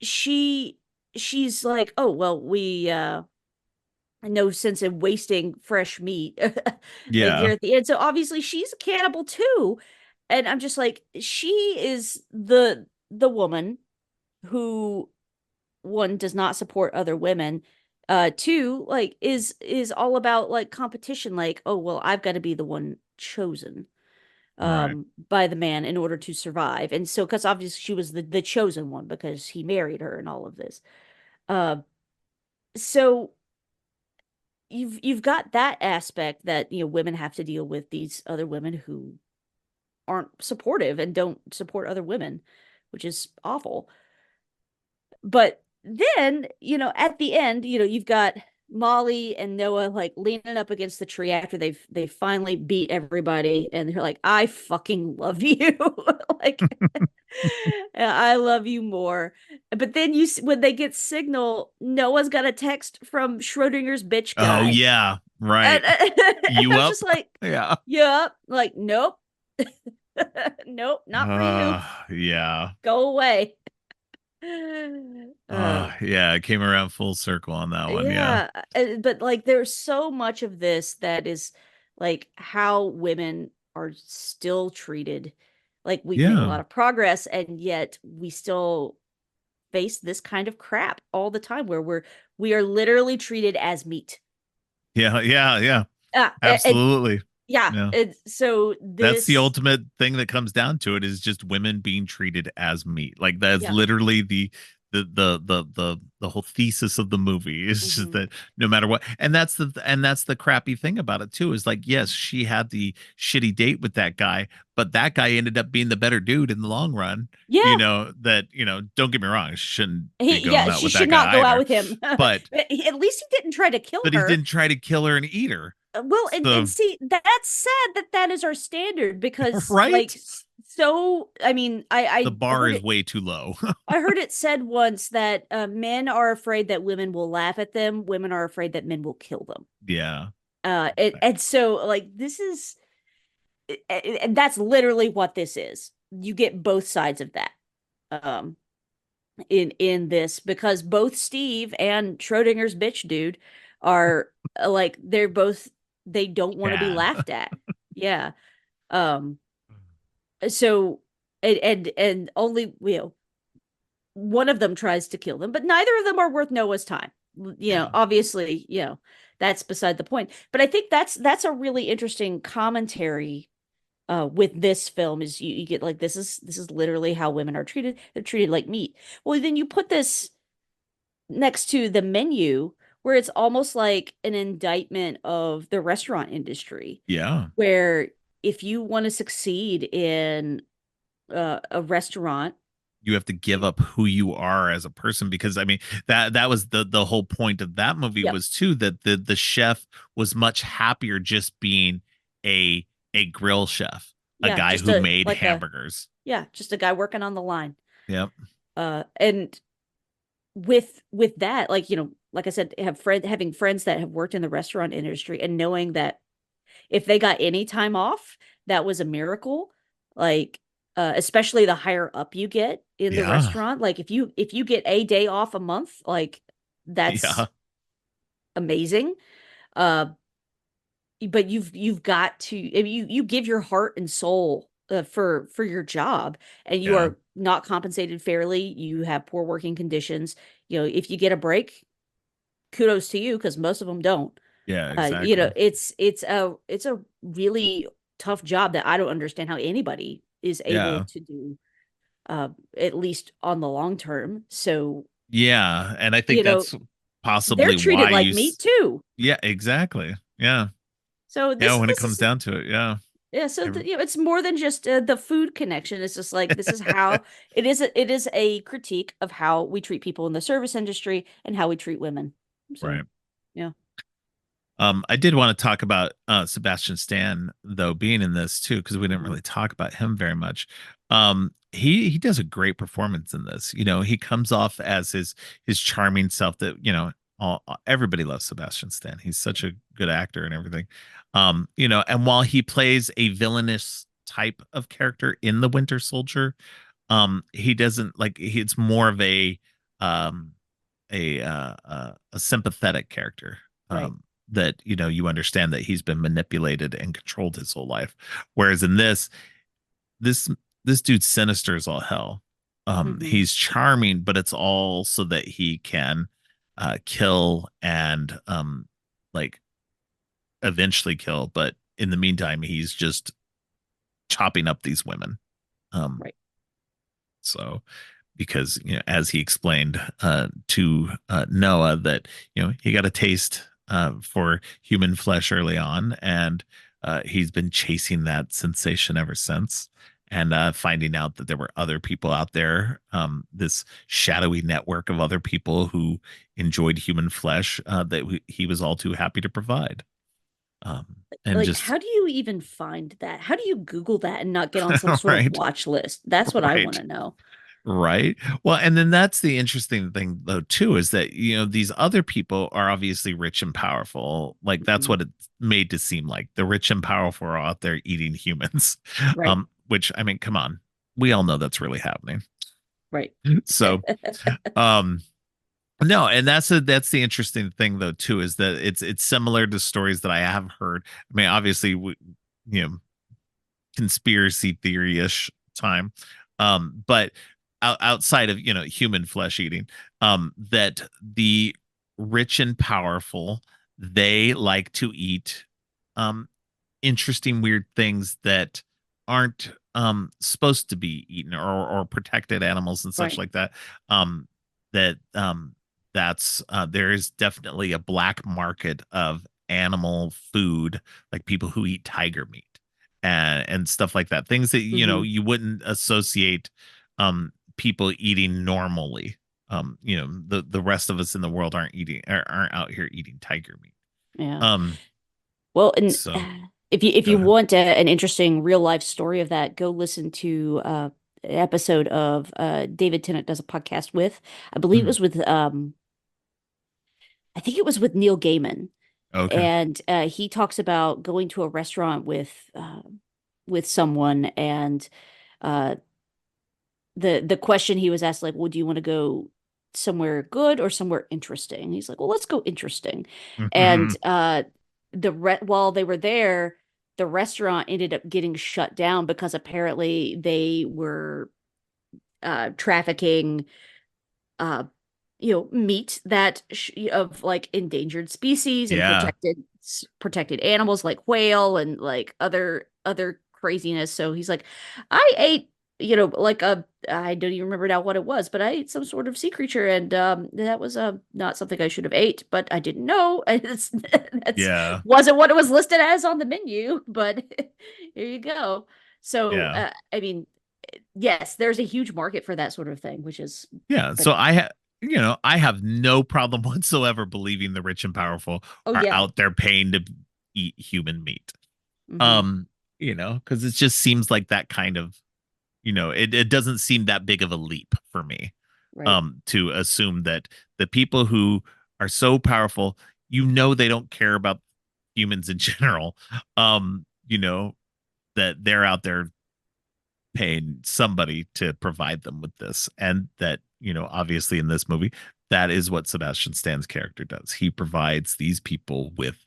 she she's like, oh well, we no sense in wasting fresh meat here Yeah. at the end. So obviously she's a cannibal too. And I'm just like, she is the woman who, one, does not support other women, two, like is all about like competition, like, oh well, I've got to be the one chosen Right. by the man in order to survive. And so because obviously she was the chosen one because he married her and all of this. uh so you've got that aspect that, women have to deal with these other women who aren't supportive and don't support other women, which is awful. But then, at the end, you've got Molly and Noah like leaning up against the tree after they've finally beat everybody, and they're like, "I fucking love you." Like, I love you more. But then when they get signal, Noah's got a text from Schrodinger's bitch Oh guy. yeah. And, Right. and You I'm up? just like, Yeah. "Yup." Like, nope. Nope, not for you. Yeah. Go away. Uh, Yeah, it came around full circle on that one. Yeah. yeah, but like there's so much of this that is like how women are still treated. Like we've made a Yeah. lot of progress, and yet we still face this kind of crap all the time, where we are literally treated as meat. Yeah. Yeah. Yeah. And Absolutely. yeah, Yeah. so That's the this, ultimate thing that comes down to it is just women being treated as meat. Like that's yeah. literally the whole thesis of the movie is just Hmm. that no matter what, and that's the crappy thing about it too, is like, yes, she had the shitty date with that guy, but that guy ended up being the better dude in the long run. Yeah, Don't get me wrong, she shouldn't be yeah, going out she with should that not guy go out either, with him. but At least he didn't try to kill he her. didn't try to kill her and eat her. Well, and So see, that's sad that that is our standard, because right, like, so I mean, the I bar heard is it way too low. I heard it said once that men are afraid that women will laugh at them, women are afraid that men will kill them. Yeah. And so like this is, and that's literally what this is. You get both sides of that. Um in this, because both Steve and Schrodinger's bitch dude are like, they're both, they don't want to be Cad. laughed at. Yeah. Um so and only, one of them tries to kill them, but neither of them are worth Noah's time. Yeah. Obviously, that's beside the point. But I think that's a really interesting commentary with this film, is you get like, this is literally how women are treated. They're treated like meat. Well, then you put this next to the menu, where it's almost like an indictment of the restaurant industry, Yeah. where if you want to succeed in a restaurant, you have to give up who you are as a person, because I mean that was the whole point of that movie, Yep. was too that the chef was much happier just being a grill chef, a Yeah, guy just who a made like a hamburgers. yeah, just a guy working on the line. Yep. And with that, like, like I said, having friends that have worked in the restaurant industry and knowing that if they got any time off, that was a miracle. Like, especially the higher up you get in the Yeah. restaurant, like if you get a day off a month, like that's Yeah. amazing. Uh, but you've got to, I mean, you give your heart and soul for your job, and you Yeah. are not compensated fairly. You have poor working conditions. If you get a break, kudos to you, because most of them don't. Yeah, exactly. It's a really tough job that I don't understand how anybody is able Yeah. to do, at least on the long term. So, Yeah, and I think you know, that's they're possibly treated why like meat too. yeah, exactly. Yeah. So Yeah, this when it this comes is down to it, yeah. yeah. So Every- it's more than just the food connection. It's just like this is how it is a critique of how we treat people in the service industry and how we treat women. So Right. yeah. I did want to talk about Sebastian Stan though being in this too, because we didn't Mhm. really talk about him very much. He does a great performance in this. He comes off as his charming self that, everybody loves Sebastian Stan. He's such a good actor and everything. And while he plays a villainous type of character in The Winter Soldier, he doesn't like it's more of um a sympathetic character, Right. that you understand that he's been manipulated and controlled his whole life, whereas in this this dude's sinister as all hell. Hmm. He's charming, but it's all so that he can kill and like eventually kill, but in the meantime he's just chopping up these women. um Right. so because as he explained to Noah, that he got a taste for human flesh early on, and he's been chasing that sensation ever since, and finding out that there were other people out there, this shadowy network of other people who enjoyed human flesh, that he was all too happy to provide. And Like, just how do you even find that? How do you Google that and not get on some sort of right, watch list? That's what I want right. to know. Right. Well, and then that's the interesting thing though too, is that these other people are obviously rich and powerful. Like that's Mhm. what it's made to seem like. The rich and powerful are out there eating humans. Right. Which I mean, come on. We all know that's really happening. Right. So, um no, and that's the interesting thing though too, is that it's similar to stories that I have heard. I mean, obviously you know conspiracy theory-ish time, but outside of human flesh eating, that the rich and powerful, they like to eat um interesting weird things that aren't supposed to be eaten, or protected animals and such Right. like that. That that's There is definitely a black market of animal food, like people who eat tiger meat and stuff like that, things that Hmm. you wouldn't associate people eating normally. The rest of us in the world aren't out here eating tiger meat. Yeah. um Well, and so if you go ahead. want an interesting real life story of that, go listen to an episode of David Tennant does a podcast with. I believe it Mhm. was with I think it was with Neil Gaiman, Okay. and he talks about going to a restaurant with someone, and uh, the question he was asked, like, well, do you want to go somewhere good or somewhere interesting? He's like, well, let's go interesting. And while they were there, the restaurant ended up getting shut down because apparently they were trafficking uh meat that of like endangered species and Yeah. protected animals like whale and like other craziness. So he's like, I ate, like I don't even remember now what it was, but I ate some sort of sea creature, and that was not something I should have ate, but I didn't know. That's Yeah. wasn't what it was listed as on the menu, but here you go. So Yeah. I mean, yes, there's a huge market for that sort of thing, which is Yeah. So bananas. I have no problem whatsoever believing the rich and powerful Oh are yeah. out there paying to eat human meat. Hmm. Um, because it just seems like that kind of, it doesn't seem that big of a leap for me. Right. To assume that the people who are so powerful, they don't care about humans in general. That they're out there paying somebody to provide them with this. And that, obviously in this movie, that is what Sebastian Stan's character does. He provides these people with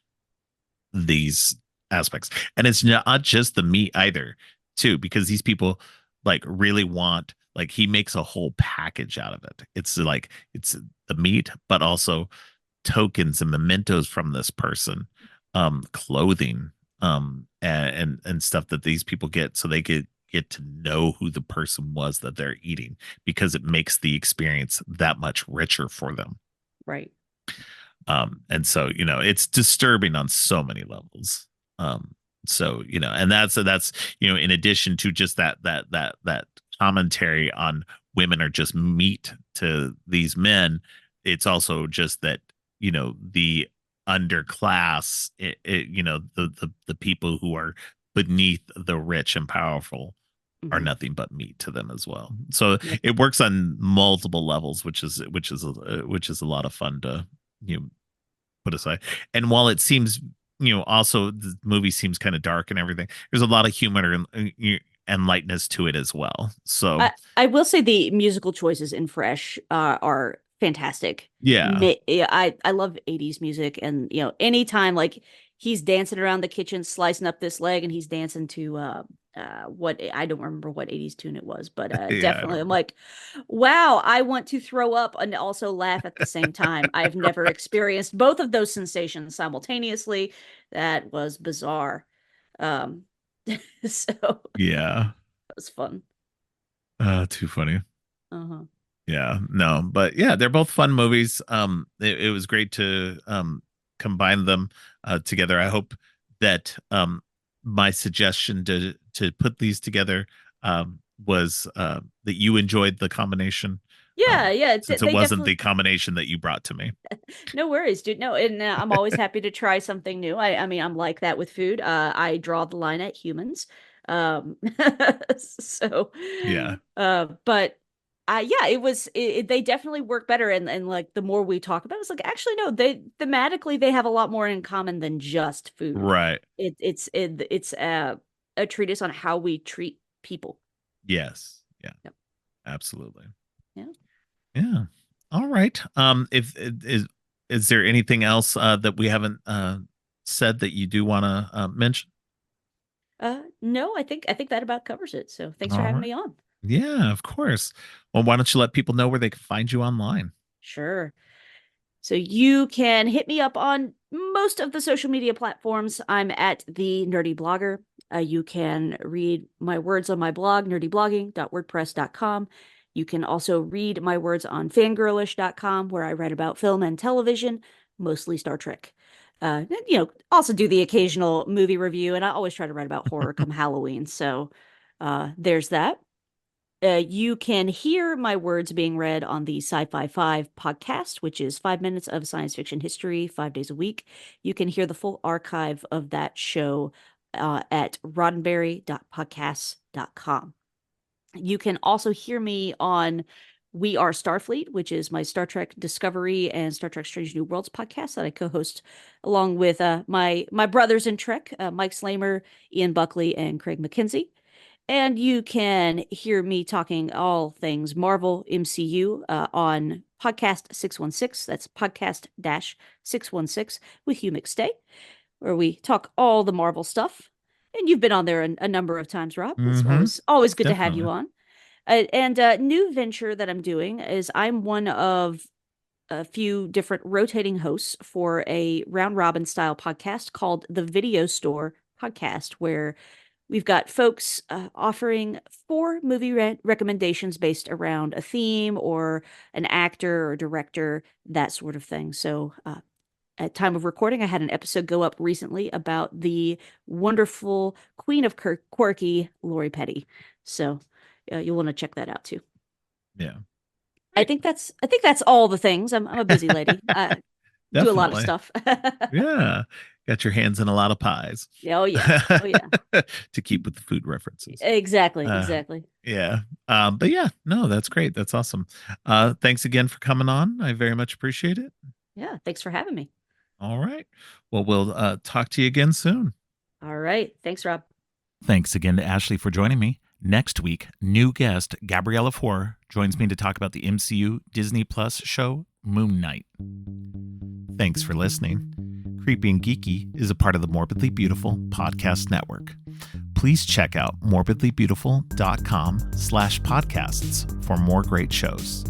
these aspects. And it's not just the meat either, too, because these people like really want, like, he makes a whole package out of it. It's the meat, but also tokens and mementos from this person, clothing, and stuff that these people get, so they get to know who the person was that they're eating, because it makes the experience that much richer for them. Right. And so, it's disturbing on so many levels. um so, and that's in addition to just that commentary on women are just meat to these men. It's also just that, the underclass, the people who are beneath the rich and powerful are Hmm. nothing but meat to them as well. So Yep. it works on multiple levels, which is a lot of fun to, you know, put aside. And while it seems, also the movie seems kind of dark and everything, there's a lot of humor and lightness to it as well. So I will say the musical choices in Fresh are fantastic. yeah. Yeah, I love 80s music, and anytime like he's dancing around the kitchen slicing up this leg and he's dancing to what I don't remember what 80s tune it was, but Yeah, I definitely don't I'm know. like, wow, I want to throw up and also laugh at the same time. I've never experienced both of those sensations simultaneously. That was bizarre. Um so that Yeah. was fun. Too funny. Uh-huh. Yeah, no, but yeah, they're both fun movies. It was great to combine them together. I hope that my suggestion to put these together was that you enjoyed the combination, Yeah, yeah, since it they wasn't definitely. the combination that you brought to me. No worries, dude. No, and I'm always happy to try something new. I mean, I'm like that with food. I draw the line at humans. Um, so, Yeah, but yeah, they definitely work better. And like the more we talk about it, it's like actually no, they thematically they have a lot more in common than just food. right. It's a treatise on how we treat people. Yes, yeah, Yep. absolutely. Yeah. Yeah. All right. If is there anything else that we haven't said that you do want to mention? No, I think that about covers it. So thanks for All having right. me on. Yeah, of course. Well, why don't you let people know where they can find you online? Sure. So you can hit me up on most of the social media platforms. I'm at the Nerdy Blogger. You can read my words on my blog, nerdyblogging.wordpress.com. You can also read my words on fangirlish.com, where I write about film and television, mostly Star Trek. Also do the occasional movie review, and I always try to write about horror come Halloween. So there's that. You can hear my words being read on the Sci-Fi 5 podcast, which is 5 minutes of science fiction history, 5 days a week. You can hear the full archive of that show at roddenberry.podcasts.com. You can also hear me on We Are Starfleet, which is my Star Trek Discovery and Star Trek Strange New Worlds podcast that I co-host along with my brothers in Trek, Mike Slamer, Ian Buckley, and Craig McKenzie. And you can hear me talking all things Marvel MCU on podcast 616. That's podcast dash 616 with Hugh McStay, where we talk all the Marvel stuff. And you've been on there a number of times, Rob. It's Mm-hmm. always good to have you Definitely. on. And a new venture that I'm doing is I'm one of a few different rotating hosts for a round robin style podcast called the Video Store Podcast, where we've got folks offering 4 movie recommendations based around a theme or an actor or director, that sort of thing. So, at time of recording, I had an episode go up recently about the wonderful Queen of Quirky, Lori Petty. So, you'll want to check that out too. Yeah. I think that's all the things. I'm a busy lady. I do a lot of Definitely. stuff. Yeah. Got your hands in a lot of pies. Oh yeah. Oh yeah. To keep with the food references. Exactly. Uh, Exactly. yeah. But yeah, no, that's great. That's awesome. Thanks again for coming on. I very much appreciate it. Yeah. Thanks for having me. All right. Well, we'll talk to you again soon. All right. Thanks, Rob. Thanks again to Ashley for joining me. Next week, new guest Gabriella Four joins me to talk about the MCU Disney Plus show Moon Knight. Thanks for listening. Creepy and Geeky is a part of the Morbidly Beautiful podcast network. Please check out morbidlybeautiful.com/podcasts for more great shows.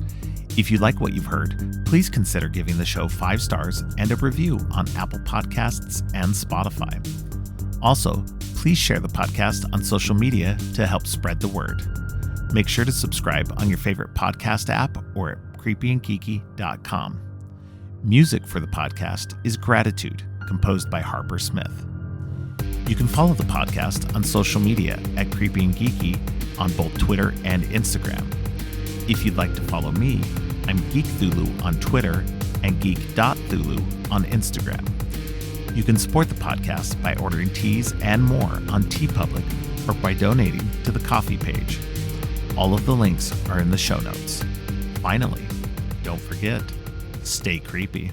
If you like what you've heard, please consider giving the show 5 stars and a review on Apple Podcasts and Spotify. Also, please share the podcast on social media to help spread the word. Make sure to subscribe on your favorite podcast app or at creepyandgeeky.com. Music for the podcast is Gratitude, composed by Harper Smith. You can follow the podcast on social media at Creepy and Geeky on both Twitter and Instagram. If you'd like to follow me, I'm Geek Thulu on Twitter and geek.thulu on Instagram. You can support the podcast by ordering teas and more on TeePublic or by donating to the coffee page. All of the links are in the show notes. Finally, don't forget, stay creepy.